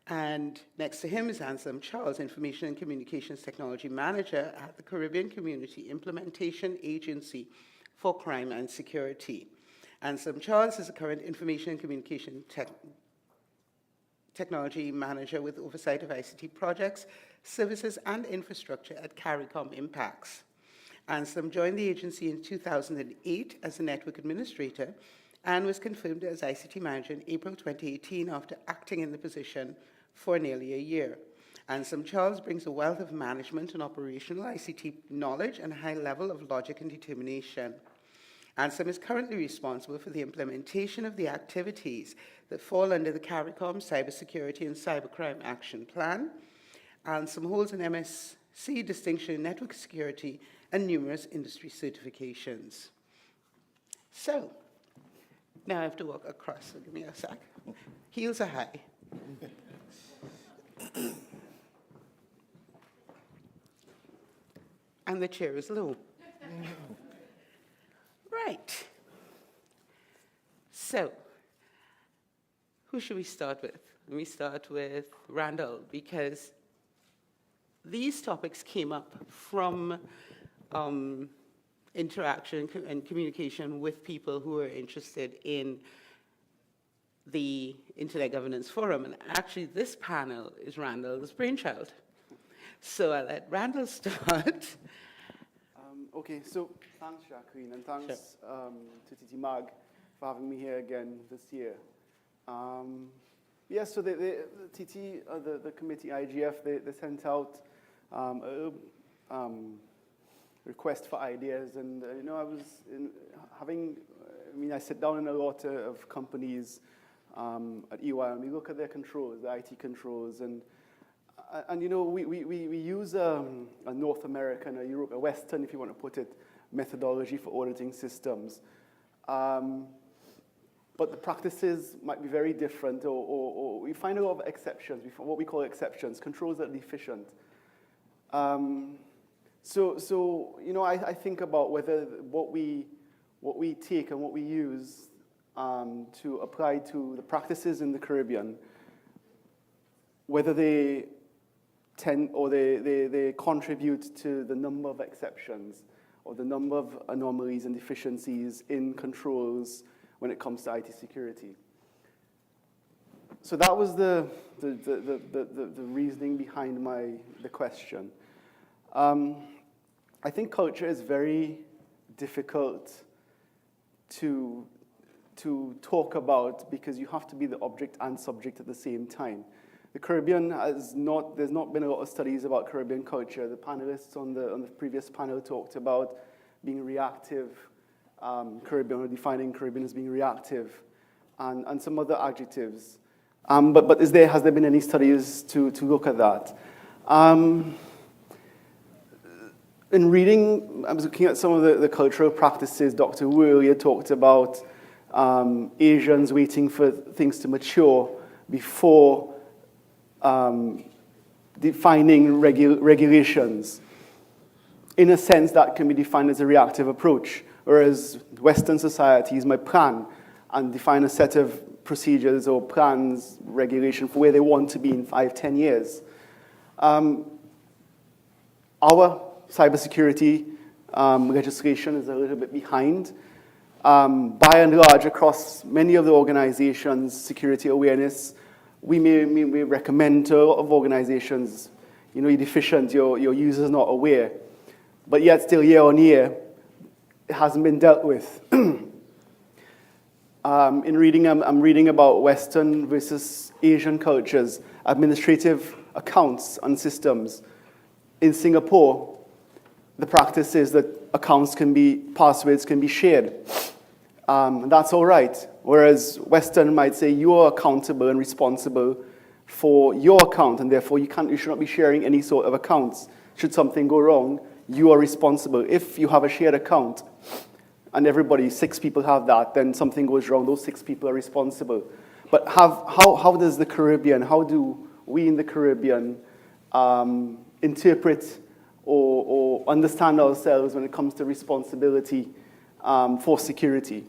And next to him is Anselm Charles, Information and Communications Technology Manager at the Caribbean Community Implementation Agency for Crime and Security. Anselm Charles is a current Information and Communication Technology Manager with oversight of ICT projects, services, and infrastructure at CARICOM Impacts. Anselm joined the agency in 2008 as a network administrator and was confirmed as ICT Manager in April 2018 after acting in the position for nearly a year. Anselm Charles brings a wealth of management and operational ICT knowledge and a high level of logic and determination. ANSEM is currently responsible for the implementation of the activities that fall under the CARICOM Cybersecurity and Cybercrime Action Plan. ANSEM holds an MSc distinction in network security and numerous industry certifications. So, now I have to walk across, so give me a sec. Heels are high. And the chair is low. Right. So, who should we start with? Let me start with Randall, because these topics came up from interaction and communication with people who are interested in the Internet Governance Forum. And actually, this panel is Randall's brainchild. So I'll let Randall start. Okay, so thanks, Jacqueline, and thanks to TTIGF for having me here again this year. Yeah, so the committee, IGF, they sent out a request for ideas, and you know, I sit down in a lot of companies at EY, and we look at their controls, the IT controls, and you know, we use a North American, a Western, if you want to put it, methodology for auditing systems. But the practices might be very different, or we find a lot of exceptions, what we call exceptions, controls that are deficient. So you know, I think about whether what we take and what we use to apply to the practices in the Caribbean, whether they tend or they contribute to the number of exceptions or the number of anomalies and deficiencies in controls when it comes to IT security. So that was the reasoning behind the question. I think culture is very difficult to talk about because you have to be the object and subject at the same time. The Caribbean there's not been a lot of studies about Caribbean culture. The panelists on the previous panel talked about being reactive, Caribbean, or defining Caribbean as being reactive, and some other adjectives. But has there been any studies to look at that? In reading, I was looking at some of the cultural practices. Dr. Wu earlier talked about Asians waiting for things to mature before defining regulations. In a sense, that can be defined as a reactive approach, whereas Western societies might plan and define a set of procedures or plans, regulation for where they want to be in 5-10 years. Our cybersecurity legislation is a little bit behind. By and large, across many of the organizations, security awareness, we may recommend to a lot of organizations, you know, you're deficient, your user's not aware. But yet still year on year, it hasn't been dealt with. In reading, I'm reading about Western versus Asian cultures, administrative accounts and systems. In Singapore, the practice is that passwords can be shared. That's all right. Whereas Western might say you're accountable and responsible for your account, and therefore you should not be sharing any sort of accounts. Should something go wrong, you are responsible. If you have a shared account, and 6 people have that, then something goes wrong, those 6 people are responsible. But how does the Caribbean, how do we in the Caribbean interpret or understand ourselves when it comes to responsibility for security?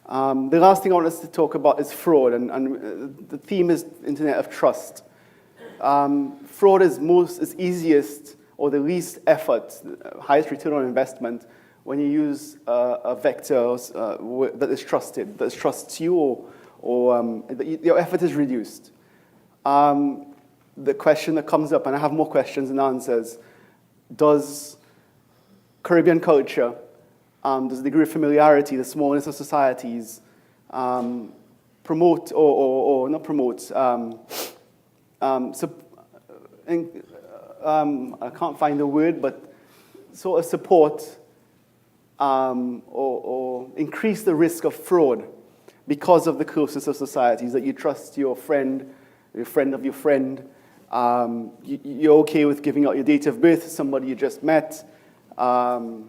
The last thing I want us to talk about is fraud, and the theme is Internet of Trust. Fraud is easiest or the least effort, highest return on investment when you use a vector that is trusted, that trusts you, or your effort is reduced. The question that comes up, and I have more questions than answers, does Caribbean culture, does the degree of familiarity, the smallness of societies, promote or not promote, I can't find the word, but sort of support or increase the risk of fraud because of the closeness of societies, that you trust your friend of your friend. You're okay with giving out your date of birth to somebody you just met, or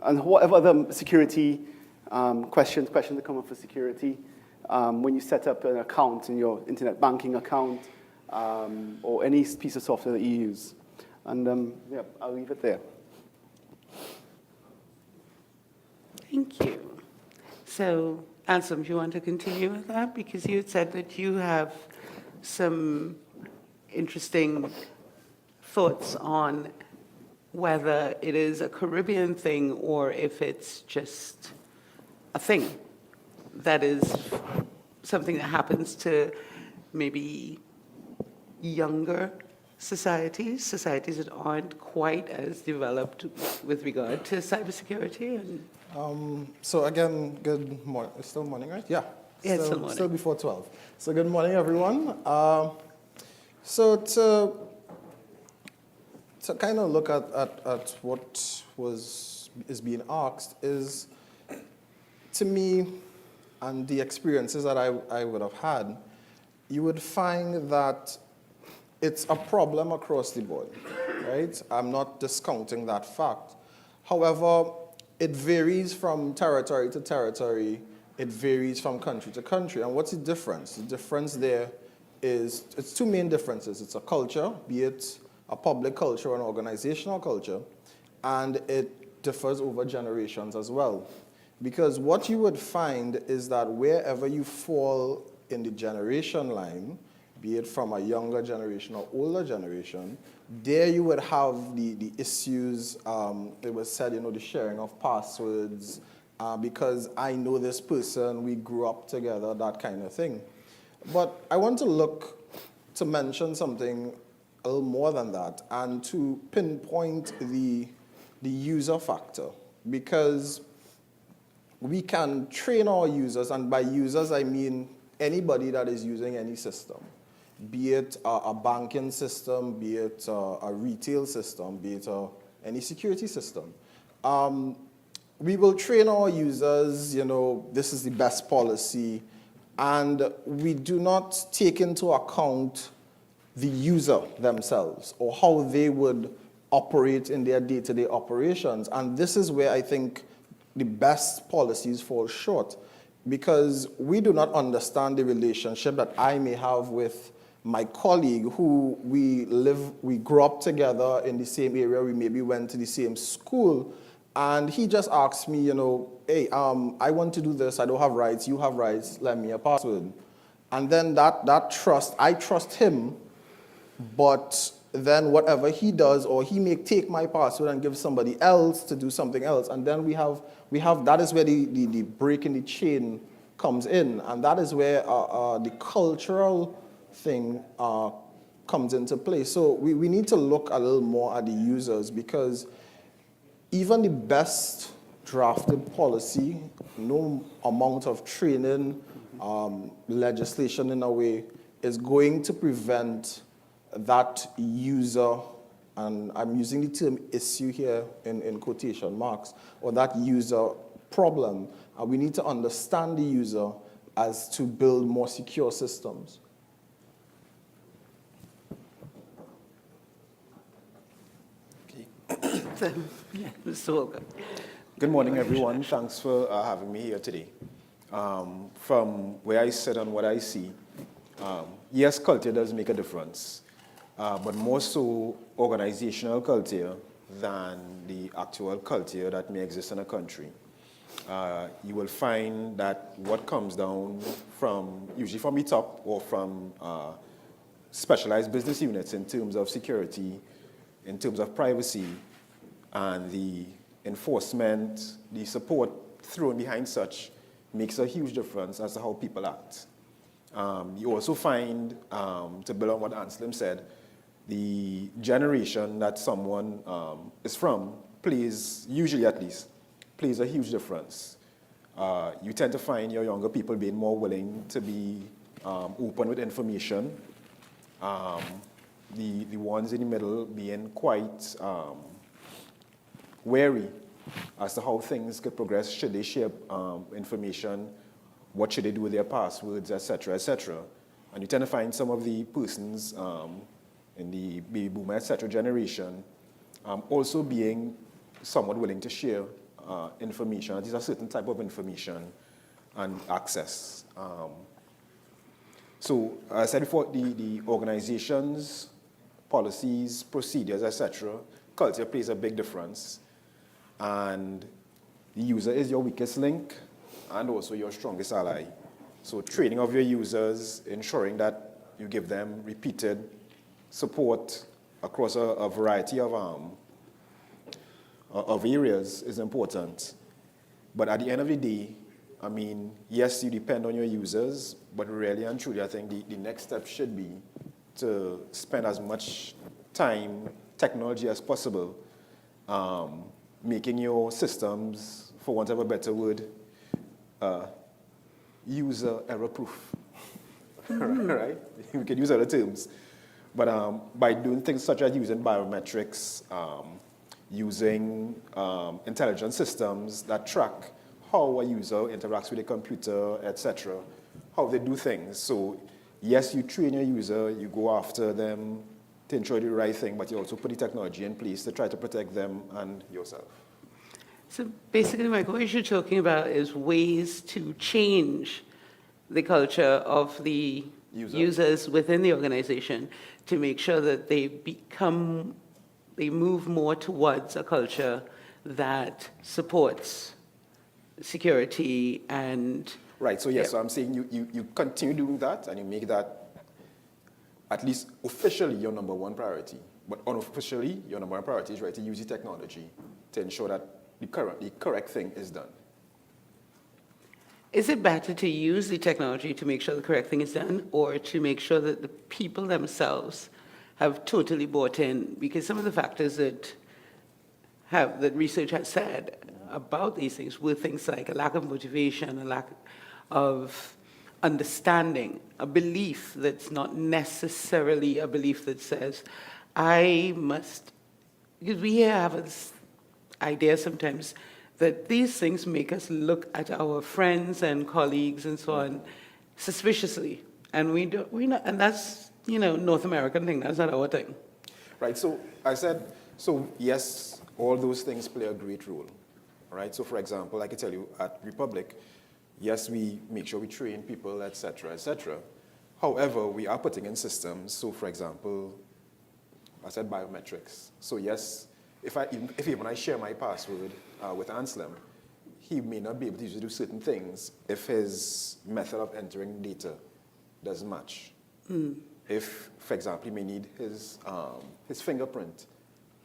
and whatever other security questions that come up for security when you set up an account in your internet banking account or any piece of software that you use. And yeah, I'll leave it there. Thank you. So, Anselm, do you want to continue with that? Because you had said that you have some interesting thoughts on whether it is a Caribbean thing or if it's just a thing that is something that happens to maybe younger societies that aren't quite as developed with regard to cybersecurity. And so again, good morning. It's still morning, right? Yeah. Yeah, it's still morning. Still before 12. So good morning, everyone. So to kind of look at what is being asked is, to me, and the experiences that I would have had, you would find that it's a problem across the board, right? I'm not discounting that fact. However, it varies from territory to territory. It varies from country to country. And what's the difference? The difference there is, it's two main differences. It's a culture, be it a public culture or an organizational culture, and it differs over generations as well. Because what you would find is that wherever you fall in the generation line, be it from a younger generation or older generation, there you would have the issues, it was said, the sharing of passwords, because I know this person, we grew up together, that kind of thing. But I want to mention something a little more than that, and to pinpoint the user factor, because we can train our users, and by users I mean anybody that is using any system, be it a banking system, be it a retail system, be it any security system. We will train our users, this is the best policy, and we do not take into account the user themselves or how they would operate in their day-to-day operations. And this is where I think the best policies fall short, because we do not understand the relationship that I may have with my colleague who we grew up together in the same area, we maybe went to the same school, and he just asked me, hey, I want to do this, I don't have rights, you have rights, lend me a password. And then that trust, I trust him, but then whatever he does, or he may take my password and give somebody else to do something else, and then we have that is where the break in the chain comes in, and that is where the cultural thing comes into play. So we need to look a little more at the users, because even the best drafted policy, no amount of training, legislation in a way, is going to prevent that user, and I'm using the term issue here in quotation marks, or that user problem. And we need to understand the user as to build more secure systems. Good morning, everyone. Thanks for having me here today. From where I sit and what I see, yes, culture does make a difference, but more so organizational culture than the actual culture that may exist in a country. You will find that what comes down from, usually from the top or from specialized business units in terms of security, in terms of privacy, and the enforcement, the support thrown behind such makes a huge difference as to how people act. You also find, to build on what Anselm said, the generation that someone is from plays, usually at least, plays a huge difference. You tend to find your younger people being more willing to be open with information. the ones in the middle being quite wary as to how things could progress. Should they share information? What should they do with their passwords, et cetera, et cetera? And you tend to find some of the persons in the baby boomer, et cetera, generation also being somewhat willing to share information. These are certain type of information and access. So, as I said before, the organizations, policies, procedures, et cetera, culture plays a big difference. And the user is your weakest link and also your strongest ally. So training of your users, ensuring that you give them repeated support across a variety of areas is important. But at the end of the day, I mean, yes, you depend on your users, but really and truly, I think the next step should be to spend as much time, technology as possible, making your systems, for want of a better word, user error-proof, right? We can use other terms. But by doing things such as using biometrics, using intelligent systems that track how a user interacts with a computer, etc., how they do things. So yes, you train your user, you go after them to ensure they do the right thing, but you also put the technology in place to try to protect them and yourself. So basically, Michael, what you're talking about is ways to change the culture of the users within the organization to make sure that they move more towards a culture that supports security and... Right, so yes, so I'm saying you continue doing that and you make that at least officially your number one priority. But unofficially, your number one priority is right to use the technology to ensure that the correct thing is done. Is it better to use the technology to make sure the correct thing is done, or to make sure that the people themselves have totally bought in? Because some of the factors that research has said about these things were things like a lack of motivation, a lack of understanding, a belief that's not necessarily a belief that says, I must, because we have this idea sometimes that these things make us look at our friends and colleagues and so on suspiciously, and and that's North American thing. That's not our thing. Right. So I said, so yes, all those things play a great role. Right. So for example, I can tell you at Republic, yes, we make sure we train people, et cetera, et cetera. However, we are putting in systems. So for example, I said biometrics. So yes, if even I share my password with Anselm, he may not be able to do certain things if his method of entering data doesn't match. If, for example, he may need his fingerprint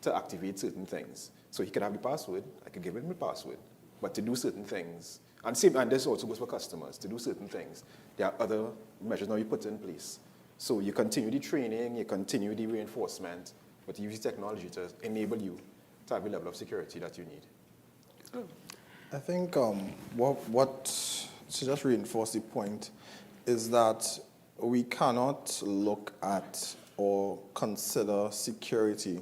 to activate certain things. So he can have the password, I can give him the password, but to do certain things, and this also goes for customers, to do certain things, there are other measures now you put in place. So you continue the training, you continue the reinforcement, but you use technology to enable you to have the level of security that you need. I think what to just reinforce the point is that we cannot look at or consider security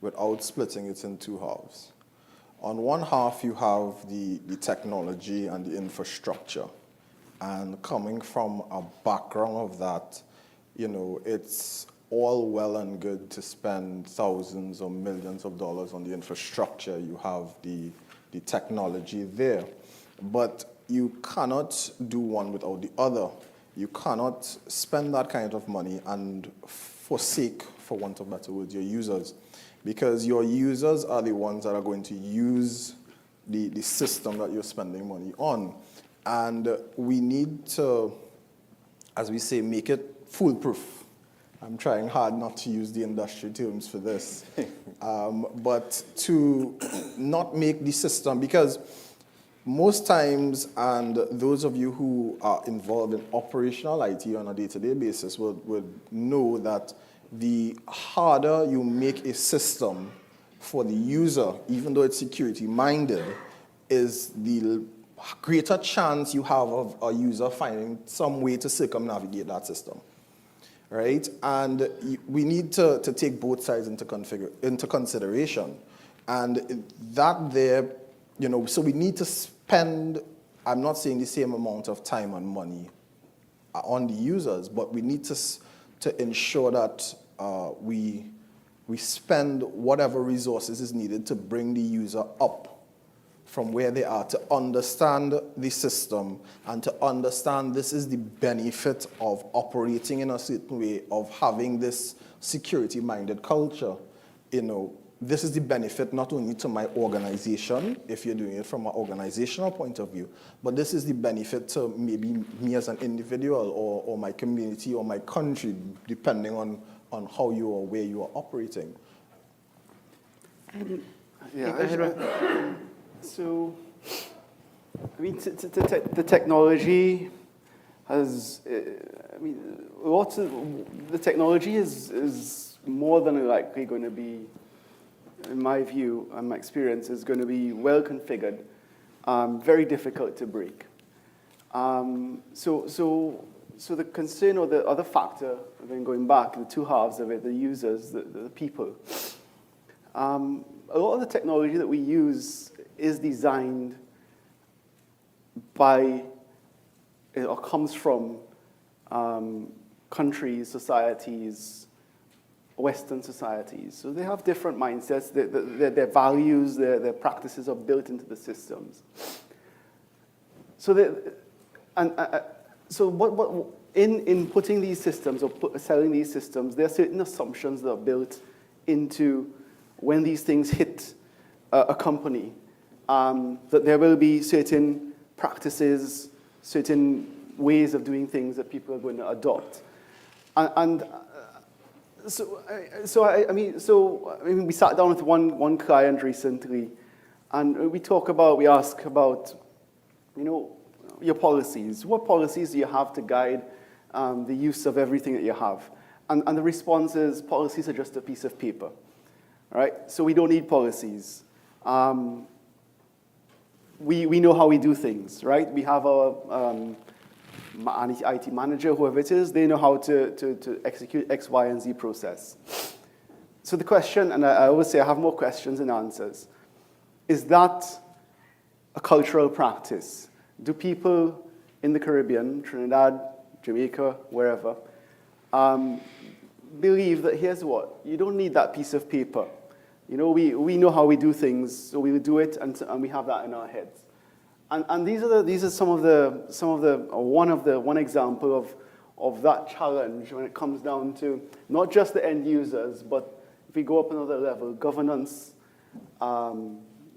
without splitting it in two halves. On one half, you have the technology and the infrastructure. And coming from a background of that, it's all well and good to spend thousands or millions of dollars on the infrastructure. You have the technology there. But you cannot do one without the other. You cannot spend that kind of money and forsake, for want of better words, your users. Because your users are the ones that are going to use the system that you're spending money on. And we need to, as we say, make it foolproof. I'm trying hard not to use the industry terms for this. But to not make the system, because most times, and those of you who are involved in operational IT on a day-to-day basis would know that the harder you make a system for the user, even though it's security-minded, is the greater chance you have of a user finding some way to circumnavigate that system. right? And we need to take both sides into consideration. And that there, so we need to spend, I'm not saying the same amount of time and money on the users, but we need to ensure that we spend whatever resources is needed to bring the user up from where they are, to understand the system and to understand this is the benefit of operating in a certain way, of having this security-minded culture. This is the benefit not only to my organization, if you're doing it from an organizational point of view, but this is the benefit to maybe me as an individual or my community or my country, depending on how you or where you are operating. So, I mean, the technology has, the technology is more than likely going to be, in my view and my experience, is going to be well configured, very difficult to break. So the concern or the other factor, again going back, the two halves of it, the users, the people, a lot of the technology that we use is designed by, or comes from countries, societies, Western societies. So they have different mindsets, their values, their practices are built into the systems. So in putting these systems or selling these systems, there are certain assumptions that are built into when these things hit a company. That there will be certain practices, certain ways of doing things that people are going to adopt. We sat down with one client recently, and we ask about, your policies. What policies do you have to guide the use of everything that you have? And the response is, policies are just a piece of paper, right? So we don't need policies. We know how we do things, right? We have our IT manager, whoever it is, they know how to execute X, Y, and Z process. So the question, and I always say I have more questions than answers, is that a cultural practice? Do people in the Caribbean, Trinidad, Jamaica, wherever, believe that here's what, you don't need that piece of paper. We know how we do things, so we will do it, and we have that in our heads. And these are one example of that challenge when it comes down to not just the end users, but if we go up another level, governance.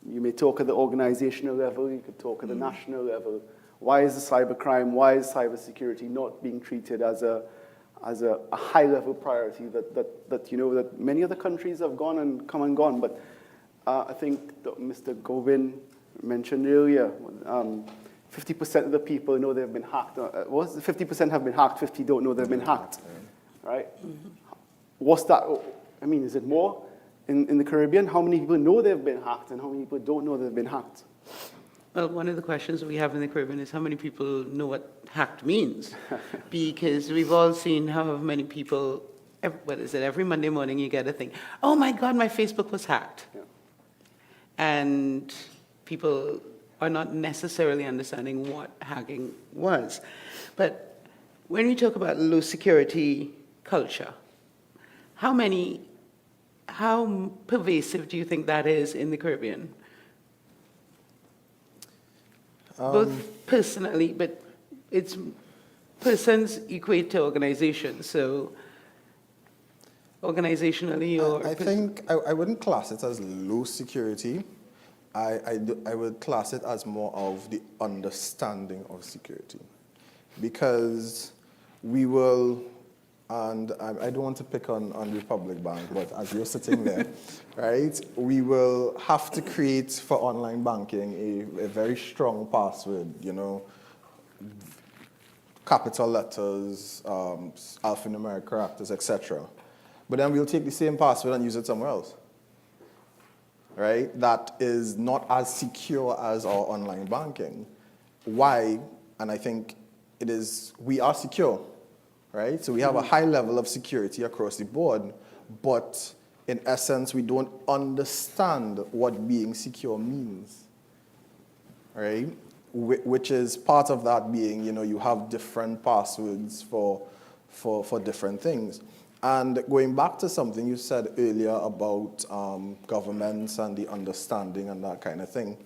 You may talk at the organizational level, you could talk at the national level. Why is the cybercrime, why is cybersecurity not being treated as a high-level priority that many other countries have gone and come and gone? But I think Mr. Govin mentioned earlier, 50% of the people know they've been hacked. 50% have been hacked, 50 don't know they've been hacked, right? What's that? I mean, is it more in the Caribbean? How many people know they've been hacked and how many people don't know they've been hacked? Well, one of the questions that we have in the Caribbean is how many people know what hacked means? Because we've all seen how many people, every Monday morning you get a thing, oh my God, my Facebook was hacked. Yeah. And people are not necessarily understanding what hacking was. But when we talk about low security culture, how pervasive do you think that is in the Caribbean? Both personally, but it's persons equate to organizations, so organizationally or... I think I wouldn't class it as low security. I would class it as more of the understanding of security. Because we will, and I don't want to pick on Republic Bank, but as you're sitting there, right, we will have to create for online banking a very strong password, capital letters, alphanumeric characters, etc. But then we'll take the same password and use it somewhere else, right? That is not as secure as our online banking. Why? And I think we are secure, right? So we have a high level of security across the board, but in essence, we don't understand what being secure means, right? Which is part of that being, you have different passwords for different things. And going back to something you said earlier about governments and the understanding and that kind of thing,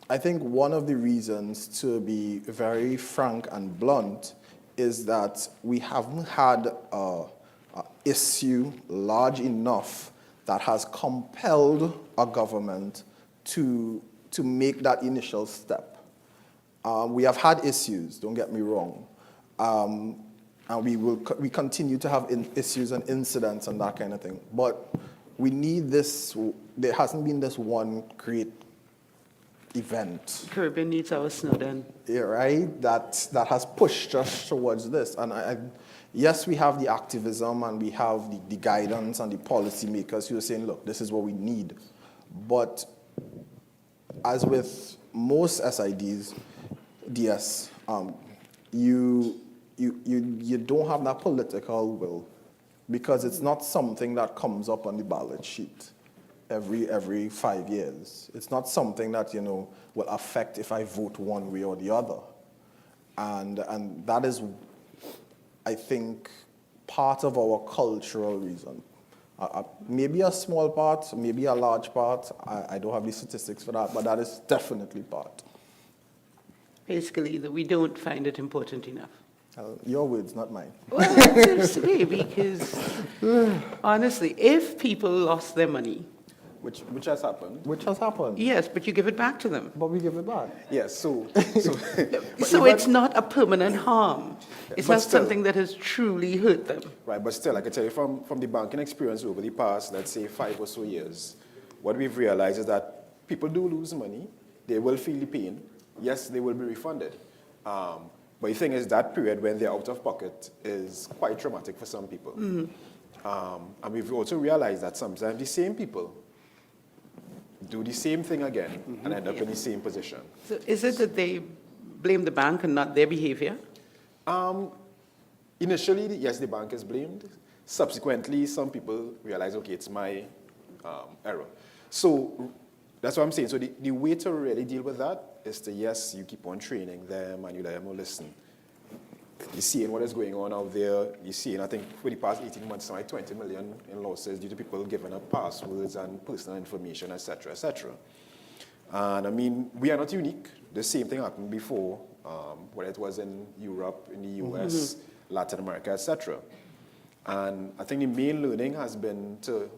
I think one of the reasons, to be very frank and blunt, is that we haven't had an issue large enough that has compelled a government to make that initial step. We have had issues, don't get me wrong. And we continue to have issues and incidents and that kind of thing. But we need this, there hasn't been this one great event. Caribbean needs our Snowden. Yeah, right? That has pushed us towards this. And yes, we have the activism and we have the guidance and the policymakers who are saying, look, this is what we need. But as with most SIDs, DS, you don't have that political will, because it's not something that comes up on the ballot sheet every 5 years. It's not something that, will affect if I vote one way or the other. And that is, I think, part of our cultural reason. Maybe a small part, maybe a large part. I don't have the statistics for that, but that is definitely part. Basically, that we don't find it important enough. Your words, not mine. Well, that seems to be, because honestly, if people lost their money, which has happened. Which has happened. Yes, but you give it back to them. But we give it back. Yes, so it's not a permanent harm. It's not something that has truly hurt them. Right, but still, I can tell you from the banking experience over the past, let's say, 5 or so years, what we've realized is that people do lose money. They will feel the pain. Yes, they will be refunded. But the thing is, that period when they're out of pocket is quite traumatic for some people. And we've also realized that sometimes the same people do the same thing again and end up in the same position. So is it that they blame the bank and not their behavior? Initially, yes, the bank is blamed. Subsequently, some people realize, okay, it's my error. So that's what I'm saying. So the way to really deal with that is to, yes, you keep on training them and you let them know, listen, you're seeing what is going on out there. You're seeing, I think, for the past 18 months, like 20 million in losses due to people giving up passwords and personal information, et cetera, et cetera. And I mean, we are not unique. The same thing happened before, whether it was in Europe, in the US, Latin America, et cetera. And I think the main learning has been to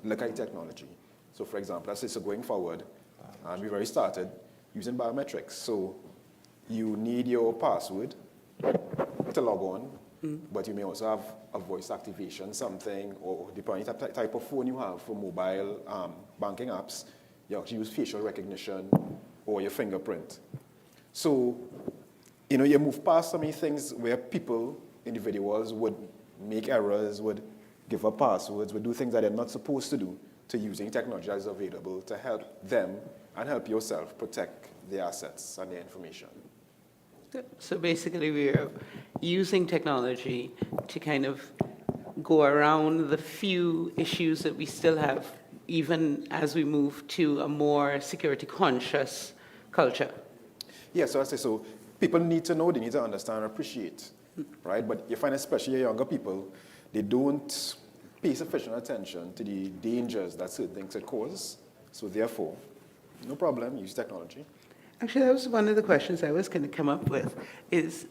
look at technology. So for example, let's say, so going forward, and we've already started using biometrics. So you need your password to log on, but you may also have a voice activation, something, or depending on the type of phone you have for mobile banking apps, you actually use facial recognition or your fingerprint. So, you move past so many things where people, individuals, would make errors, would give up passwords, would do things that they're not supposed to do, to using technology that is available to help them and help yourself protect their assets and their information. So basically, we're using technology to kind of go around the few issues that we still have, even as we move to a more security-conscious culture. Yeah, so I say, so people need to know, they need to understand and appreciate, right? But you find especially younger people, they don't pay sufficient attention to the dangers that certain things could cause. So therefore, no problem, use technology. Actually, that was one of the questions I was going to come up with, is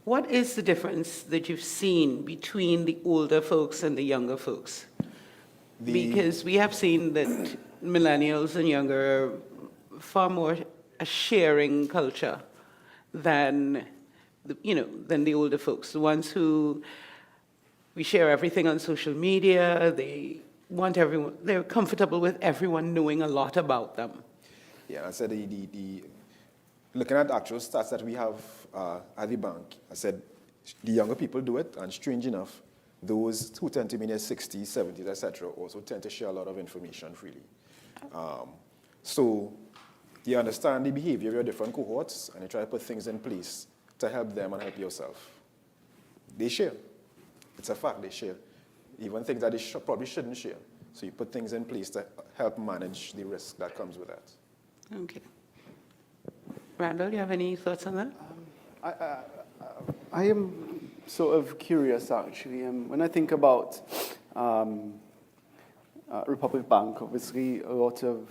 what is the difference that you've seen between the older folks and the younger folks? Because we have seen that millennials and younger are far more a sharing culture than the older folks, the ones who we share everything on social media. They want everyone, they're comfortable with everyone knowing a lot about them. Yeah, I said looking at the actual stats that we have at the bank, I said the younger people do it, and strange enough, those who tend to be in their 60s, 70s, etc., also tend to share a lot of information freely. So you understand the behavior of your different cohorts, and you try to put things in place to help them and help yourself. they share. It's a fact, they share. Even things that they probably shouldn't share. So you put things in place to help manage the risk that comes with that. Okay. Randall, you have any thoughts on that? I am sort of curious, actually. When I think about Republic Bank, obviously a lot of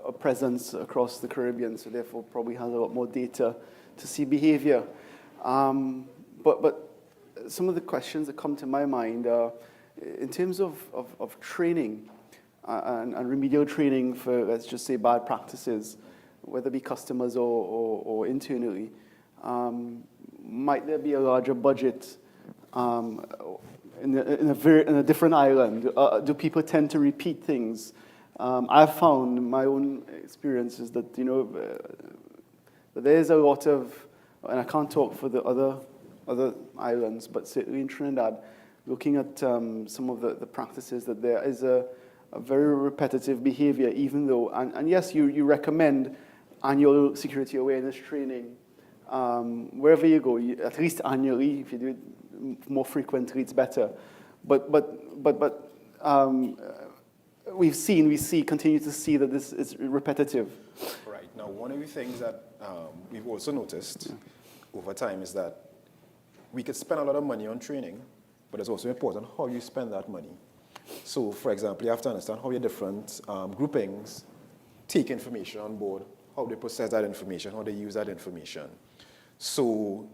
a presence across the Caribbean, so therefore probably has a lot more data to see behavior. But some of the questions that come to my mind are in terms of training and remedial training for, let's just say, bad practices, whether it be customers or internally. Might there be a larger budget in a different island? Do people tend to repeat things? I've found in my own experiences that, there's a lot of, and I can't talk for the other islands, but certainly in Trinidad, looking at some of the practices, that there is a very repetitive behavior, even though, and yes, you recommend annual security awareness training, wherever you go, at least annually. If you do it more frequently, it's better. But we continue to see that this is repetitive. Right. Now, one of the things that we've also noticed over time is that we could spend a lot of money on training, but it's also important how you spend that money. So, for example, you have to understand how your different groupings take information on board, how they process that information, how they use that information. So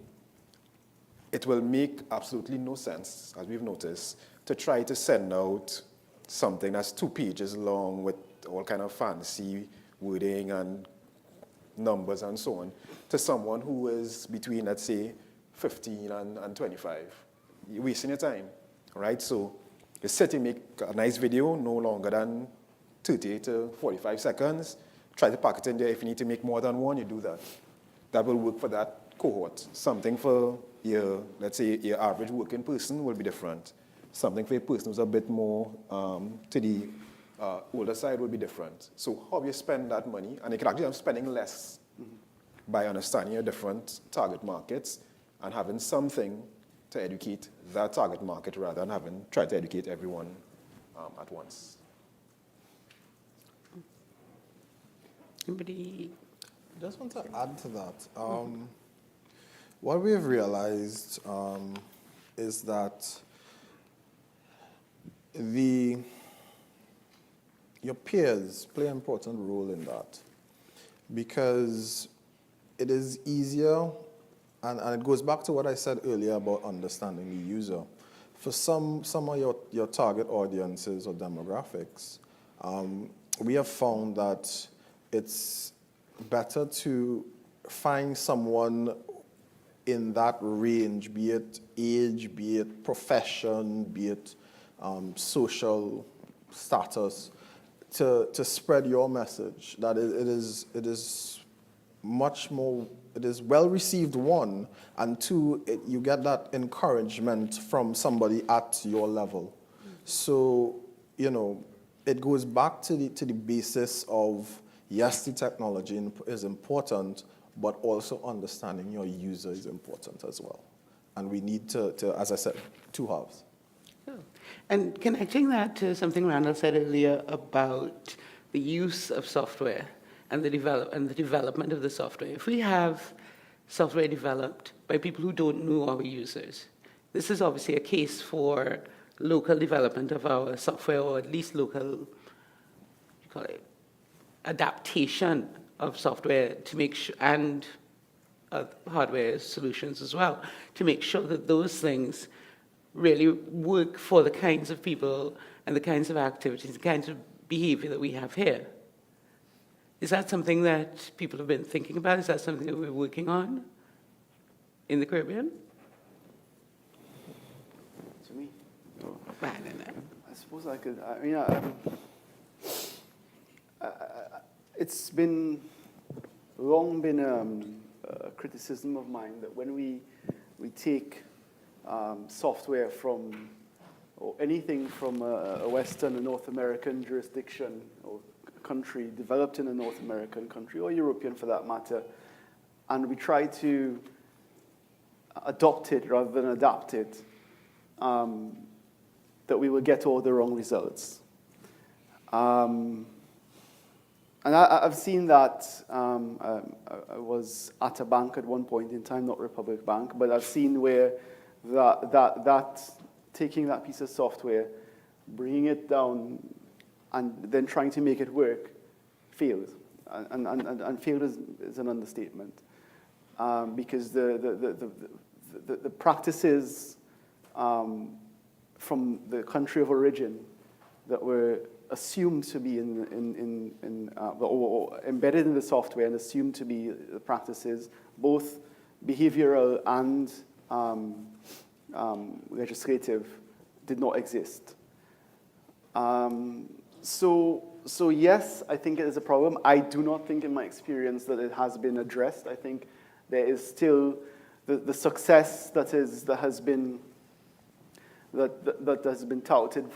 it will make absolutely no sense, as we've noticed, to try to send out something that's 2 pages long with all kind of fancy wording and numbers and so on to someone who is between, let's say, 15 and 25. You're wasting your time, right? So you sit and make a nice video, no longer than 30 to 45 seconds. Try to pack it in there. If you need to make more than one, you do that. That will work for that cohort. Something for your, let's say, your average working person will be different. Something for a person who's a bit more to the older side will be different. So how you spend that money, and you can actually end up spending less by understanding your different target markets and having something to educate that target market rather than having tried to educate everyone at once. Anybody? Just want to add to that. What we have realized is that your peers play an important role in that, because it is easier, and it goes back to what I said earlier about understanding the user. For some of your target audiences or demographics, we have found that it's better to find someone in that range, be it age, be it profession, be it social status, to spread your message. That it is much more, it is well received, one, and two, you get that encouragement from somebody at your level. So, it goes back to the basis of, yes, the technology is important, but also understanding your user is important as well. And we need to as I said, two halves. Oh. And connecting that to something Randall said earlier about the use of software and the development of the software. If we have software developed by people who don't know our users, this is obviously a case for local development of our software, or at least local, adaptation of software to make sure, and hardware solutions as well, to make sure that those things really work for the kinds of people and the kinds of activities, the kinds of behavior that we have here. Is that something that people have been thinking about? Is that something that we're working on in the Caribbean? To me? I don't know. I suppose I could, it's long been a criticism of mine that when we take software from, or anything from a Western, a North American jurisdiction or country, developed in a North American country, or European for that matter, and we try to adopt it rather than adapt it, that we will get all the wrong results. And I've seen that. I was at a bank at one point in time, not Republic Bank, but I've seen where that taking that piece of software, bringing it down, and then trying to make it work, failed. And failed is an understatement, because the practices from the country of origin that were assumed to be or embedded in the software and assumed to be the practices, both behavioral and legislative, did not exist. So yes, I think it is a problem. I do not think in my experience that it has been addressed. I think there is still the success that has been touted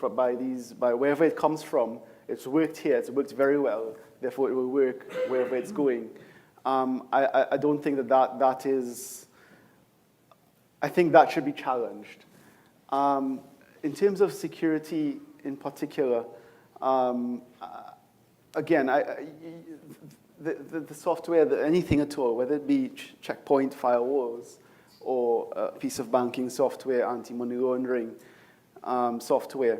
by wherever it comes from. It's worked here, it's worked very well, therefore it will work wherever it's going. I don't think that is, I think that should be challenged. In terms of security in particular, again, the software, anything at all, whether it be checkpoint firewalls or a piece of banking software, anti-money laundering software,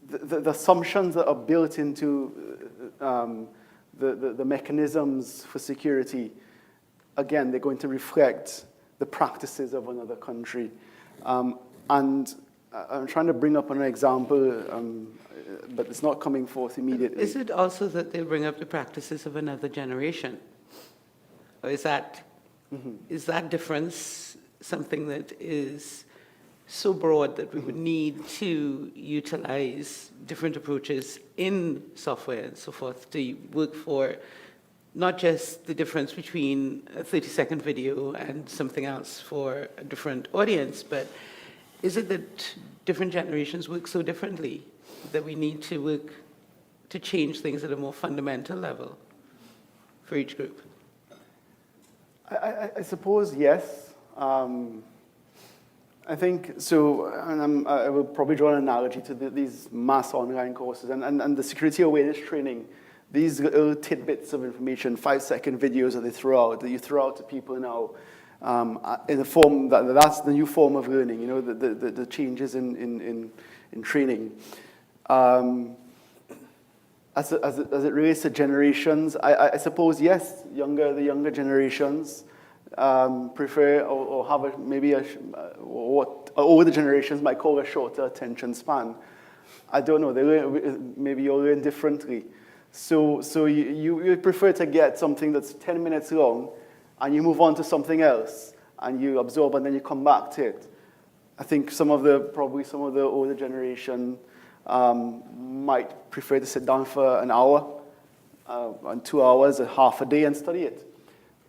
the assumptions that are built into the mechanisms for security, again, they're going to reflect the practices of another country. And I'm trying to bring up an example, but it's not coming forth immediately. Is it also that they'll bring up the practices of another generation? Or is that difference something that is so broad that we would need to utilize different approaches in software and so forth to work for not just the difference between a 30-second video and something else for a different audience, but is it that different generations work so differently that we need to work to change things at a more fundamental level for each group? I suppose yes. I think so, and I will probably draw an analogy to these mass online courses and the security awareness training. These little tidbits of information, 5-second videos that you throw out to people now, in a form that's the new form of learning. You know, the changes in training. As it relates to generations, I suppose yes, the younger generations prefer or have what older generations might call a shorter attention span. I don't know. Maybe you learn differently. So you prefer to get something that's 10 minutes long, and you move on to something else, and you absorb, and then you come back to it. I think probably some of the older generation might prefer to sit down for an hour and 2 hours, a half a day, and study it.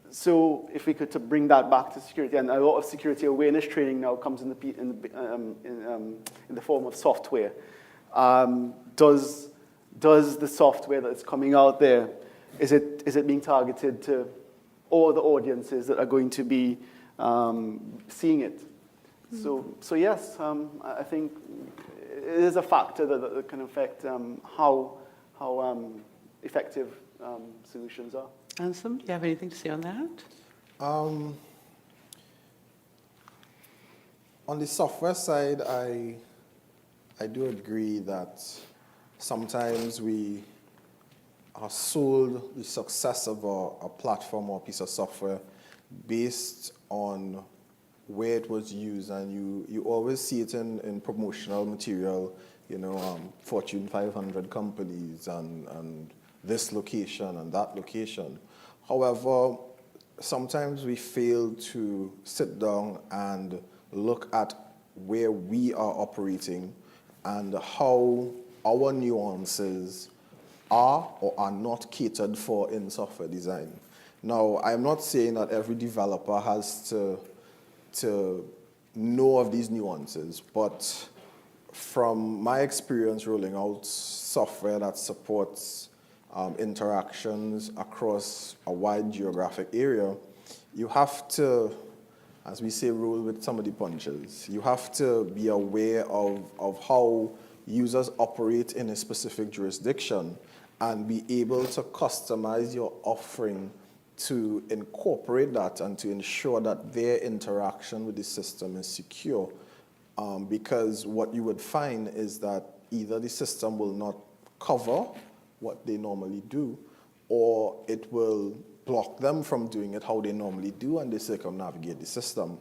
So if we could to bring that back to security, and a lot of security awareness training now comes in the form of software. Does the software that's coming out there, is it being targeted to all the audiences that are going to be seeing it? So yes, I think it is a factor that can affect how effective solutions are. Ansem, do you have anything to say on that? On the software side, I do agree that sometimes we are sold the success of a platform or a piece of software based on where it was used, and you always see it in promotional material, Fortune 500 companies and this location and that location. However, sometimes we fail to sit down and look at where we are operating and how our nuances are or are not catered for in software design. Now, I'm not saying that every developer has to know of these nuances, but from my experience rolling out software that supports interactions across a wide geographic area, you have to, as we say, roll with some of the punches. You have to be aware of how users operate in a specific jurisdiction and be able to customize your offering to incorporate that and to ensure that their interaction with the system is secure. Because what you would find is that either the system will not cover what they normally do, or it will block them from doing it how they normally do, and they circumnavigate the system.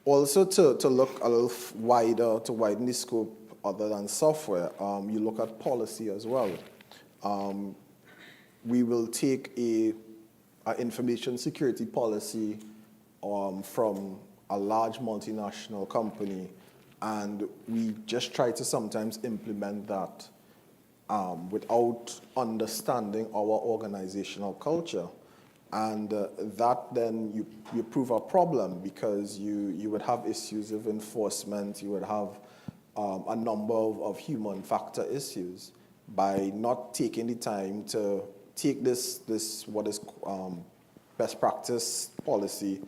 Also, to look a little wider, to widen the scope other than software, you look at policy as well. We will take an information security policy from a large multinational company, and we just try to sometimes implement that without understanding our organizational culture. And that then you prove a problem, because you would have issues of enforcement, you would have a number of human factor issues by not taking the time to take this what is best practice policy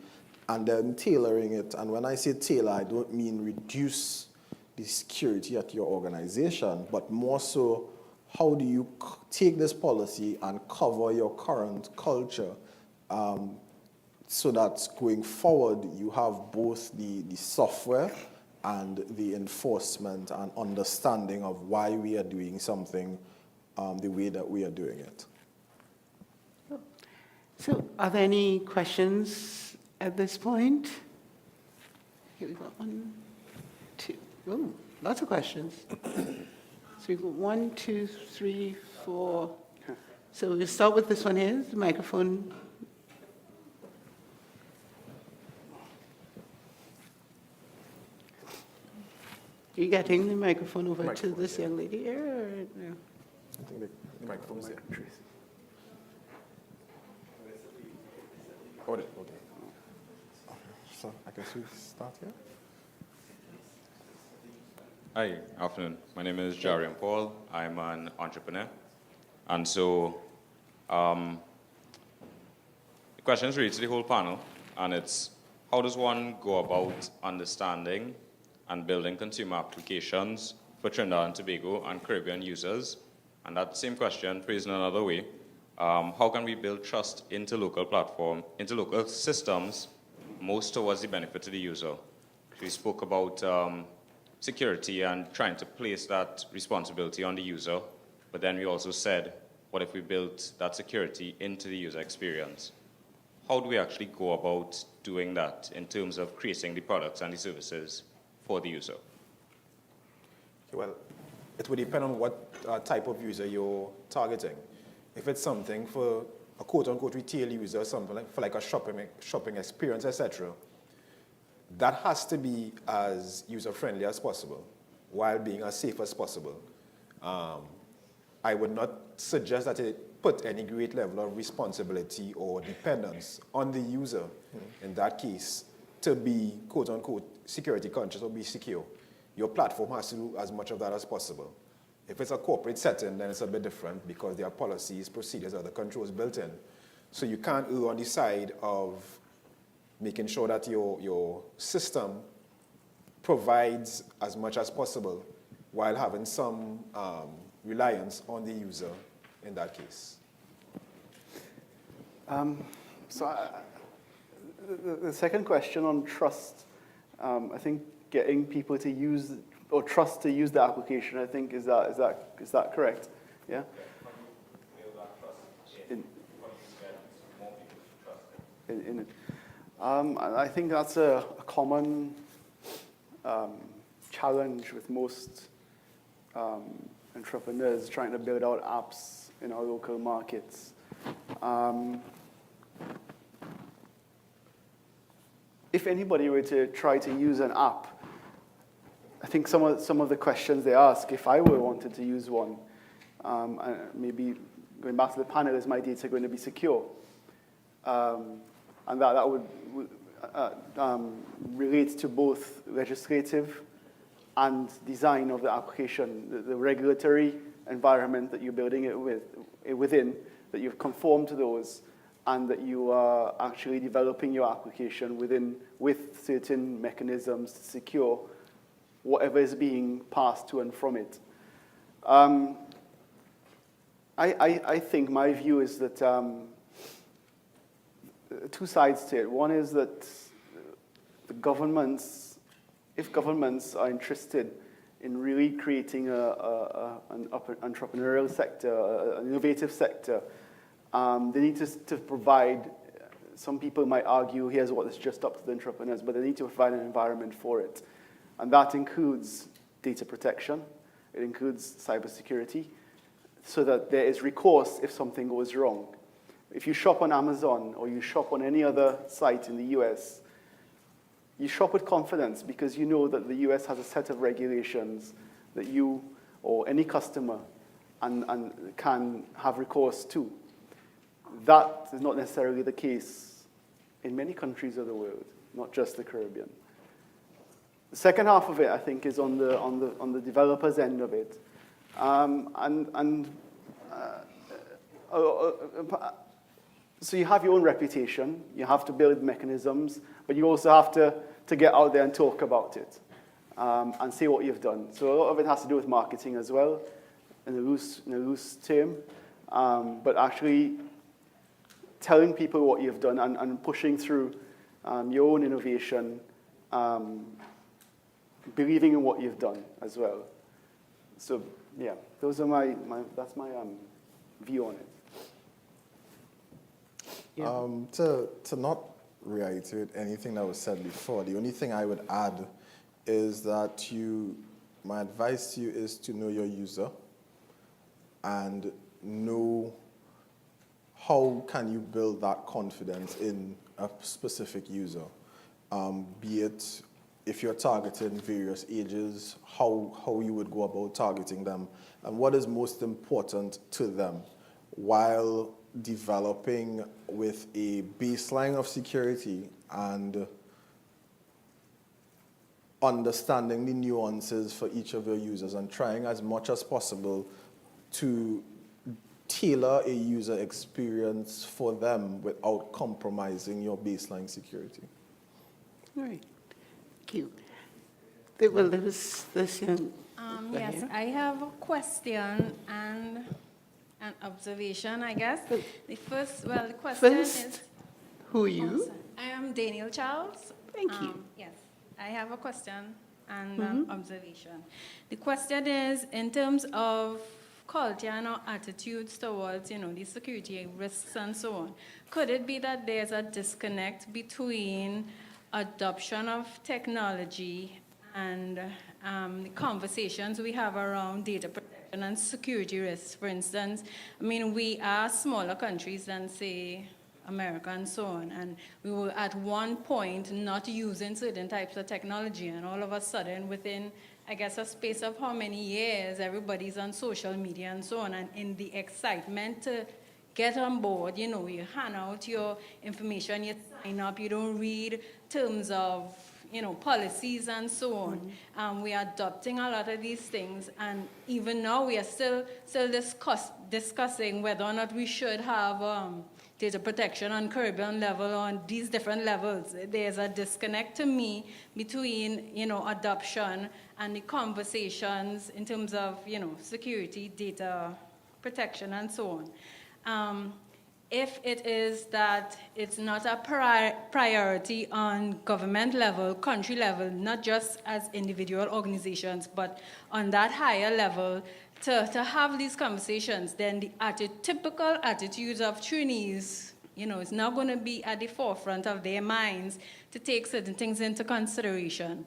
and then tailoring it. And when I say tailor, I don't mean reduce the security at your organization, but more so, how do you take this policy and cover your current culture so that going forward you have both the software and the enforcement and understanding of why we are doing something the way that we are doing it. So are there any questions at this point? Here we've got 1, 2, oh, lots of questions. So we've got 1, 2, 3, 4. So we'll start with this one here, the microphone. Are you getting the microphone over to this young lady here? Or no? I think the microphone is there. Okay. So I guess we start here. Hi, afternoon. My name is Jarian Paul. I'm an entrepreneur. And so the question is really to the whole panel, and it's how does one go about understanding and building consumer applications for Trinidad and Tobago and Caribbean users? And that same question, phrased in another way, how can we build trust into local systems, most towards the benefit of the user? We spoke about security and trying to place that responsibility on the user, but then we also said, what if we built that security into the user experience? How do we actually go about doing that in terms of creating the products and the services for the user? Well, it would depend on what type of user you're targeting. If it's something for a quote-unquote retail user, something like a shopping experience, etc., that has to be as user-friendly as possible while being as safe as possible. I would not suggest that it put any great level of responsibility or dependence on the user in that case to be quote-unquote security conscious or be secure. Your platform has to do as much of that as possible. If it's a corporate setting, then it's a bit different because there are policies, procedures, other controls built in. So you can't err on the side of making sure that your system provides as much as possible while having some reliance on the user in that case. The second question on trust, I think getting people to use or trust to use the application, I think, is that correct? Yeah. I think that's a common challenge with most entrepreneurs trying to build out apps in our local markets. If anybody were to try to use an app, I think some of the questions they ask, if I wanted to use one, maybe going back to the panel, is my data going to be secure? And that would relate to both legislative and design of the application, the regulatory environment that you're building it within, that you've conformed to those, and that you are actually developing your application with certain mechanisms to secure whatever is being passed to and from it. I think my view is that two sides to it. One is that the governments, if governments are interested in really creating an entrepreneurial sector, an innovative sector, they need to provide, some people might argue, here's what is just up to the entrepreneurs, but they need to provide an environment for it. And that includes data protection, it includes cybersecurity, so that there is recourse if something goes wrong. If you shop on Amazon or you shop on any other site in the US, you shop with confidence because you know that the US has a set of regulations that you or any customer and can have recourse to. That is not necessarily the case in many countries of the world, not just the Caribbean. The second half of it, I think, is on the developers' end of it. So you have your own reputation, you have to build mechanisms, but you also have to get out there and talk about it and say what you've done. So a lot of it has to do with marketing as well, in a loose term, but actually telling people what you've done and pushing through your own innovation, believing in what you've done as well. So yeah, those are that's my view on it. To not reiterate anything that was said before, the only thing I would add is that my advice to you is to know your user and know how can you build that confidence in a specific user. Be it if you're targeting various ages, how you would go about targeting them, and what is most important to them, while developing with a baseline of security and understanding the nuances for each of your users and trying as much as possible to tailor a user experience for them without compromising your baseline security. All right. Thank you. Well, there was this young... Yes, here. I have a question and an observation, I guess. The question is... Who are you? I am Daniel Charles. Thank you. Yes, I have a question and an observation. The question is, in terms of culture and our attitudes towards, these security risks and so on, could it be that there's a disconnect between adoption of technology and the conversations we have around data protection and security risks? For instance, we are smaller countries than, say, America and so on, and we were at one point not using certain types of technology, and all of a sudden, within, I guess, a space of how many years, everybody's on social media and so on, and in the excitement to get on board, you hand out your information, you sign up, you don't read terms of, policies and so on. We are adopting a lot of these things, and even now we are still discussing whether or not we should have data protection on Caribbean level, on these different levels. There's a disconnect to me between, adoption and the conversations in terms of, security, data protection, and so on. If it is that it's not a priority on government level, country level, not just as individual organizations, but on that higher level, to have these conversations, then the typical attitudes of trainees, is not going to be at the forefront of their minds to take certain things into consideration.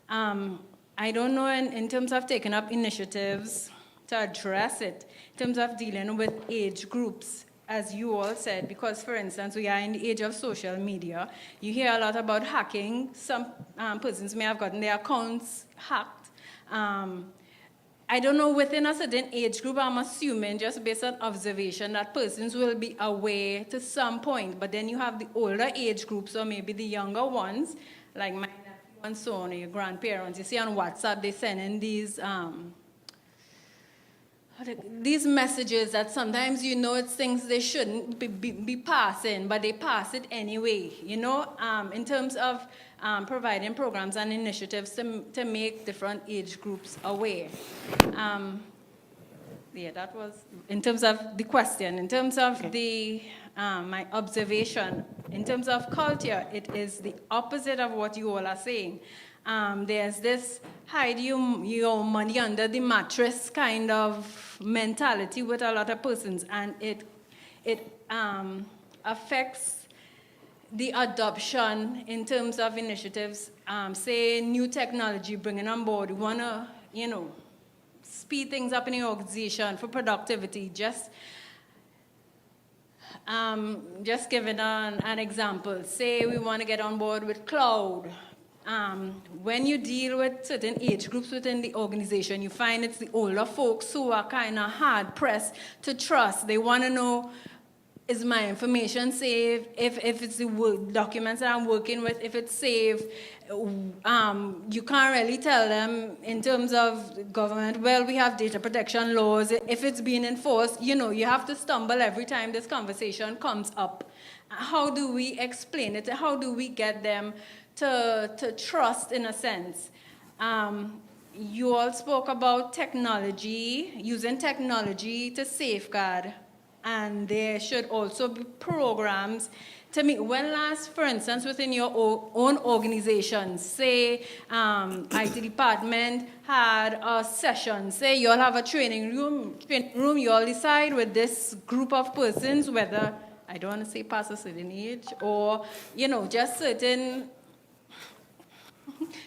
I don't know in terms of taking up initiatives to address it, in terms of dealing with age groups, as you all said, because, for instance, we are in the age of social media. You hear a lot about hacking. Some persons may have gotten their accounts hacked. I don't know, within a certain age group, I'm assuming, just based on observation, that persons will be aware to some point. But then you have the older age groups, or maybe the younger ones, like my nephew and so on, or your grandparents. You see on WhatsApp, they send in these, these messages that sometimes you know it's things they shouldn't be passing, but they pass it anyway, you know, in terms of providing programs and initiatives to make different age groups aware. Yeah, that was in terms of the question. In terms of my observation, in terms of culture, it is the opposite of what you all are saying. There's this hide your money under the mattress kind of mentality with a lot of persons, and it affects the adoption in terms of initiatives. Say new technology bringing on board, you want to, you know, speed things up in the organization for productivity. Just giving an example. Say we want to get on board with cloud. When you deal with certain age groups within the organization, you find it's the older folks who are kind of hard pressed to trust. They want to know, is my information safe? If it's the documents that I'm working with, if it's safe, you can't really tell them in terms of government, well, we have data protection laws. If it's being enforced, you know, you have to stumble every time this conversation comes up. How do we explain it? How do we get them to trust in a sense? You all spoke about technology, using technology to safeguard. And there should also be programs to meet. When last, for instance, within your own organization, say IT department had a session, say you all have a training room, you all decide with this group of persons whether, I don't want to say past a certain age, or, you know, just certain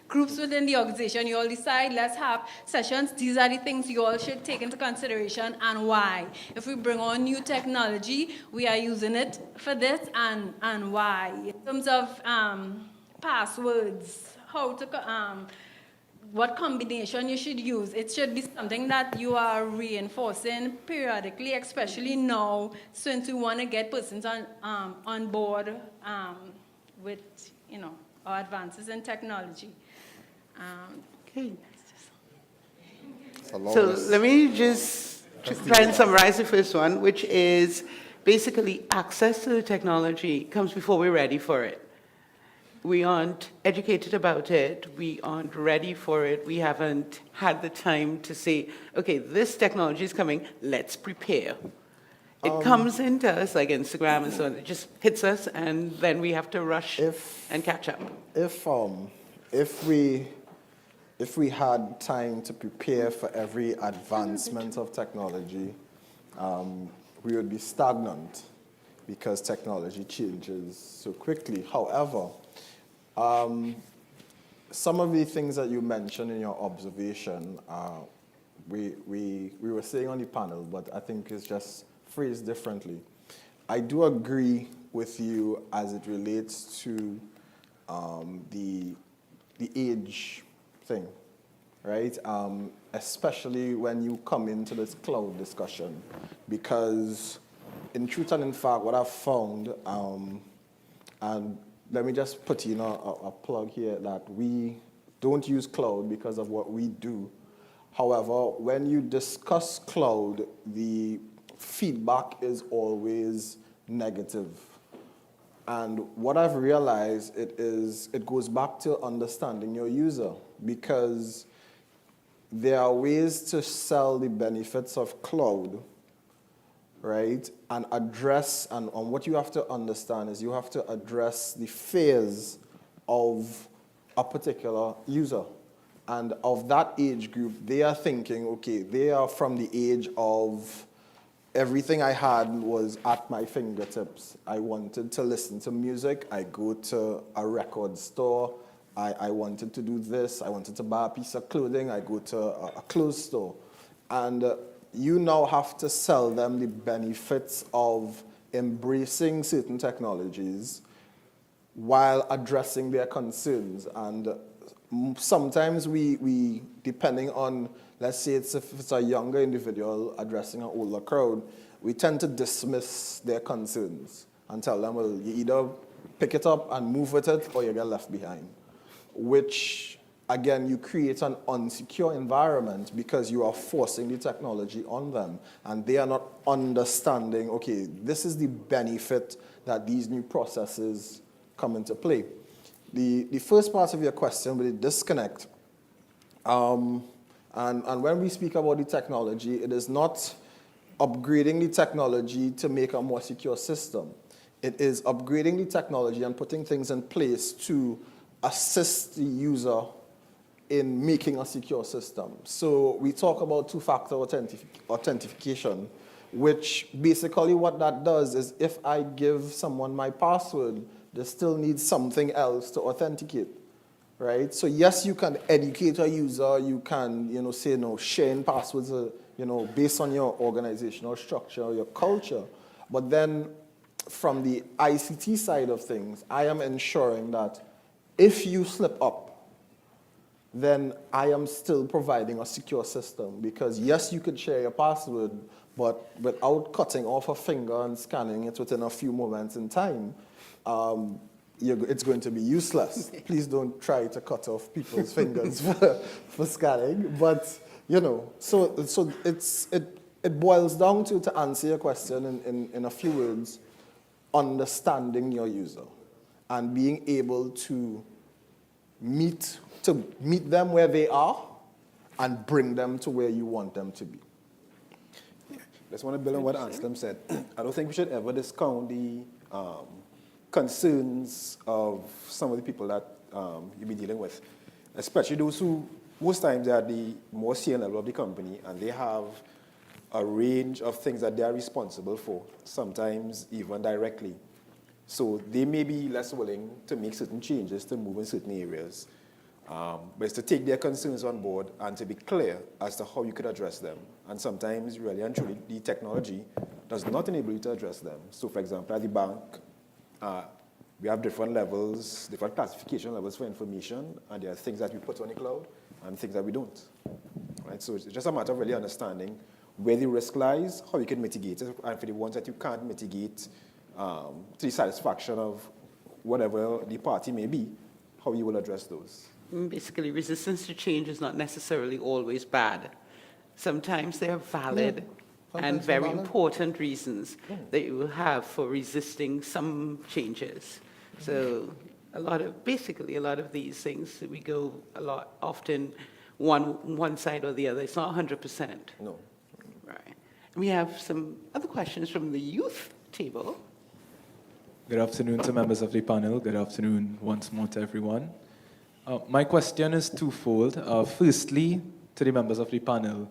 groups within the organization, you all decide, let's have sessions. These are the things you all should take into consideration and why. If we bring on new technology, we are using it for this and why. In terms of passwords, how to, what combination you should use. It should be something that you are reinforcing periodically, especially now, since we want to get persons on board with, you know, our advances in technology. Okay. So let me just try and summarize the first one, which is basically access to the technology comes before we're ready for it. We aren't educated about it. We aren't ready for it. We haven't had the time to say, okay, this technology is coming, let's prepare. It comes into us like Instagram and so on. It just hits us, and then we have to rush and catch up. If we had time to prepare for every advancement of technology, we would be stagnant because technology changes so quickly. However, some of the things that you mentioned in your observation, we were saying on the panel, but I think it's just phrased differently. I do agree with you as it relates to the age thing, right? Especially when you come into this cloud discussion, because in truth and in fact, what I've found, and let me just put in a plug here, that we don't use cloud because of what we do. However, when you discuss cloud, the feedback is always negative. And what I've realized it goes back to understanding your user, because there are ways to sell the benefits of cloud, right? And address, and what you have to understand is you have to address the fears of a particular user. And of that age group, they are thinking, okay, they are from the age of everything I had was at my fingertips. I wanted to listen to music. I go to a record store. I wanted to do this. I wanted to buy a piece of clothing. I go to a clothes store. And you now have to sell them the benefits of embracing certain technologies while addressing their concerns. And sometimes we depending on, let's say if it's a younger individual addressing an older crowd, we tend to dismiss their concerns and tell them, well, you either pick it up and move with it or you get left behind, which again, you create an unsecure environment because you are forcing the technology on them, and they are not understanding, okay, this is the benefit that these new processes come into play. The first part of your question with the disconnect, and when we speak about the technology, it is not upgrading the technology to make a more secure system. It is upgrading the technology and putting things in place to assist the user in making a secure system. So we talk about two-factor authentication, which basically what that does is if I give someone my password, they still need something else to authenticate, right? So yes, you can educate a user, you can, say, sharing passwords, based on your organizational structure or your culture, but then from the ICT side of things, I am ensuring that if you slip up, then I am still providing a secure system, because yes, you could share your password, but without cutting off a finger and scanning it within a few moments in time, it's going to be useless. Please don't try to cut off people's fingers for scanning. But, so it boils down to answer your question in a few words, understanding your user and being able to meet them where they are and bring them to where you want them to be. I just want to build on what Anselm said. I don't think we should ever discount the concerns of some of the people that you'll be dealing with, especially those who most times they are the more senior level of the company, and they have a range of things that they are responsible for, sometimes even directly. So they may be less willing to make certain changes to move in certain areas. But it's to take their concerns on board and to be clear as to how you could address them. And sometimes, really and truly, the technology does not enable you to address them. So, for example, at the bank, we have different levels, different classification levels for information, and there are things that we put on the cloud and things that we don't. Right? So it's just a matter of really understanding where the risk lies, how you can mitigate it, and for the ones that you can't mitigate to the satisfaction of whatever the party may be, how you will address those. Basically, resistance to change is not necessarily always bad. Sometimes they are valid and very important reasons that you will have for resisting some changes. So a lot of these things, we go often one side or the other. It's not 100%. No. Right. We have some other questions from the youth table. Good afternoon to members of the panel. Good afternoon once more to everyone. My question is twofold. Firstly, to the members of the panel,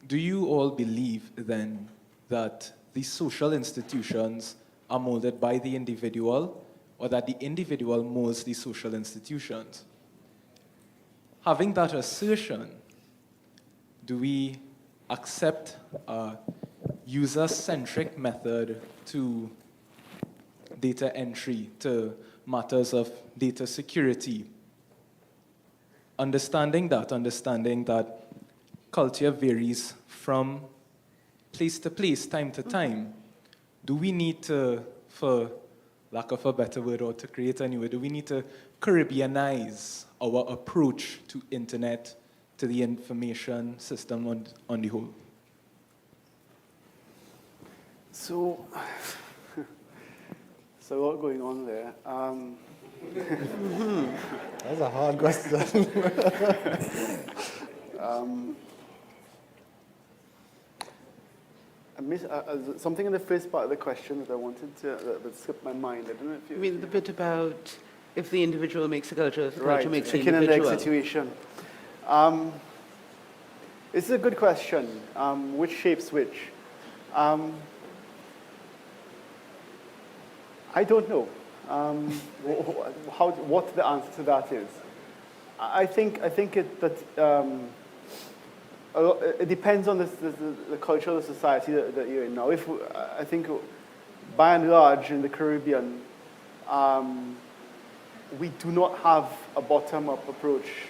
do you all believe then that the social institutions are molded by the individual, or that the individual molds the social institutions? Having that assertion, do we accept a user-centric method to data entry, to matters of data security? Understanding that culture varies from place to place, time to time, do we need to, for lack of a better word or to create a new word, do we need to Caribbeanize our approach to internet, to the information system on the whole? So a lot going on there. That's a hard question. I missed something in the first part of the question that I wanted to, that slipped my mind. I don't know if you... I mean, the bit about if the individual makes a culture, the culture makes the chicken individual. and egg situation. This is a good question. Which shapes which? I don't know what the answer to that is. I think it depends on the culture of the society that you're in now. I think, by and large, in the Caribbean, we do not have a bottom-up approach.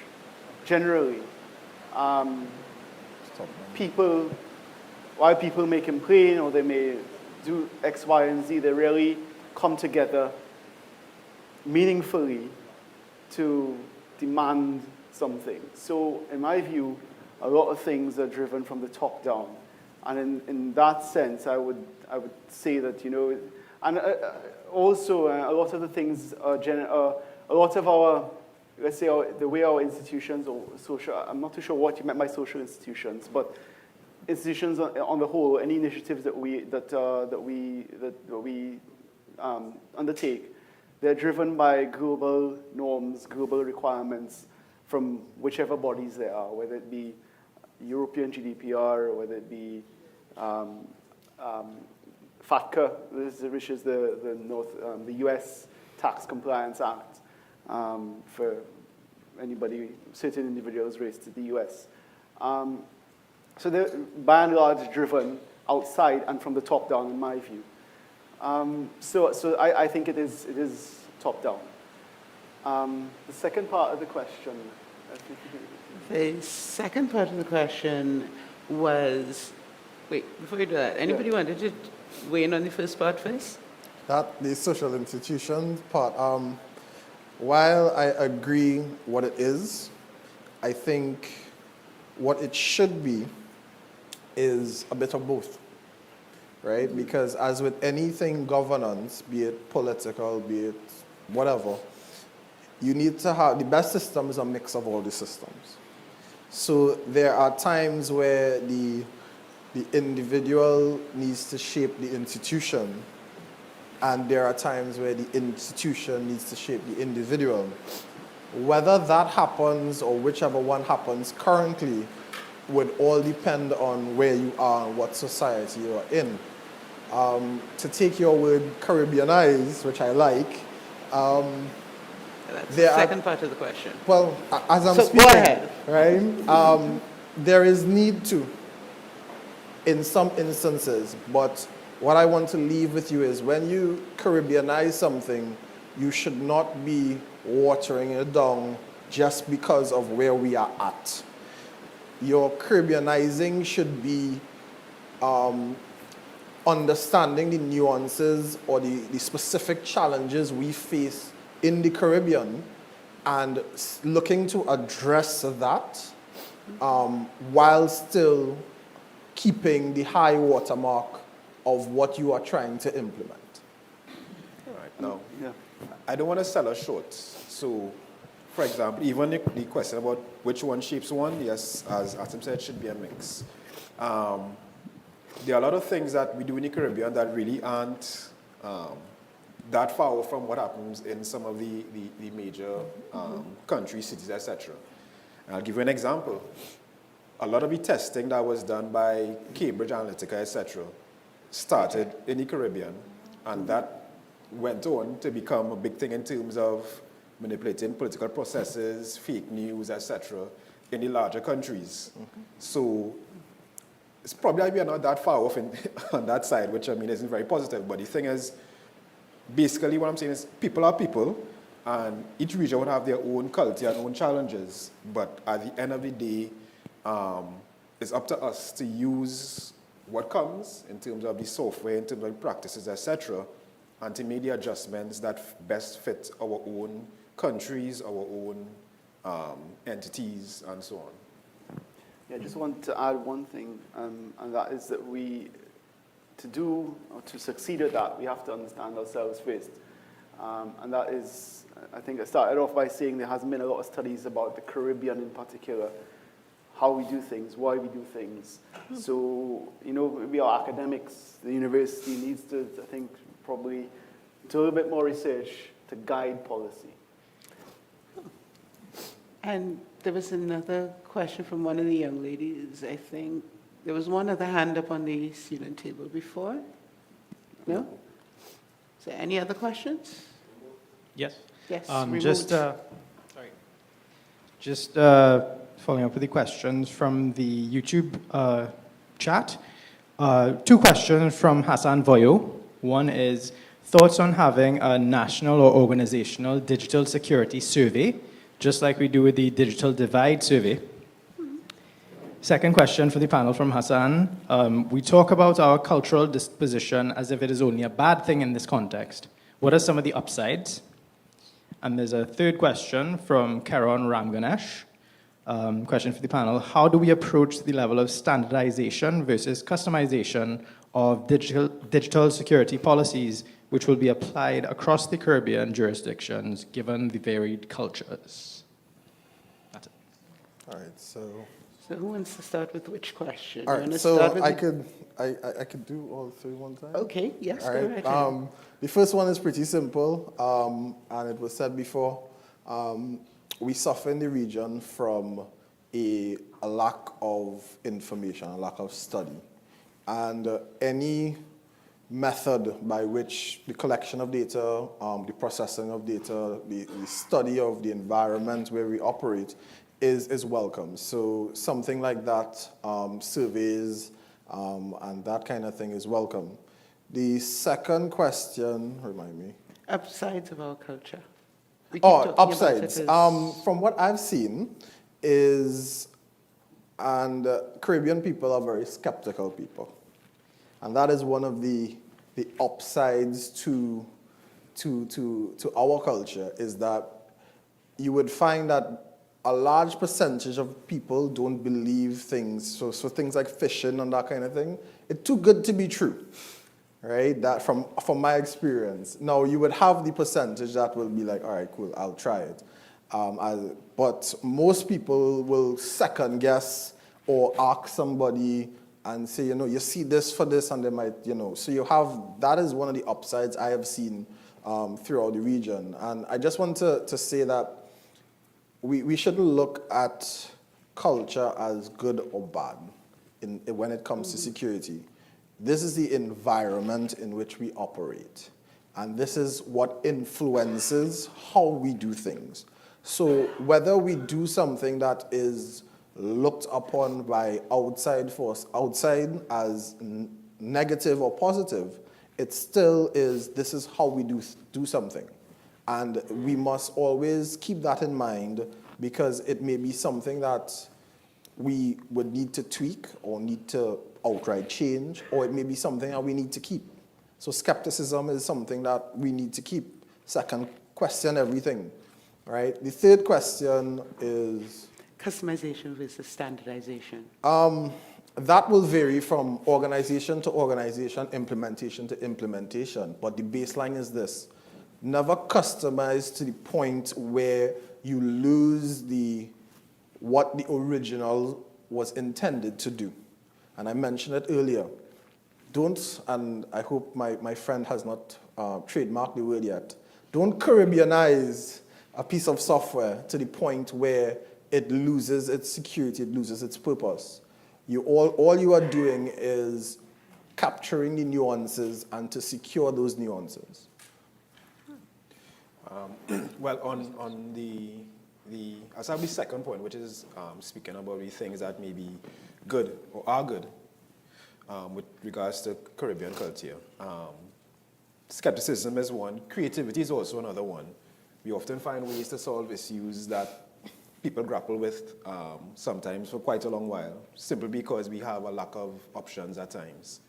Generally, while people may complain or they may do X, Y, and Z, they really come together meaningfully to demand something. So in my view, a lot of things are driven from the top down. And in that sense, I would say that, and also a lot of the things are a lot of our, let's say, the way our institutions or social, I'm not too sure what you meant by social institutions, but institutions on the whole, any initiatives that we undertake, they're driven by global norms, global requirements from whichever bodies they are, whether it be European GDPR, or whether it be FATCA, which is the US Tax Compliance Act for anybody, certain individuals raised to the US. So they're by and large driven outside and from the top down, in my view. So I think it is top down. The second part of the question. The second part of the question was, wait, before you do that, anybody wanted to weigh in on the first part first? That the social institutions part. While I agree what it is, I think what it should be is a bit of both, right? Because as with anything governance, be it political, be it whatever, you need to have, the best system is a mix of all the systems. So there are times where the individual needs to shape the institution, and there are times where the institution needs to shape the individual. Whether that happens or whichever one happens currently would all depend on where you are and what society you are in. To take your word Caribbeanize, which I like, that's the second part of the question. Well, as I'm so speaking, go ahead. Right? There is need to, in some instances, but what I want to leave with you is when you Caribbeanize something, you should not be watering it down just because of where we are at. Your Caribbeanizing should be understanding the nuances or the specific challenges we face in the Caribbean and looking to address that while still keeping the high watermark of what you are trying to implement. All right, now, I don't want to sell us short. So, for example, even the question about which one shapes one, yes, as Athens said, it should be a mix. There are a lot of things that we do in the Caribbean that really aren't that far off from what happens in some of the major countries, cities, etc. I'll give you an example. A lot of the testing that was done by Cambridge Analytica, etc., started in the Caribbean, and that went on to become a big thing in terms of manipulating political processes, fake news, etc., in the larger countries. So it's probably we are not that far off on that side, which I mean isn't very positive. But the thing is, basically what I'm saying is people are people, and each region would have their own culture and own challenges. But at the end of the day, it's up to us to use what comes in terms of the software, in terms of the practices, etc., and to make the adjustments that best fit our own countries, our own entities, and so on. Yeah, I just want to add one thing, and that is that to do or to succeed at that, we have to understand ourselves first. And that is, I think I started off by saying there hasn't been a lot of studies about the Caribbean in particular, how we do things, why we do things. So, we are academics. The university needs to, I think, probably do a little bit more research to guide policy. And there was another question from one of the young ladies, I think. There was one other hand up on the student table before. No? Is there any other questions? Yes. Yes. Just following up with the questions from the YouTube chat. Two questions from Hassan Voyo. One is thoughts on having a national or organizational digital security survey, just like we do with the Digital Divide survey. Second question for the panel from Hassan. We talk about our cultural disposition as if it is only a bad thing in this context. What are some of the upsides? And there's a third question from Karan Ramganesh. Question for the panel. How do we approach the level of standardization versus customization of digital security policies which will be applied across the Caribbean jurisdictions given the varied cultures? That's it. All right, so who wants to start with which question? All right, so I could do all three one time. Okay, yes, all go right. right ahead. The first one is pretty simple, and it was said before. We suffer in the region from a lack of information, a lack of study. And any method by which the collection of data, the processing of data, the study of the environment where we operate is welcome. So something like that, surveys and that kind of thing is welcome. The second question, remind me. Upsides of our culture. Upsides. From what I've seen is, and Caribbean people are very skeptical people. And that is one of the upsides to our culture, is that you would find that a large percentage of people don't believe things. So things like fishing and that kind of thing, it's too good to be true. Right, that from my experience. Now you would have the percentage that will be like, all right, cool, I'll try it. But most people will second guess or ask somebody and say, you see this for this, and they might, So you have, that is one of the upsides I have seen throughout the region. And I just want to say that we shouldn't look at culture as good or bad when it comes to security. This is the environment in which we operate. And this is what influences how we do things. So whether we do something that is looked upon by outside force, outside as negative or positive, it still is, this is how we do something. And we must always keep that in mind, because it may be something that we would need to tweak or need to outright change, or it may be something that we need to keep. So skepticism is something that we need to keep. Second, question everything, right? The third question is? Customization versus standardization. That will vary from organization to organization, implementation to implementation, but the baseline is this. Never customize to the point where you lose what the original was intended to do. And I mentioned it earlier. Don't, and I hope my friend has not trademarked the word yet, don't Caribbeanize a piece of software to the point where it loses its security, it loses its purpose. All you are doing is capturing the nuances and to secure those nuances. Well, on I'll start with the second point, which is speaking about the things that may be good or are good with regards to Caribbean culture. Skepticism is one. Creativity is also another one. We often find ways to solve issues that people grapple with sometimes for quite a long while, simply because we have a lack of options at times.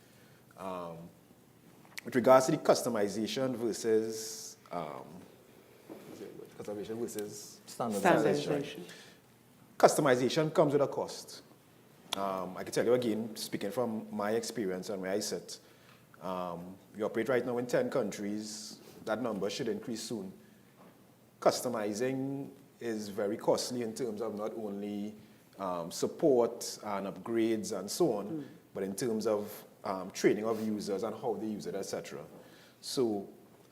With regards to the customization versus standardization. Customization comes with a cost. I can tell you again, speaking from my experience and where I sit, we operate right now in 10 countries. That number should increase soon. Customizing is very costly in terms of not only support and upgrades and so on, but in terms of training of users and how they use it, etc. So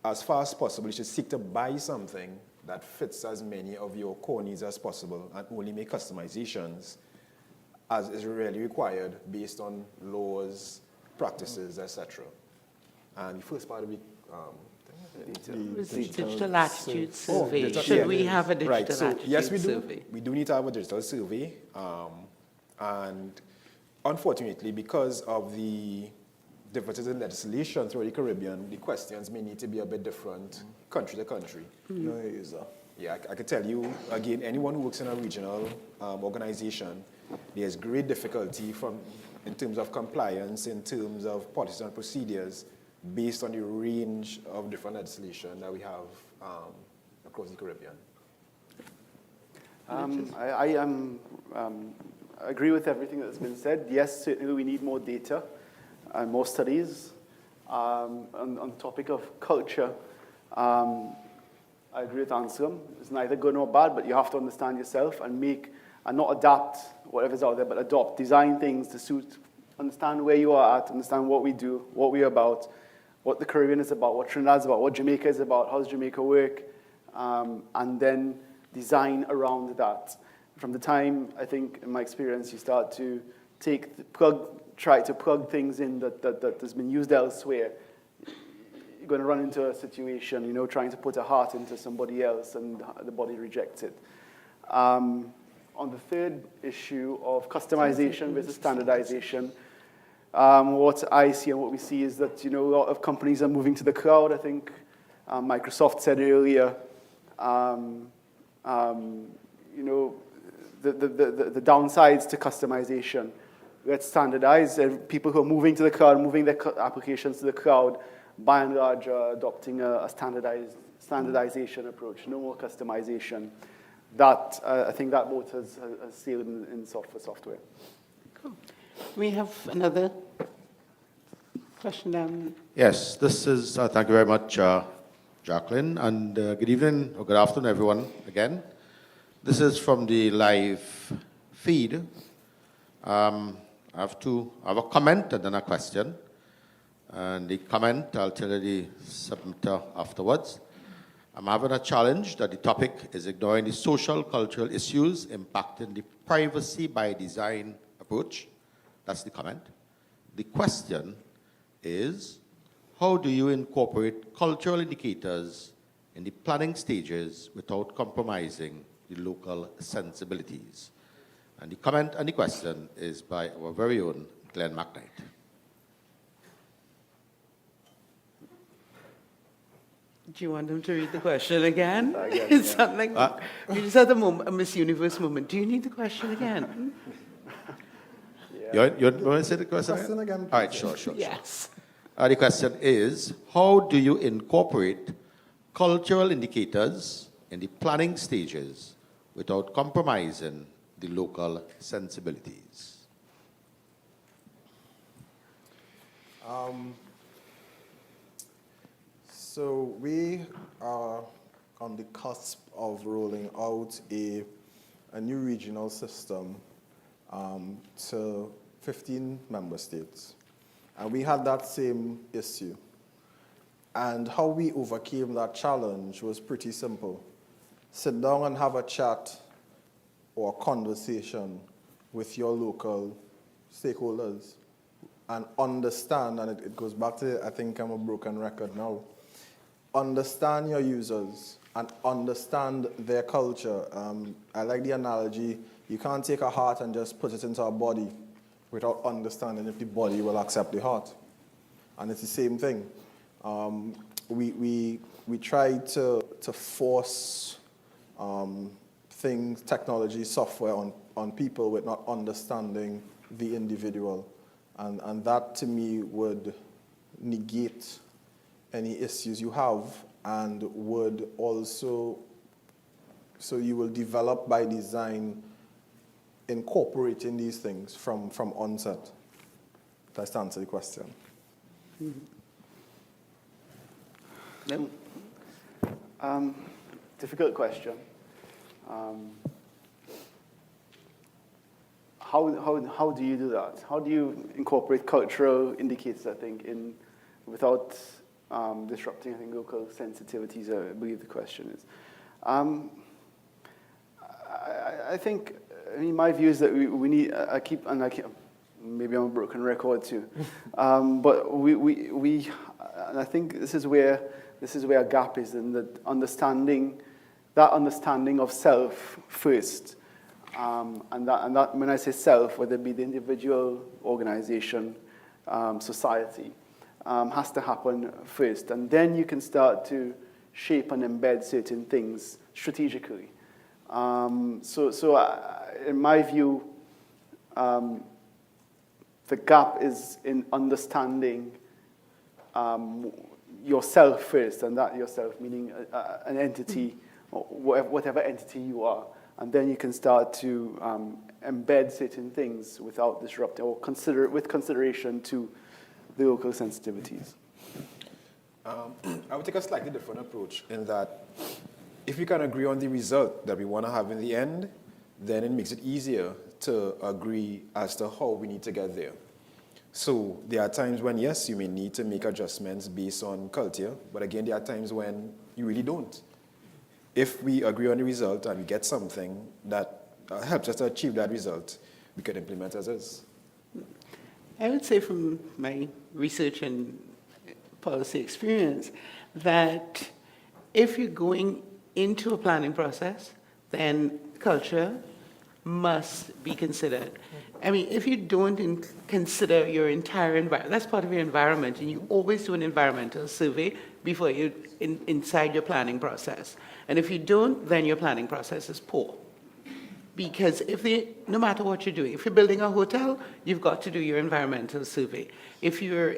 as far as possible, you should seek to buy something that fits as many of your core needs as possible and only make customizations as is really required based on laws, practices, etc. And the first part of it, digital attitude survey. Should we have a digital attitude yes, we do. survey? We do need to have a digital survey. And unfortunately, because of the differences in legislation throughout the Caribbean, the questions may need to be a bit different country to country. Yeah, I can tell you, again, anyone who works in a regional organization, there's great difficulty in terms of compliance, in terms of policies and procedures, based on the range of different legislation that we have across the Caribbean? I agree with everything that's been said. Yes, certainly we need more data and more studies. On the topic of culture, I agree with Anselm. It's neither good nor bad, but you have to understand yourself and not adapt whatever's out there, but adopt, design things to suit, understand where you are at, understand what we do, what we're about, what the Caribbean is about, what Trinidad is about, what Jamaica is about, how does Jamaica work, and then design around that. From the time, I think, in my experience, you start to try to plug things in that has been used elsewhere, you're going to run into a situation, trying to put a heart into somebody else and the body rejects it. On the third issue of customization versus standardization, what I see and what we see is that, a lot of companies are moving to the cloud. I think Microsoft said earlier, the downsides to customization. Let's standardize. People who are moving to the cloud, moving their applications to the cloud, by and large, are adopting a standardization approach. No more customization. I think that boat has sailed in software. Cool. We have another question down. Yes, this is, thank you very much, Jacqueline, and good evening or good afternoon, everyone, again. This is from the live feed. I have a comment and then a question. And the comment, I'll tell you the submitter afterwards. I'm having a challenge that the topic is ignoring the social, cultural issues impacting the privacy by design approach. That's the comment. The question is, how do you incorporate cultural indicators in the planning stages without compromising the local sensibilities? And the comment and the question is by our very own Glenn McKnight. Do you want him to read the question again? It's something. You just had a Miss Universe moment. Do you need the question again? You want to say the question again? All right, sure. Yes. The question is, how do you incorporate cultural indicators in the planning stages without compromising the local sensibilities? So we are on the cusp of rolling out a new regional system to 15 member states. And we had that same issue. And how we overcame that challenge was pretty simple. Sit down and have a chat or a conversation with your local stakeholders and understand, and it goes back to, I think I'm a broken record now, understand your users and understand their culture. I like the analogy, you can't take a heart and just put it into a body without understanding if the body will accept the heart. And it's the same thing. We try to force things, technology, software on people with not understanding the individual. And that to me would negate any issues you have and would also, so you will develop by design incorporating these things from onset. That's to answer the question. Difficult question. How do you do that? How do you incorporate cultural indicators, I think, without disrupting, I think, local sensitivities, I believe the question is. I think, my view is that we need, maybe I'm a broken record too, but and I think this is where a gap is in that understanding of self first. And that when I say self, whether it be the individual, organization, society, has to happen first. And then you can start to shape and embed certain things strategically. In my view, the gap is in understanding yourself first, and that yourself meaning an entity or whatever entity you are. And then you can start to embed certain things without disrupting, or with consideration to the local sensitivities. I would take a slightly different approach in that if we can agree on the result that we want to have in the end, then it makes it easier to agree as to how we need to get there. So there are times when, yes, you may need to make adjustments based on culture, but again, there are times when you really don't. If we agree on the result and we get something that helps us to achieve that result, we can implement as is. I would say from my research and policy experience that if you're going into a planning process, then culture must be considered. I mean, if you don't consider your entire environment, that's part of your environment, and you always do an environmental survey before you inside your planning process. And if you don't, then your planning process is poor. Because no matter what you're doing, if you're building a hotel, you've got to do your environmental survey. If you're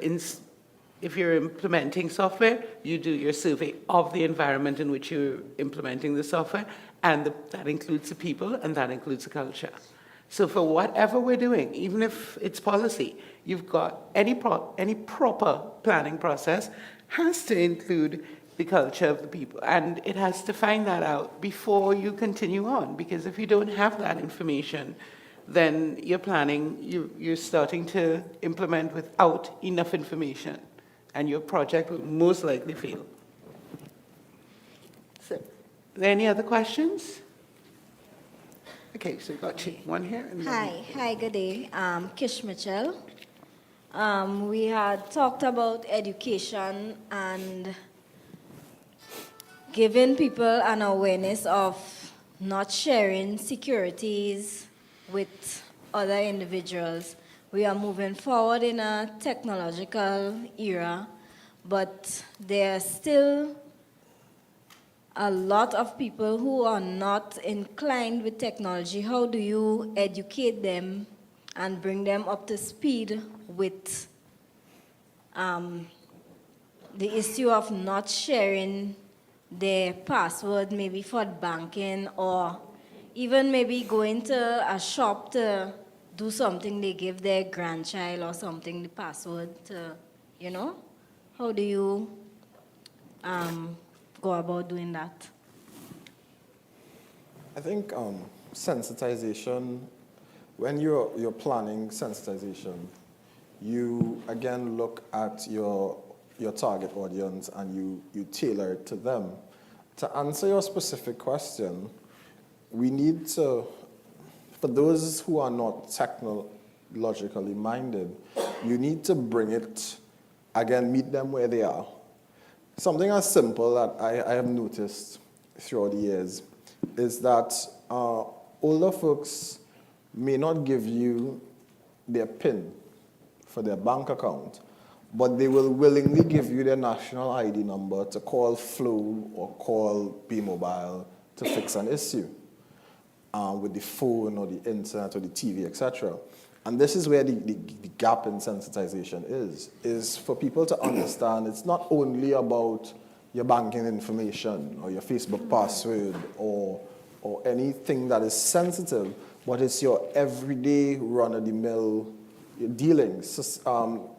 implementing software, you do your survey of the environment in which you're implementing the software, and that includes the people, and that includes the culture. So for whatever we're doing, even if it's policy, you've got any proper planning process has to include the culture of the people, and it has to find that out before you continue on, because if you don't have that information, then you're planning, you're starting to implement without enough information, and your project will most likely fail. So, are there any other questions? Okay, so we've got one here. And Hi, good day. Kish Mitchell. We had talked about education and giving people an awareness of not sharing securities with other individuals. We are moving forward in a technological era, but there are still a lot of people who are not inclined with technology. How do you educate them and bring them up to speed with the issue of not sharing their password, maybe for banking, or even maybe going to a shop to do something, they give their grandchild or something the password to, How do you go about doing that? I think sensitization, when you're planning sensitization, you again look at your target audience and you tailor it to them. To answer your specific question, we need to, for those who are not technologically minded, you need to bring it, again, meet them where they are. Something as simple that I have noticed throughout the years is that older folks may not give you their PIN for their bank account, but they will willingly give you their national ID number to call Flow or call B-Mobile to fix an issue with the phone or the internet or the TV, etc. And this is where the gap in sensitization is for people to understand it's not only about your banking information or your Facebook password or anything that is sensitive, but it's your everyday run-of-the-mill dealings.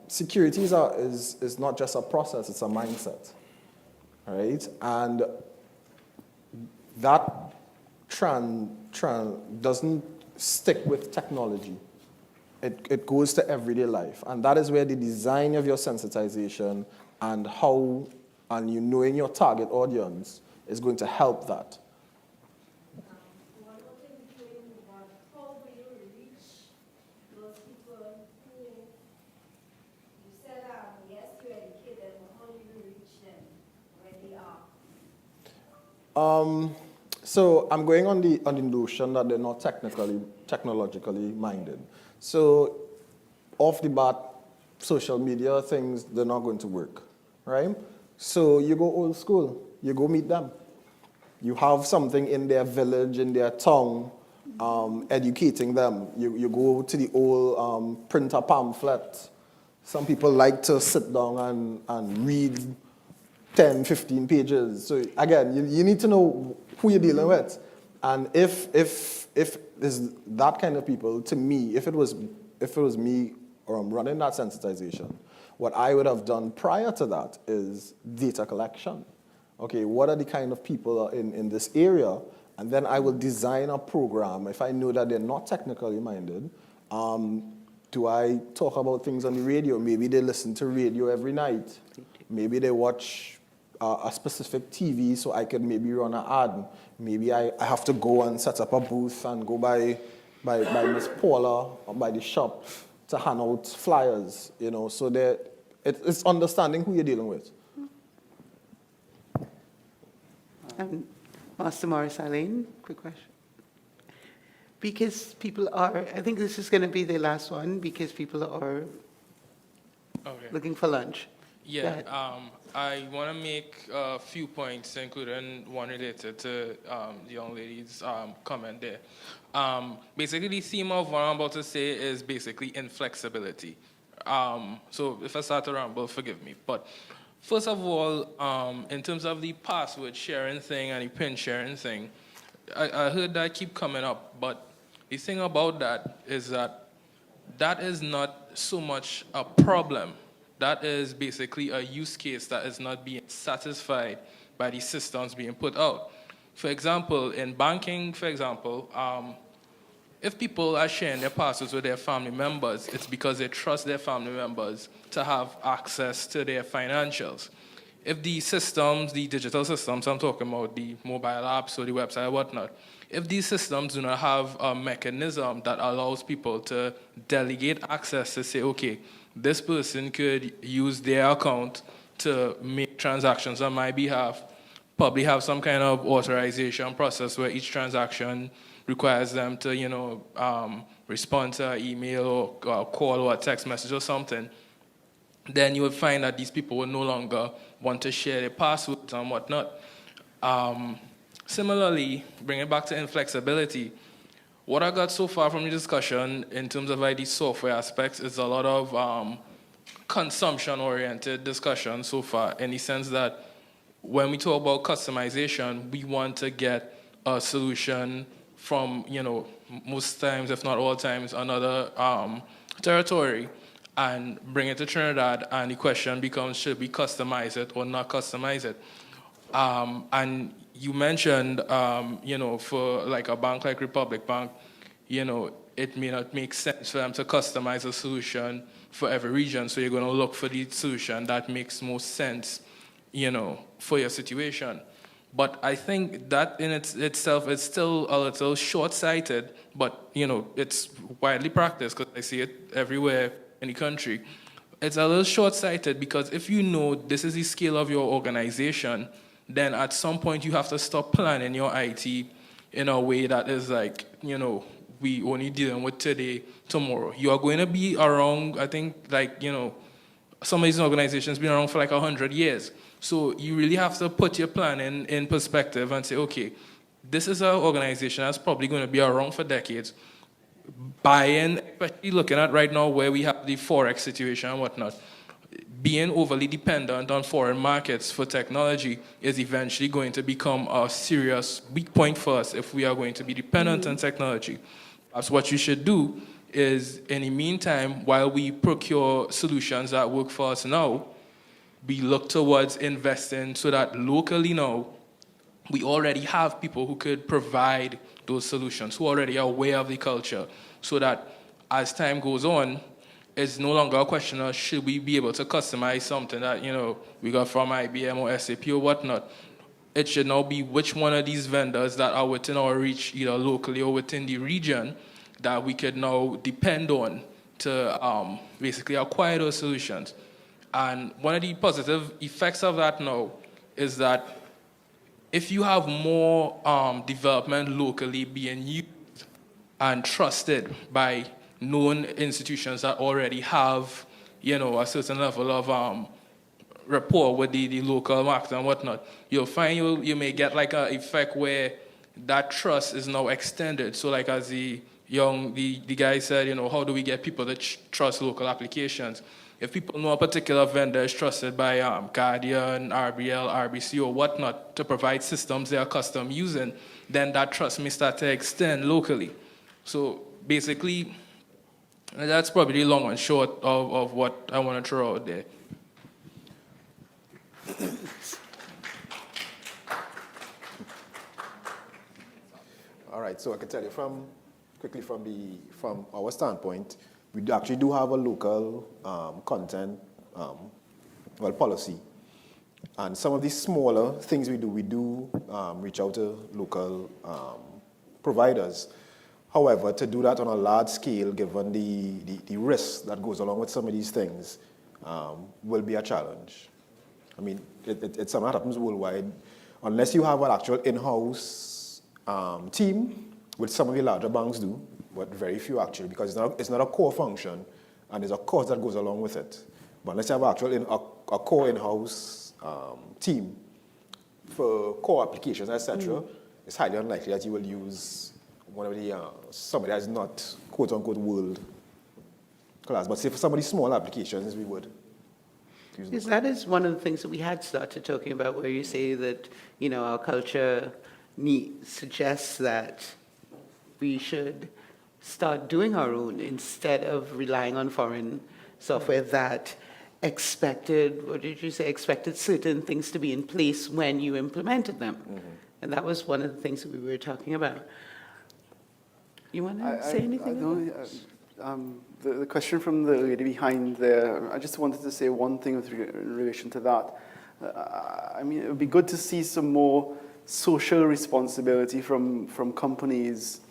Security is not just a process, it's a mindset, right? And that doesn't stick with technology. It goes to everyday life. And that is where the design of your sensitization and you knowing your target audience is going to help that. So I'm going on the notion that they're not technologically minded. So off the bat, social media things, they're not going to work, right? So you go old school, you go meet them. You have something in their village, in their town, educating them. You go to the old printer pamphlet. Some people like to sit down and read 10, 15 pages. So again, you need to know who you're dealing with. And if there's that kind of people, to me, if it was me running that sensitization, what I would have done prior to that is data collection. Okay, what are the kind of people in this area? And then I will design a program. If I know that they're not technically minded, do I talk about things on the radio? Maybe they listen to radio every night. Maybe they watch a specific TV, so I could maybe run an ad. Maybe I have to go and set up a booth and go by Miss Paula or by the shop to hand out flyers, you know, so that it's understanding who you're dealing with. Master Morris Eileen, quick question. Because people are, I think this is going to be the last one, because people are looking for lunch. Yeah, I want to make a few points, including one related to the young lady's comment there. Basically, the theme of what I'm about to say is basically inflexibility. So if I start to ramble, forgive me. But first of all, in terms of the password sharing thing and the pin sharing thing, I heard that keep coming up, but the thing about that is that is not so much a problem. That is basically a use case that is not being satisfied by the systems being put out. For example, in banking, for example, if people are sharing their passwords with their family members, it's because they trust their family members to have access to their financials. If the systems, the digital systems, I'm talking about the mobile apps or the website or whatnot, if these systems do not have a mechanism that allows people to delegate access to say, okay, this person could use their account to make transactions on my behalf, probably have some kind of authorization process where each transaction requires them to, you know, respond to an email or a call or a text message or something, then you would find that these people will no longer want to share their passwords and whatnot. Similarly, bringing it back to inflexibility, what I got so far from the discussion in terms of ID software aspects is a lot of consumption-oriented discussion so far, in the sense that when we talk about customization, we want to get a solution from, you know, most times, if not all times, another territory and bring it to Trinidad, and the question becomes, should we customize it or not customize it? And you mentioned, you know, for like a bank like Republic Bank, you know, it may not make sense for them to customize a solution for every region, so you're going to look for the solution that makes most sense, you know, for your situation. But I think that in itself is still a little short-sighted, but, you know, it's widely practiced because I see it everywhere in the country. It's a little short-sighted because if you know this is the scale of your organization, then at some point you have to stop planning your IT in a way that is like, you know, we only dealing with today, tomorrow. You are going to be around, I think, like, you know, some of these organizations been around for like 100 years. So you really have to put your plan in perspective and say, okay, this is an organization that's probably going to be around for decades. Buying, especially looking at right now where we have the Forex situation and whatnot, being overly dependent on foreign markets for technology is eventually going to become a serious weak point for us if we are going to be dependent on technology. That's what you should do is, in the meantime, while we procure solutions that work for us now, we look towards investing so that locally now, we already have people who could provide those solutions, who already are aware of the culture, so that as time goes on, it's no longer a question of should we be able to customize something that, you know, we got from IBM or SAP or whatnot. It should now be which one of these vendors that are within our reach, either locally or within the region, that we could now depend on to basically acquire those solutions. And one of the positive effects of that now is that if you have more development locally being used and trusted by known institutions that already have, you know, a certain level of rapport with the local market and whatnot, you'll find you may get like an effect where that trust is now extended. So like as the guy said, you know, how do we get people to trust local applications? if people know a particular vendor is trusted by Guardian, RBL, RBC, or whatnot to provide systems they are custom using, then that trust may start to extend locally. So basically, that's probably long and short of what I want to throw out there. All right, so I can tell you quickly from our standpoint, we actually do have a local content policy. And some of these smaller things we do reach out to local providers. However, to do that on a large scale, given the risk that goes along with some of these things, will be a challenge. I mean, it's something that happens worldwide. Unless you have an actual in-house team, which some of the larger banks do, but very few actually, because it's not a core function, and there's a cost that goes along with it. But unless you have a core in-house team for core applications, etc., it's highly unlikely that you will use one of the somebody that's not quote-unquote world class. But say for some of these small applications, we would. Yes, that is one of the things that we had started talking about, where you say that, you know, our culture suggests that we should start doing our own instead of relying on foreign software that expected certain things to be in place when you implemented them. And that was one of the things that we were talking about. You want to say anything? The question from the lady behind there, I just wanted to say one thing in relation to that. I mean, it would be good to see some more social responsibility from companies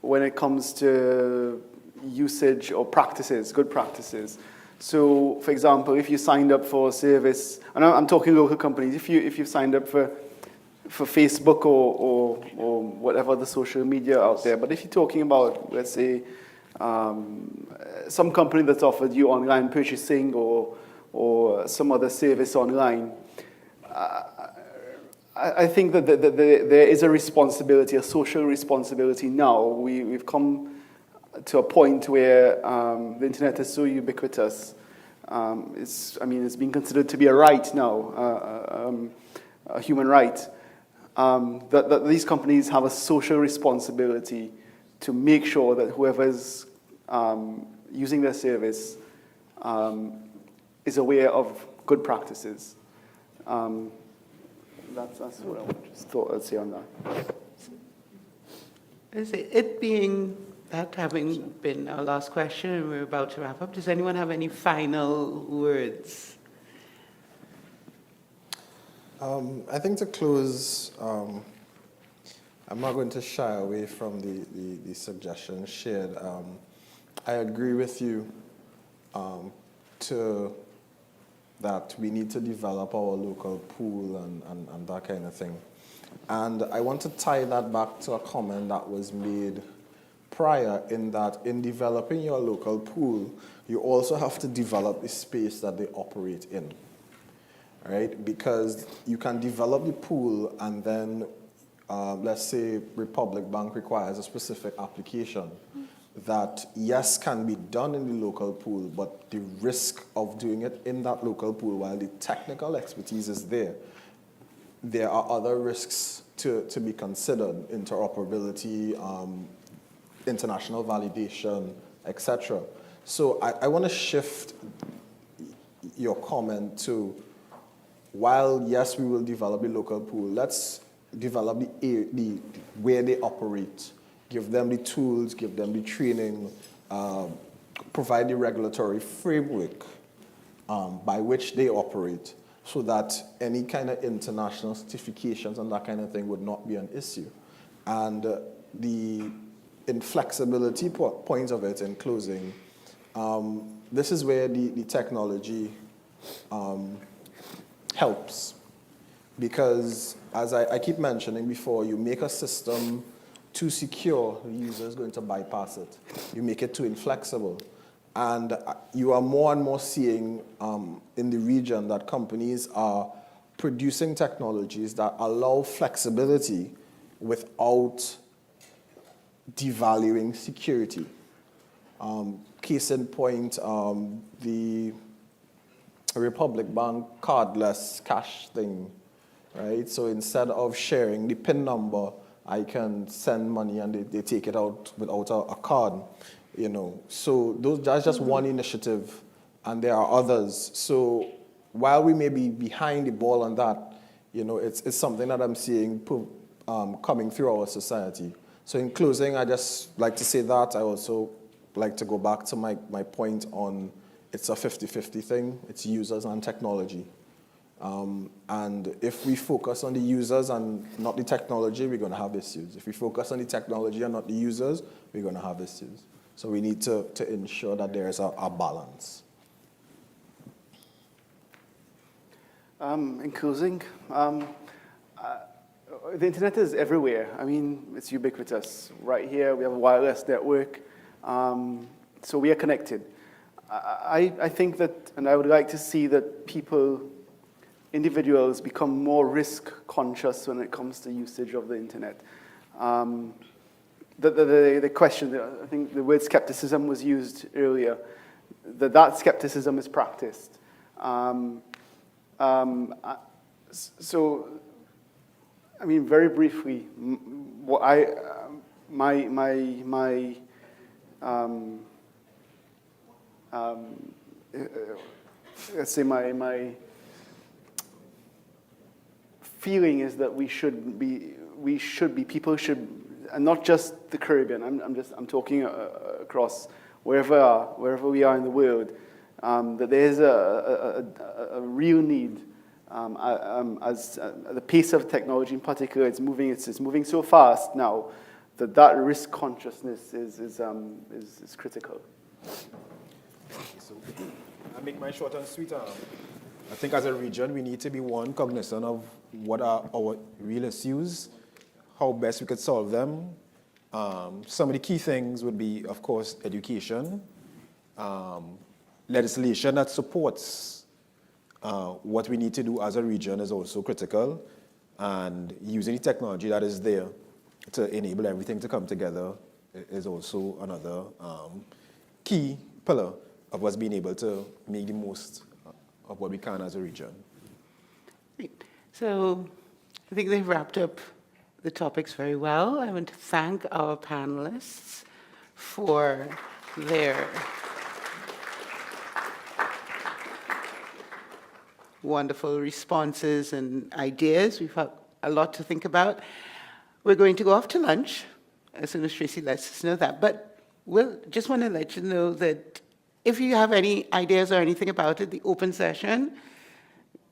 when it comes to usage or practices, good practices. So, for example, if you signed up for a service, and I'm talking local companies, if you've signed up for Facebook or whatever the social media out there, but if you're talking about, let's say, some company that's offered you online purchasing or some other service online, I think that there is a responsibility, a social responsibility now. We've come to a point where the internet is so ubiquitous. It's being considered to be a right now, a human right. That these companies have a social responsibility to make sure that whoever's using their service is aware of good practices. That's what I just thought I'd say on that. It being that having been our last question and we're about to wrap up, does anyone have any final words? I think to close, I'm not going to shy away from the suggestions shared. I agree with you that we need to develop our local pool and that kind of thing. And I want to tie that back to a comment that was made prior, in that in developing your local pool, you also have to develop the space that they operate in, right? Because you can develop the pool and then, let's say Republic Bank requires a specific application that, yes, can be done in the local pool, but the risk of doing it in that local pool, while the technical expertise is there, there are other risks to be considered: interoperability, international validation, etc. So I want to shift your comment to, while yes, we will develop a local pool, let's develop the where they operate. Give them the tools, give them the training, provide the regulatory framework by which they operate, so that any kind of international certifications and that kind of thing would not be an issue. And the inflexibility point of it, in closing, this is where the technology helps. Because, as I keep mentioning before, you make a system too secure, the user is going to bypass it. You make it too inflexible. And you are more and more seeing in the region that companies are producing technologies that allow flexibility without devaluing security. Case in point, the Republic Bank cardless cash thing, right? So instead of sharing the PIN number, I can send money and they take it out without a card, you know. So that's just one initiative, and there are others. So while we may be behind the ball on that, you know, it's something that I'm seeing coming through our society. So in closing, I just like to say that. I also like to go back to my point on it's a 50-50 thing. It's users and technology. And if we focus on the users and not the technology, we're going to have issues. If we focus on the technology and not the users, we're going to have issues. So we need to ensure that there is a balance. In closing, the internet is everywhere. I mean, it's ubiquitous. Right here, we have a wireless network, so we are connected. I think that, and I would like to see that people, individuals, become more risk conscious when it comes to usage of the internet. The question, I think the word skepticism was used earlier, that skepticism is practiced. So, I mean, very briefly, let's say my feeling is that people should, and not just the Caribbean. I'm talking across wherever we are in the world. That there is a real need, as the pace of technology in particular, it's moving so fast now that risk consciousness is critical. So I make mine short and sweet. I think as a region, we need to be cognizant of what are our real issues, how best we could solve them. Some of the key things would be, of course, education, legislation that supports what we need to do as a region is also critical, and using the technology that is there to enable everything to come together is also another key pillar of us being able to make the most of what we can as a region. Great. So I think they've wrapped up the topics very well. I want to thank our panelists for their wonderful responses and ideas. We've had a lot to think about. We're going to go off to lunch as soon as Tracy lets us know that. But we'll just want to let you know that if you have any ideas or anything about it, the open session,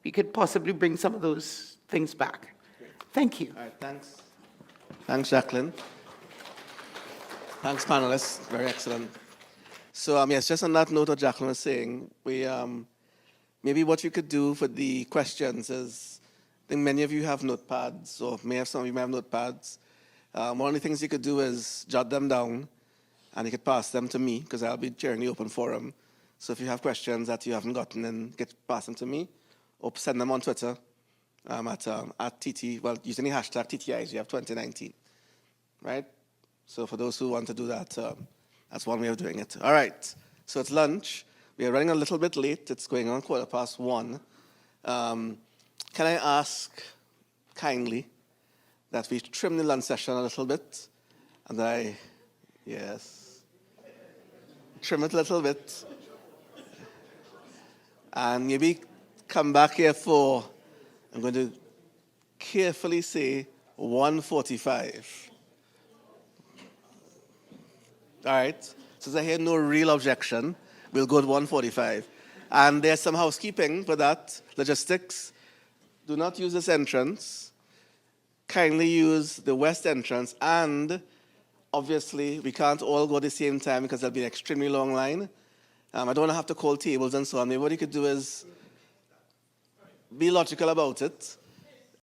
we could possibly bring some of those things back. Thank you. All right, thanks. Thanks, Jacqueline. Thanks, panelists. Very excellent. So, yes, just on that note what Jacqueline was saying, we maybe what you could do for the questions is, I think many of you have notepads, or some of you may have notepads. One of the things you could do is jot them down, and you could pass them to me, because I'll be chairing the open forum. So if you have questions that you haven't gotten, then pass them to me, or send them on Twitter at TT, well, using the hashtag TTIGF 2019, right? So for those who want to do that, that's one way of doing it. All right, so it's lunch. We are running a little bit late. It's going on 1:15. Can I ask kindly that we trim the lunch session a little bit, and trim it a little bit, and maybe come back here for, I'm going to carefully say 1:45. All right, since I hear no real objection, we'll go to 1:45. And there's some housekeeping for that, logistics. Do not use this entrance. Kindly use the west entrance, and obviously we can't all go at the same time because there'll be an extremely long line. I don't want to have to call tables and so on. Maybe what you could do is be logical about it.